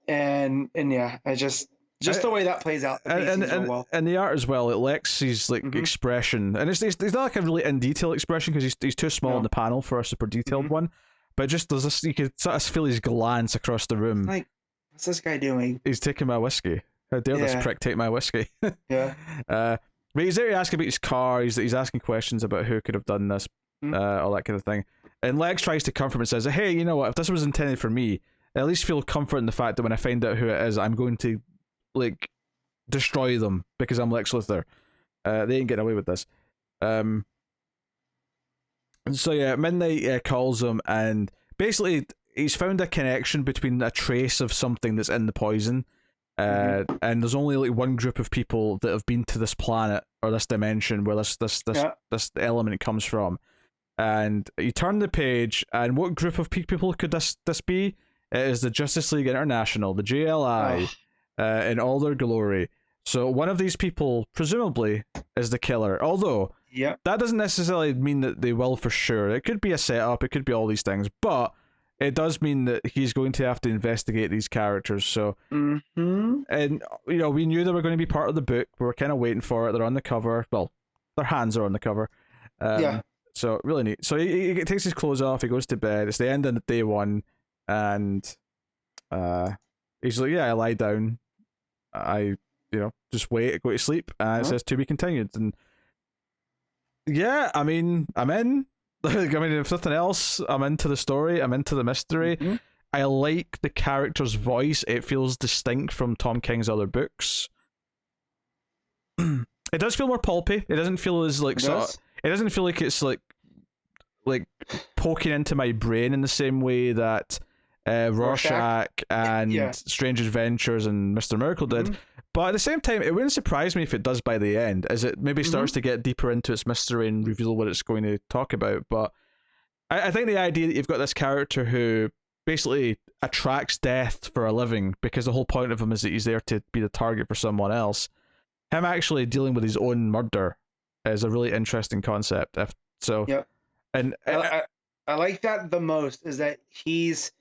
And yeah, I just the way that plays out, and the art as well. It Lex's like expression, and it's not like a really in detail expression because he's too small in the panel for a super detailed one. But just there's this, you could sort of feel his glance across the room. Like, what's this guy doing? He's taking my whiskey. How dare this prick take my whiskey? Yeah. But he's there to ask about his car. He's asking questions about who could have done this, all that kind of thing. And Lex tries to comfort him and says, "Hey, you know what? If this was intended for me, I at least feel comfort in the fact that when I find out who it is, I'm going to, like, destroy them because I'm Lex Luthor. They ain't getting away with this." And so yeah, Midnight calls him, and basically he's found a connection between a trace of something that's in the poison. And there's only like one group of people that have been to this planet or this dimension where this element comes from. And you turn the page, and what group of people could this be? It is the Justice League International, the JLI, in all their glory. So one of these people, presumably, is the killer. Although, that doesn't necessarily mean that they will for sure. It could be a setup, it could be all these things, but it does mean that he's going to have to investigate these characters. So, and we knew they were going to be part of the book. We were kind of waiting for it. They're on the cover. Well, their hands are on the cover. So really neat. So he takes his clothes off. He goes to bed. It's the end of day one, and he's like, "Yeah, I lie down. I just wait. Go to sleep." And it says to be continued. And yeah, I mean, I'm in. Like, I mean, if nothing else, I'm into the story. I'm into the mystery. I like the character's voice. It feels distinct from Tom King's other books. It does feel more pulpy. It doesn't feel as like it doesn't feel like it's like poking into my brain in the same way that Rorschach and Strange Adventures and Mr. Miracle did. But at the same time, it wouldn't surprise me if it does by the end, as it maybe starts to get deeper into its mystery and reveal what it's going to talk about. But I think the idea that you've got this character who basically attracts death for a living, because the whole point of him is that he's there to be the target for someone else, him actually dealing with his own murder is a really interesting concept. And I like that the most is that he's,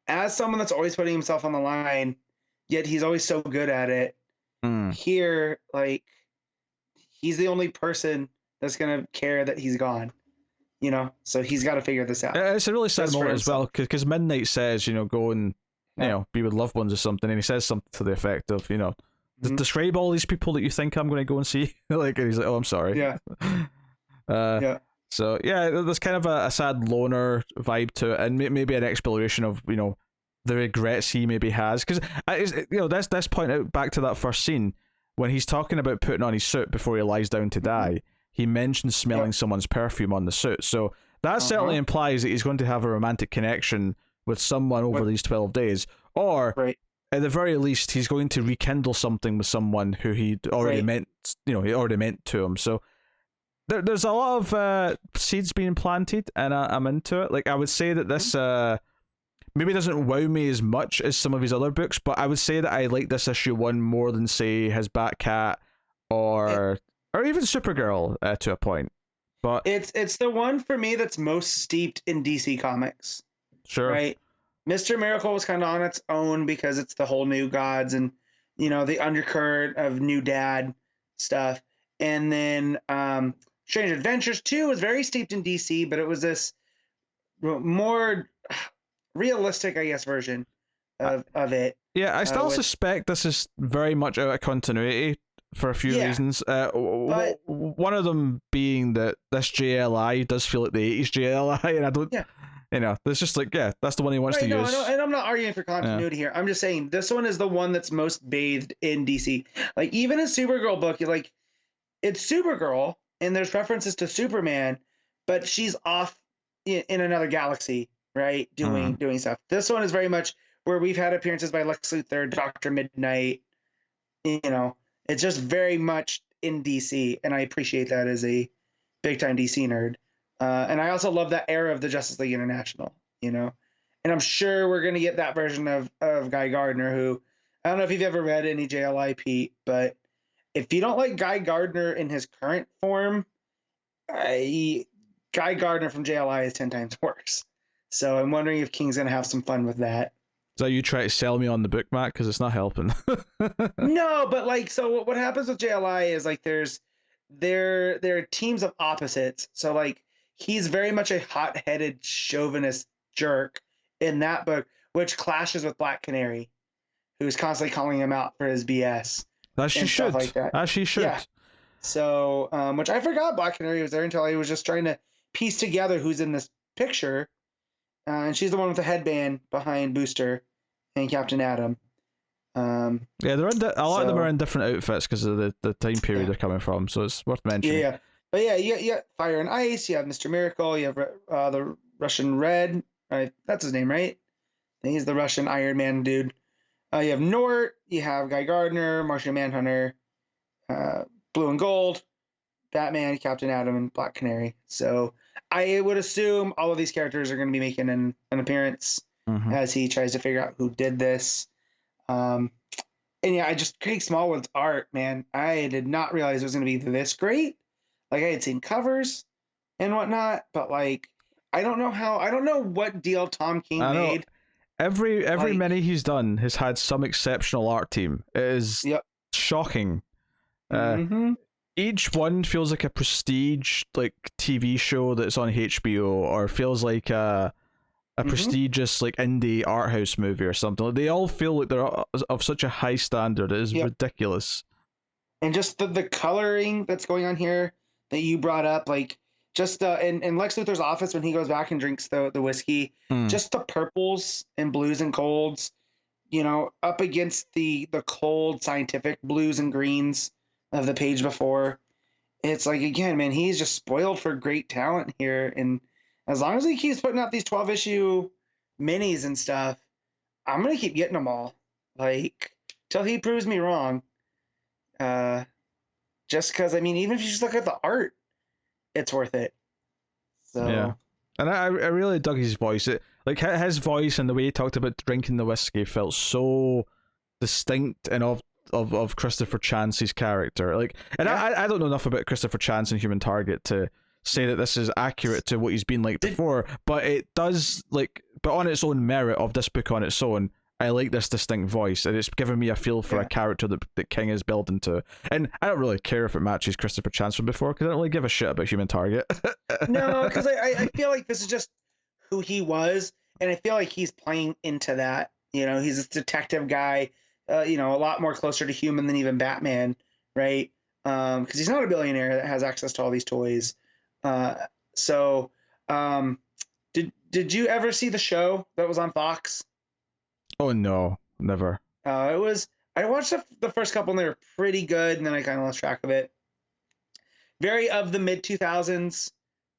as someone that's always putting himself on the line, yet he's always so good at it. Here, like, he's the only person that's gonna care that he's gone. So he's got to figure this out. It's a really sad moment as well, because Midnight says, go and be with loved ones or something, and he says something to the effect of, describe all these people that you think I'm going to go and see. Like, and he's like, "Oh, I'm sorry." So yeah, there's kind of a sad loner vibe to it, and maybe an exploration of the regrets he maybe has, because this point out back to that first scene when he's talking about putting on his suit before he lies down to die. He mentions smelling someone's perfume on the suit, so that certainly implies that he's going to have a romantic connection with someone over these 12 days, or at the very least, he's going to rekindle something with someone who he already meant, he already meant to him. So there's a lot of seeds being planted, and I'm into it. Like, I would say that this maybe doesn't wow me as much as some of his other books, but I would say that I like this issue one more than, say, his Batcat or even Supergirl to a point. But it's the one for me that's most steeped in DC Comics. Sure. right? Mr. Miracle was kind of on its own because it's the whole New Gods and, you know, the undercurrent of New Dad stuff. And then Strange Adventures 2 was very steeped in DC, but it was this more realistic, I guess, version of it. Yeah, I still suspect this is very much out of continuity for a few reasons. But one of them being that this JLI does feel like the 80s JLI, and I don't, you know, it's just like, that's the one he wants to use. And I'm not arguing for continuity here. I'm just saying this one is the one that's most bathed in DC. Like, even a Supergirl book, like, it's Supergirl, and there's references to Superman, but she's off in another galaxy, right? Doing stuff. This one is very much where we've had appearances by Lex Luthor, Dr. Midnight. You know, it's just very much in DC, and I appreciate that as a big-time DC nerd. And I also love that era of the Justice League International, you know? And I'm sure we're going to get that version of Guy Gardner, who, I don't know if you've ever read any JLI, Pete, but if you don't like Guy Gardner in his current form, Guy Gardner from JLI is 10 times worse. So I'm wondering if King's going to have some fun with that. So you try to sell me on the book, Matt, because it's not helping. No, but like, so what happens with JLI is like there are teams of opposites. So like he's very much a hot-headed chauvinist jerk in that book, which clashes with Black Canary, who's constantly calling him out for his BS. As she should. Like that. As she should. Yeah. So, which I forgot Black Canary was there until I was just trying to piece together who's in this picture. And she's the one with the headband behind Booster and Captain Atom. Yeah, they're in a lot of them are in different outfits because of the time period they're coming from, so it's worth mentioning. Yeah. But yeah, you got Fire and Ice, you have Mr. Miracle, you have the Russian Red. That's his name, right? He's the Russian Iron Man dude. You have Nort, you have Guy Gardner, Martian Manhunter, Blue and Gold, Batman, Captain Atom, and Black Canary. So I would assume all of these characters are going to be making an appearance as he tries to figure out who did this. And yeah, Craig Smallwood's art, man, I did not realize it was going to be this great. Like, I had seen covers and whatnot, but like, I don't know what deal Tom King made. Every like, mini he's done has had some exceptional art team. It is shocking. Each one feels like a prestige like TV show that's on HBO, or feels like a prestigious like indie art house movie or something. They all feel like they're of such a high standard. It is ridiculous. And just the coloring that's going on here that you brought up, like just in Lex Luthor's office when he goes back and drinks the whiskey, just the purples and blues and golds, you know, up against the cold scientific blues and greens of the page before. It's like, again, man, he's just spoiled for great talent here, and as long as he keeps putting out these 12-issue minis and stuff, I'm gonna keep getting them all, like, till he proves me wrong. Just because, I mean, even if you just look at the art, it's worth it. So yeah, and I really dug his voice. Like his voice and the way he talked about drinking the whiskey felt so distinct and of Christopher Chance's character. Like, and I don't know enough about Christopher Chance and Human Target to say that this is accurate to what he's been like before, but it does, like, but on its own merit of this book on its own, I like this distinct voice, and it's given me a feel for a character that King is building to. And I don't really care if it matches Christopher Chance from before, because I don't really give a shit about Human Target. No, because I feel like this is just who he was, and I feel like he's playing into that. You know, he's a detective guy, you know, a lot more closer to human than even Batman, right? Because he's not a billionaire that has access to all these toys. Did you ever see the show that was on Fox? Oh no, never. I watched the first couple and they were pretty good, and then I kind of lost track of it. Very of the mid 2000s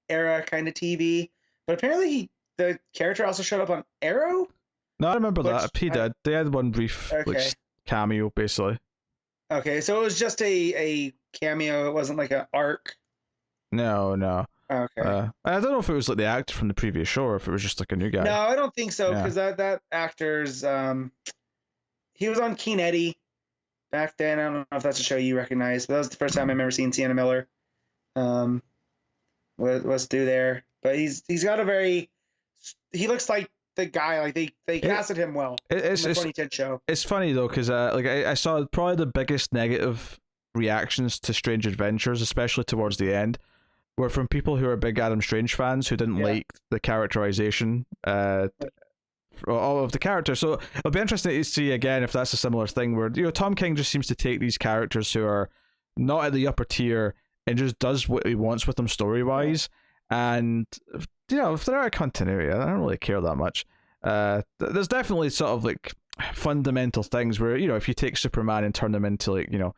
era kind of TV, but apparently the character also showed up on Arrow. No, I remember that. He did. They had one brief like cameo, basically. Okay, so it was just a cameo. It wasn't like an arc. No. Okay. I don't know if it was like the actor from the previous show or if it was just like a new guy. No, I don't think so, because that actor's he was on Keen Eddie back then. I don't know if that's a show you recognize, but that was the first time I remember seeing Sienna Miller was through there. But he's got he looks like the guy. Like they casted him well it's in the 2010 show. It's funny though, because like I saw probably the biggest negative reactions to Strange Adventures, especially towards the end, were from people who are big Adam Strange fans who didn't like the characterization of the character. So it'll be interesting to see again if that's a similar thing where, you know, Tom King just seems to take these characters who are not at the upper tier and just does what he wants with them story wise. And you know, if they're out of continuity, I don't really care that much. There's definitely sort of like fundamental things where, you know, if you take Superman and turn them into, like, you know,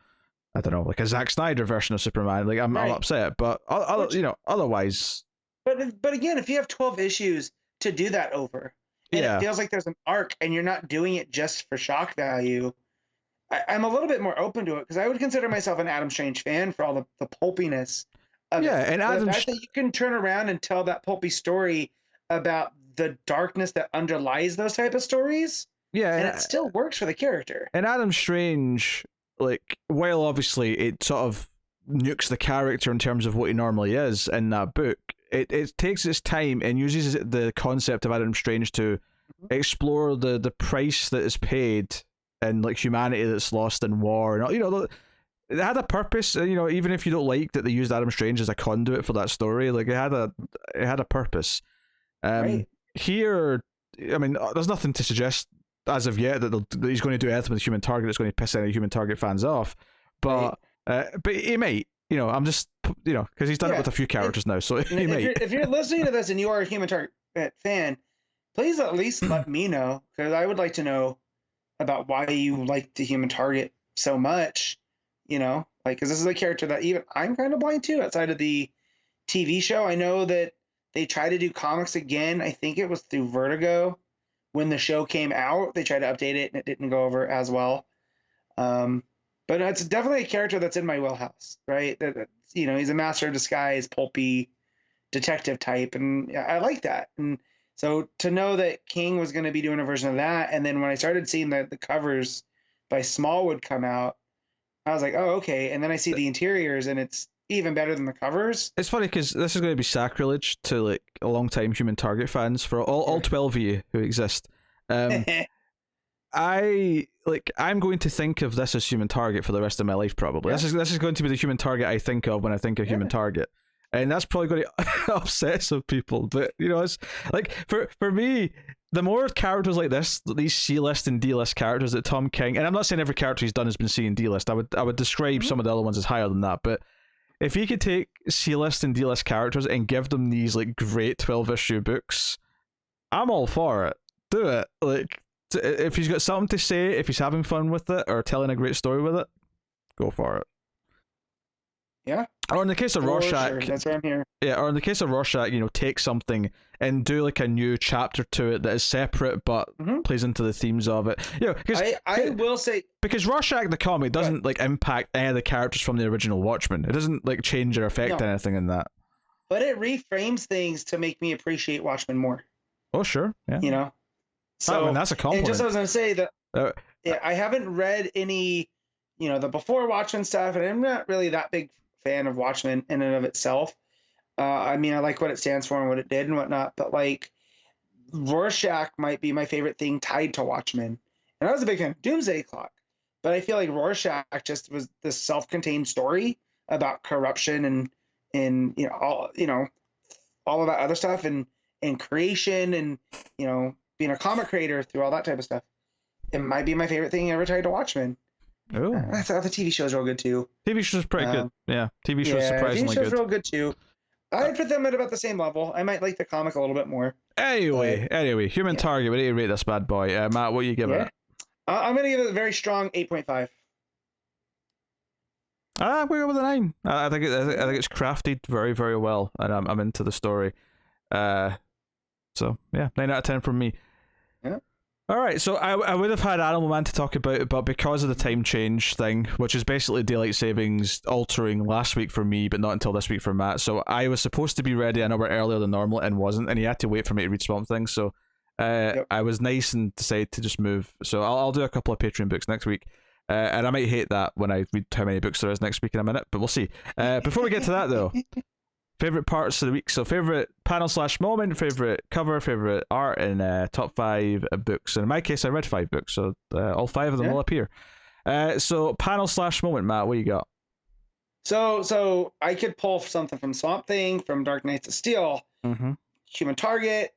I don't know, like a Zack Snyder version of Superman, like I'm upset. But you know, otherwise. But again, if you have 12 issues to do that over, and it feels like there's an arc, and you're not doing it just for shock value, I'm a little bit more open to it, because I would consider myself an Adam Strange fan for all the pulpiness of it. And the fact that you can turn around and tell that pulpy story about the darkness that underlies those type of stories, and it still works for the character. And Adam Strange, like, while obviously it sort of nukes the character in terms of what he normally is in that book, it takes its time and uses the concept of Adam Strange to explore the price that is paid and, like, humanity that's lost in war, and, you know, it had a purpose. You know, even if you don't like that they used Adam Strange as a conduit for that story, like, it had a purpose. Here, I mean, there's nothing to suggest as of yet that he's going to do anything with Human Target that's going to piss any Human Target fans off, but he might. You know, I'm just, you know, because he's done it with a few characters now, so he might. If you're listening to this and you are a Human Target fan, please at least let me know, because I would like to know about why you like the Human Target so much. You know, like, because this is a character that even I'm kind of blind to outside of the TV show. I know that they tried to do comics again. I think it was through Vertigo when the show came out. They tried to update it and it didn't go over as well. But it's definitely a character that's in my wheelhouse, right? You know, he's a master of disguise, pulpy detective type, and I like that. And so to know that King was going to be doing a version of that, and then when I started seeing the covers by Smallwood come out, I was like, oh, okay. And then I see the interiors, and it's even better than the covers. It's funny because this is going to be sacrilege to, like, a long time Human Target fans, for all 12 of you who exist. I'm going to think of this as Human Target for the rest of my life, probably. This is going to be the Human Target I think of when I think of Human Target, and that's probably going to upset some people. But, you know, it's like, for me, the more characters like this, these C-list and D-list characters that Tom King, and I'm not saying every character he's done has been C and D-list. I would describe some of the other ones as higher than that, but if he could take C-list and D-list characters and give them these, like, great 12-issue books, I'm all for it. Do it. Like, if he's got something to say, if he's having fun with it, or telling a great story with it, go for it. Yeah. Or in the case of Rorschach, sure. That's why I'm here. Yeah, or in the case of Rorschach, you know, take something and do, like, a new chapter to it that is separate but plays into the themes of it. You know, I will say, because Rorschach the comic doesn't like impact any of the characters from the original Watchmen. It doesn't, like, change or affect anything in that. But it reframes things to make me appreciate Watchmen more. Oh, sure. Yeah. You know. So, I mean, that's a compliment. And just, I was going to say that I haven't read any, you know, the before Watchmen stuff, and I'm not really that big fan of Watchmen in and of itself. I mean, I like what it stands for and what it did and whatnot, but, like, Rorschach might be my favorite thing tied to Watchmen. And I was a big fan of Doomsday Clock, but I feel like Rorschach just was this self-contained story about corruption and all of that other stuff and creation and, you know, being a comic creator through all that type of stuff. It might be my favorite thing ever tied to Watchmen. Oh, I thought the TV show's real good too. TV show's pretty good. Yeah, TV show's surprisingly TV show's good. Real good too. I'd put them at about the same level. I might like the comic a little bit more. Anyway, Human Target. We need to rate this bad boy. Matt, what do you give it? I'm gonna give it a very strong 8.5. We go with a 9. I think it's crafted very, very well, and I'm into the story. So yeah, 9 out of 10 from me. Yeah. All right, so I would have had Animal Man to talk about, but because of the time change thing, which is basically daylight savings altering last week for me, but not until this week for Matt. So I was supposed to be ready an hour earlier than normal and wasn't, and he had to wait for me to read Swamp Thing. So I was nice and decided to just move. So I'll do a couple of Patreon books next week. And I might hate that when I read how many books there is next week in a minute, but we'll see. Before we get to that, though, favorite parts of the week. So favorite panel / moment, favorite cover, favorite art, and top 5 books. And in my case, I read 5 books, so all 5 of them will appear. So panel / moment, Matt, what you got? So I could pull something from Swamp Thing, from Dark Knights of Steel, Human Target.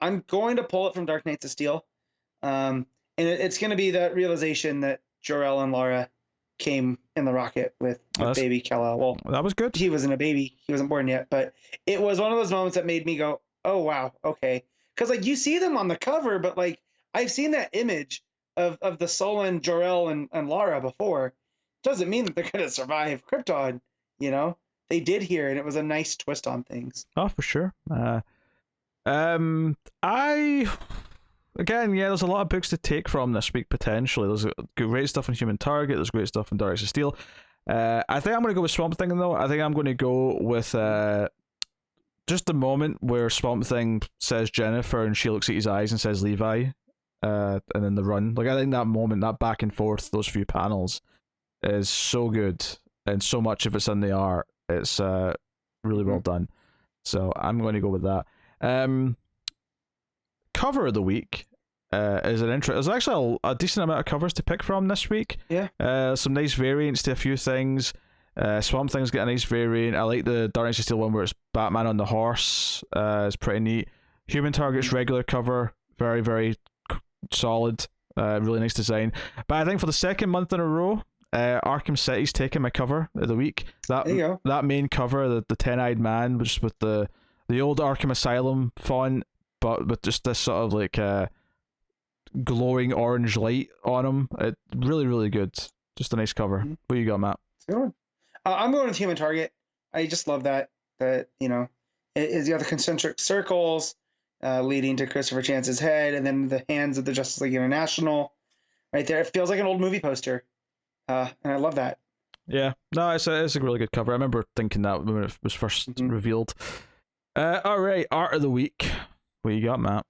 I'm going to pull it from Dark Knights of Steel, and it's going to be that realization that Jor-El and Lara came in the rocket with baby Kal-El. Well, that was good. He wasn't a baby; he wasn't born yet, but it was one of those moments that made me go, "Oh wow, okay." Because like you see them on the cover, but like I've seen that image of the Sullen, Jor-El, and Lara before. Doesn't mean that they're going to survive Krypton, you know? They did here, and it was a nice twist on things. Oh, for sure. Again, there's a lot of books to take from this week, potentially. There's great stuff in Human Target, there's great stuff in Dark Knights of Steel. I think I'm going to go with Swamp Thing, though. I think I'm going to go with just the moment where Swamp Thing says Jennifer, and she looks at his eyes and says Levi, and then the run. Like, I think that moment, that back and forth, those few panels, is so good, and so much of it's in the art. It's really well done. So I'm going to go with that. Cover of the week is an intro. There's actually a decent amount of covers to pick from this week. Yeah. Some nice variants to a few things. Swamp Thing's got a nice variant. I like the Dark Knights of Steel one where it's Batman on the horse. It's pretty neat. Human Target's regular cover, very, very solid. Really nice design. But I think for the second month in a row, Arkham City's taking my cover of the week. That main cover, the 10-eyed man, just with the old Arkham Asylum font, but with just this sort of like glowing orange light on him. It really, really good. Just a nice cover. What you got, Matt? I'm going with Human Target. I just love that you know, is the other concentric circles leading to Christopher Chance's head, and then the hands of the Justice League International right there. It feels like an old movie poster. And I love that. Yeah, no, it's a really good cover. I remember thinking that when it was first revealed. All right, art of the week. What you got, Matt?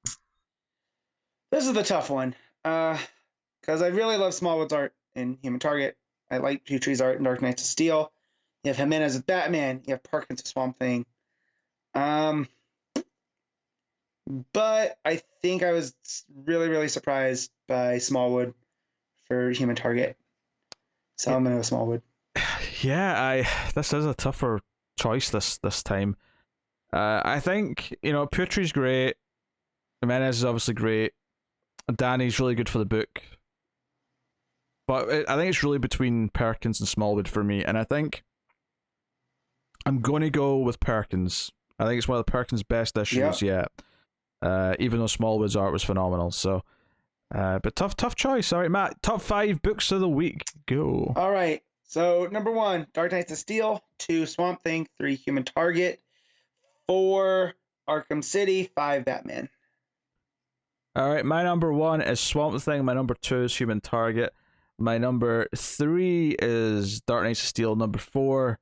This is the tough one, because I really love Smallwood's art in Human Target. I like Putri's art in Dark Knights of Steel. You have Jiminez with Batman. You have Perkins with Swamp Thing. But I think I was really, really surprised by Smallwood for Human Target. So I'm gonna go Smallwood. Yeah, this is a tougher choice this time. I think, you know, Putri's great. Jiminez is obviously great. Dani's really good for the book. But I think it's really between Perkins and Smallwood for me, and I think I'm going to go with Perkins. I think it's one of the Perkins' best issues yet. Even though Smallwood's art was phenomenal. So, but tough choice. All right, Matt. Top 5 books of the week. Go. All right. So number 1, Dark Knights of Steel. 2, Swamp Thing. 3, Human Target. 4, Arkham City. 5, Batman. All right. My number 1 is Swamp Thing. My number 2 is Human Target. My number 3 is Dark Knights of Steel. Number 4,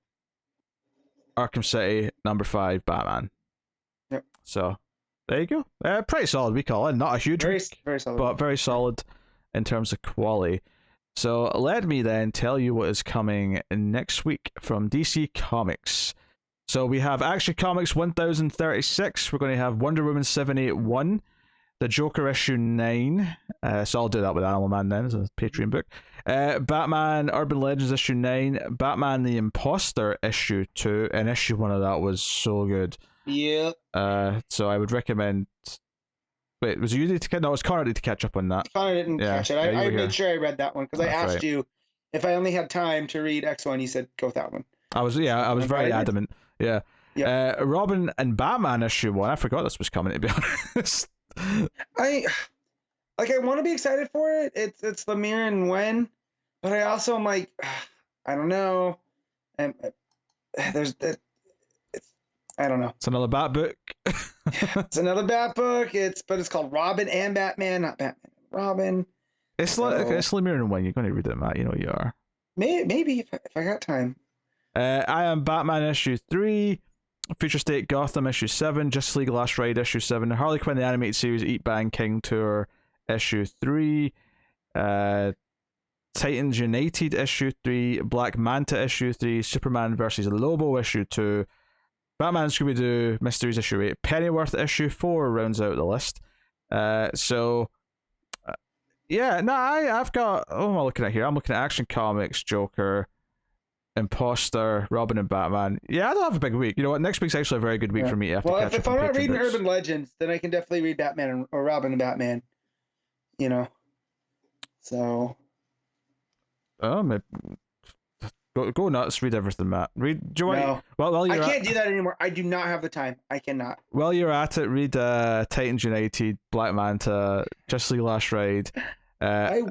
Arkham City. Number 5, Batman. Yep. So there you go. Pretty solid week all in. Not a huge week, very solid, but very solid in terms of quality. So let me then tell you what is coming next week from DC Comics. So we have Action Comics 1036. We're going to have Wonder Woman 781. The Joker issue 9. So I'll do that with Animal Man then as a Patreon book. Batman Urban Legends issue 9. Batman the Imposter issue 2. And issue 1 of that was so good. Yeah. So I would recommend. Wait, was it you to catch? No, it was Connor to catch up on that. Connor didn't catch it. I made sure I read that one because I asked you if I only had time to read X1. You said go with that one. I was very adamant. Yeah. Robin and Batman issue 1. I forgot this was coming, to be honest. I want to be excited for it. It's Lemire and Wen, but I also am like, I don't know. And I don't know. It's another Bat book. It's another Bat book. It's called Robin and Batman, not Batman and Robin. It's Lemire and Wen. You're going to read it, Matt. You know you are. Maybe if I got time. I Am Batman issue 3. Future State Gotham issue 7, Justice League Last Ride issue 7, Harley Quinn the Animated Series Eat Bang King Tour issue 3, Titans United issue 3, Black Manta issue 3, Superman vs. Lobo issue 2, Batman Scooby-Doo Mysteries issue 8, Pennyworth issue 4 rounds out the list. Yeah, no, I've got. What am I looking at here? I'm looking at Action Comics, Joker, Imposter, Robin, and Batman. Yeah, I don't have a big week. You know what? Next week's actually a very good week for me. To well, catch if I'm not reading Urban Legends, then I can definitely read Batman or Robin and Batman. You know, so. Maybe. Go nuts. Read everything, Matt. Read. Do you want? No. Well, I can't do that anymore. I do not have the time. I cannot. While you're at it, read Titans United, Black Manta, Justice League Last Ride. I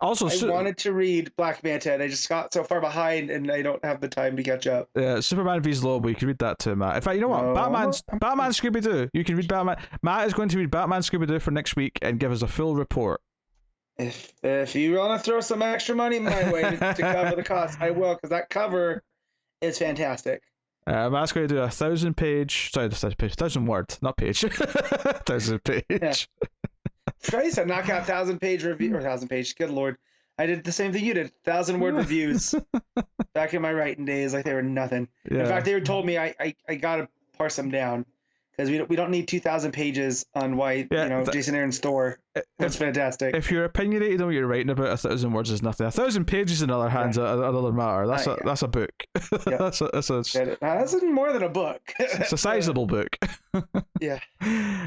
Also, wanted to read Black Manta, and I just got so far behind, and I don't have the time to catch up. Superman vs. Lobo. You can read that too, Matt. In fact, you know what? Batman Scooby Doo. You can read Batman. Matt is going to read Batman Scooby Doo for next week and give us a full report. If you want to throw some extra money my way to cover the cost, I will, because that cover is fantastic. Matt's going to do 1,000 word, not page. 1,000 page. Yeah. Christ, I knock out 1,000 page review, or 1,000 page. Good lord, I did the same thing you did. 1,000 word reviews back in my writing days, like they were nothing. Yeah. In fact, they told me I gotta parse them down. Because we don't need 2,000 pages on why Jason Aaron's store. That's fantastic. If you're opinionated on what you're writing about, 1,000 words is nothing. 1,000 pages, in other hands, another matter. That's a book. Yeah. That's more than a book. It's a sizable book. Yeah.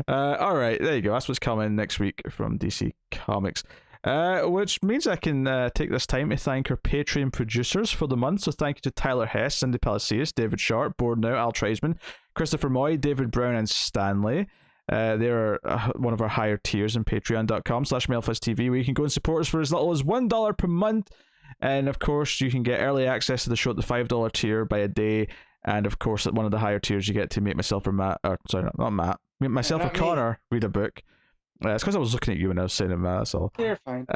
All right, there you go. That's what's coming next week from DC Comics. Which means I can take this time to thank our Patreon producers for the month. So thank you to Tyler Hess, Cindy Palacios, David Sharp, Board Now, Al Treisman, Christopher Moy, David Brown, and Stanley. They're one of our higher tiers on patreon.com/MailFuzzTV, where you can go and support us for as little as $1 per month. And of course, you can get early access to the show at the $5 tier by a day. And of course, at one of the higher tiers, you get to make myself or Matt, or sorry, not Matt, myself or Connor read a book. It's because I was looking at you when I was saying it, Matt, that's all. You're fine.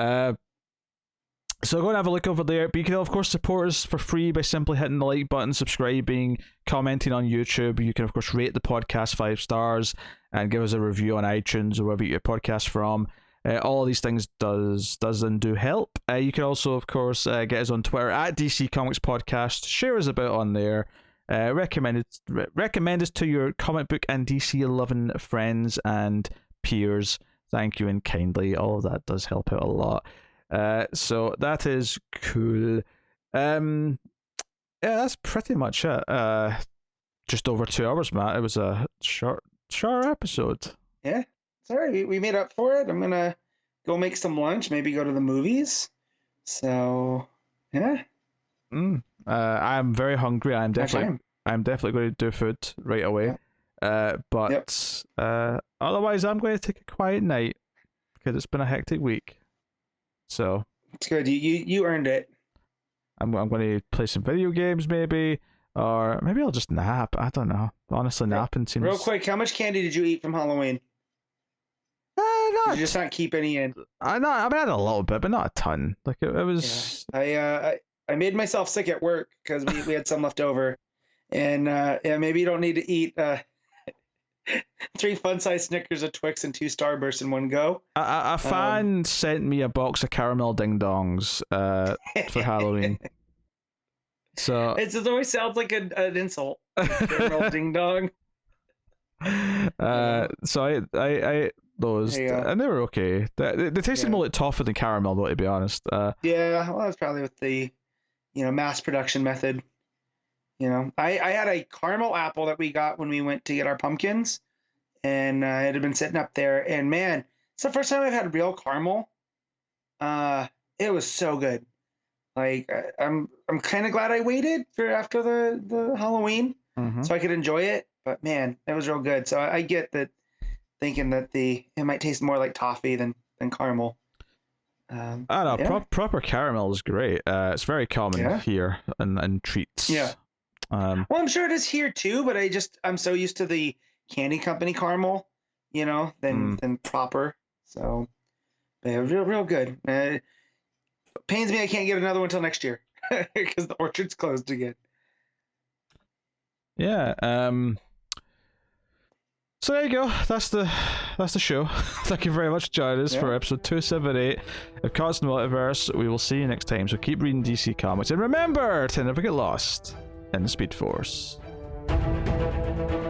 So go and have a look over there. But you can, of course, support us for free by simply hitting the like button, subscribing, commenting on YouTube. You can, of course, rate the podcast 5 stars and give us a review on iTunes or wherever you get your podcast from. All of these things does and do help. You can also, of course, get us on Twitter at DC Comics Podcast. Share us about on there. Recommend us to your comic book and DC loving friends and peers. Thank you and kindly. All of that does help out a lot. So that is cool. Yeah, that's pretty much it. Just over 2 hours, Matt. It was a short episode. Yeah, sorry, we made up for it. I'm gonna go make some lunch. Maybe go to the movies. So yeah. I'm very hungry. I'm definitely going to do food right away. But otherwise, I'm going to take a quiet night because it's been a hectic week. So it's good. You earned it. I'm going to play some video games, maybe, or maybe I'll just nap. I don't know. Honestly, napping seems. Real quick, how much candy did you eat from Halloween? Did you just not keep any in? I had a little bit, but not a ton. Like it was. Yeah. I made myself sick at work because we had some left over, and maybe you don't need to eat 3 fun-sized Snickers, a Twix, and 2 Starbursts in one go. A fan sent me a box of caramel ding dongs for Halloween. So it always sounds like an insult. Caramel ding dong. So I ate those, and they were okay. They tasted more like toffee than caramel, though, to be honest. Yeah, well, that's probably with the mass production method. I had a caramel apple that we got when we went to get our pumpkins, and it had been sitting up there. And man, it's the first time I've had real caramel. It was so good. Like I'm kind of glad I waited for after the Halloween so I could enjoy it. But man, it was real good. So I get that, thinking that it might taste more like toffee than caramel. I don't know. Proper caramel is great. It's very common here in treats. Yeah. Well, I'm sure it is here too, but I'm so used to the candy company caramel, than proper. So, but yeah, real good. Pains me I can't get another one until next year because the orchard's closed again. Yeah. So there you go. That's the show. Thank you very much for joining us for episode 278 of Comics From The Multiverse. We will see you next time. So keep reading DC Comics and remember to never get lost in the Speed Force. Bye.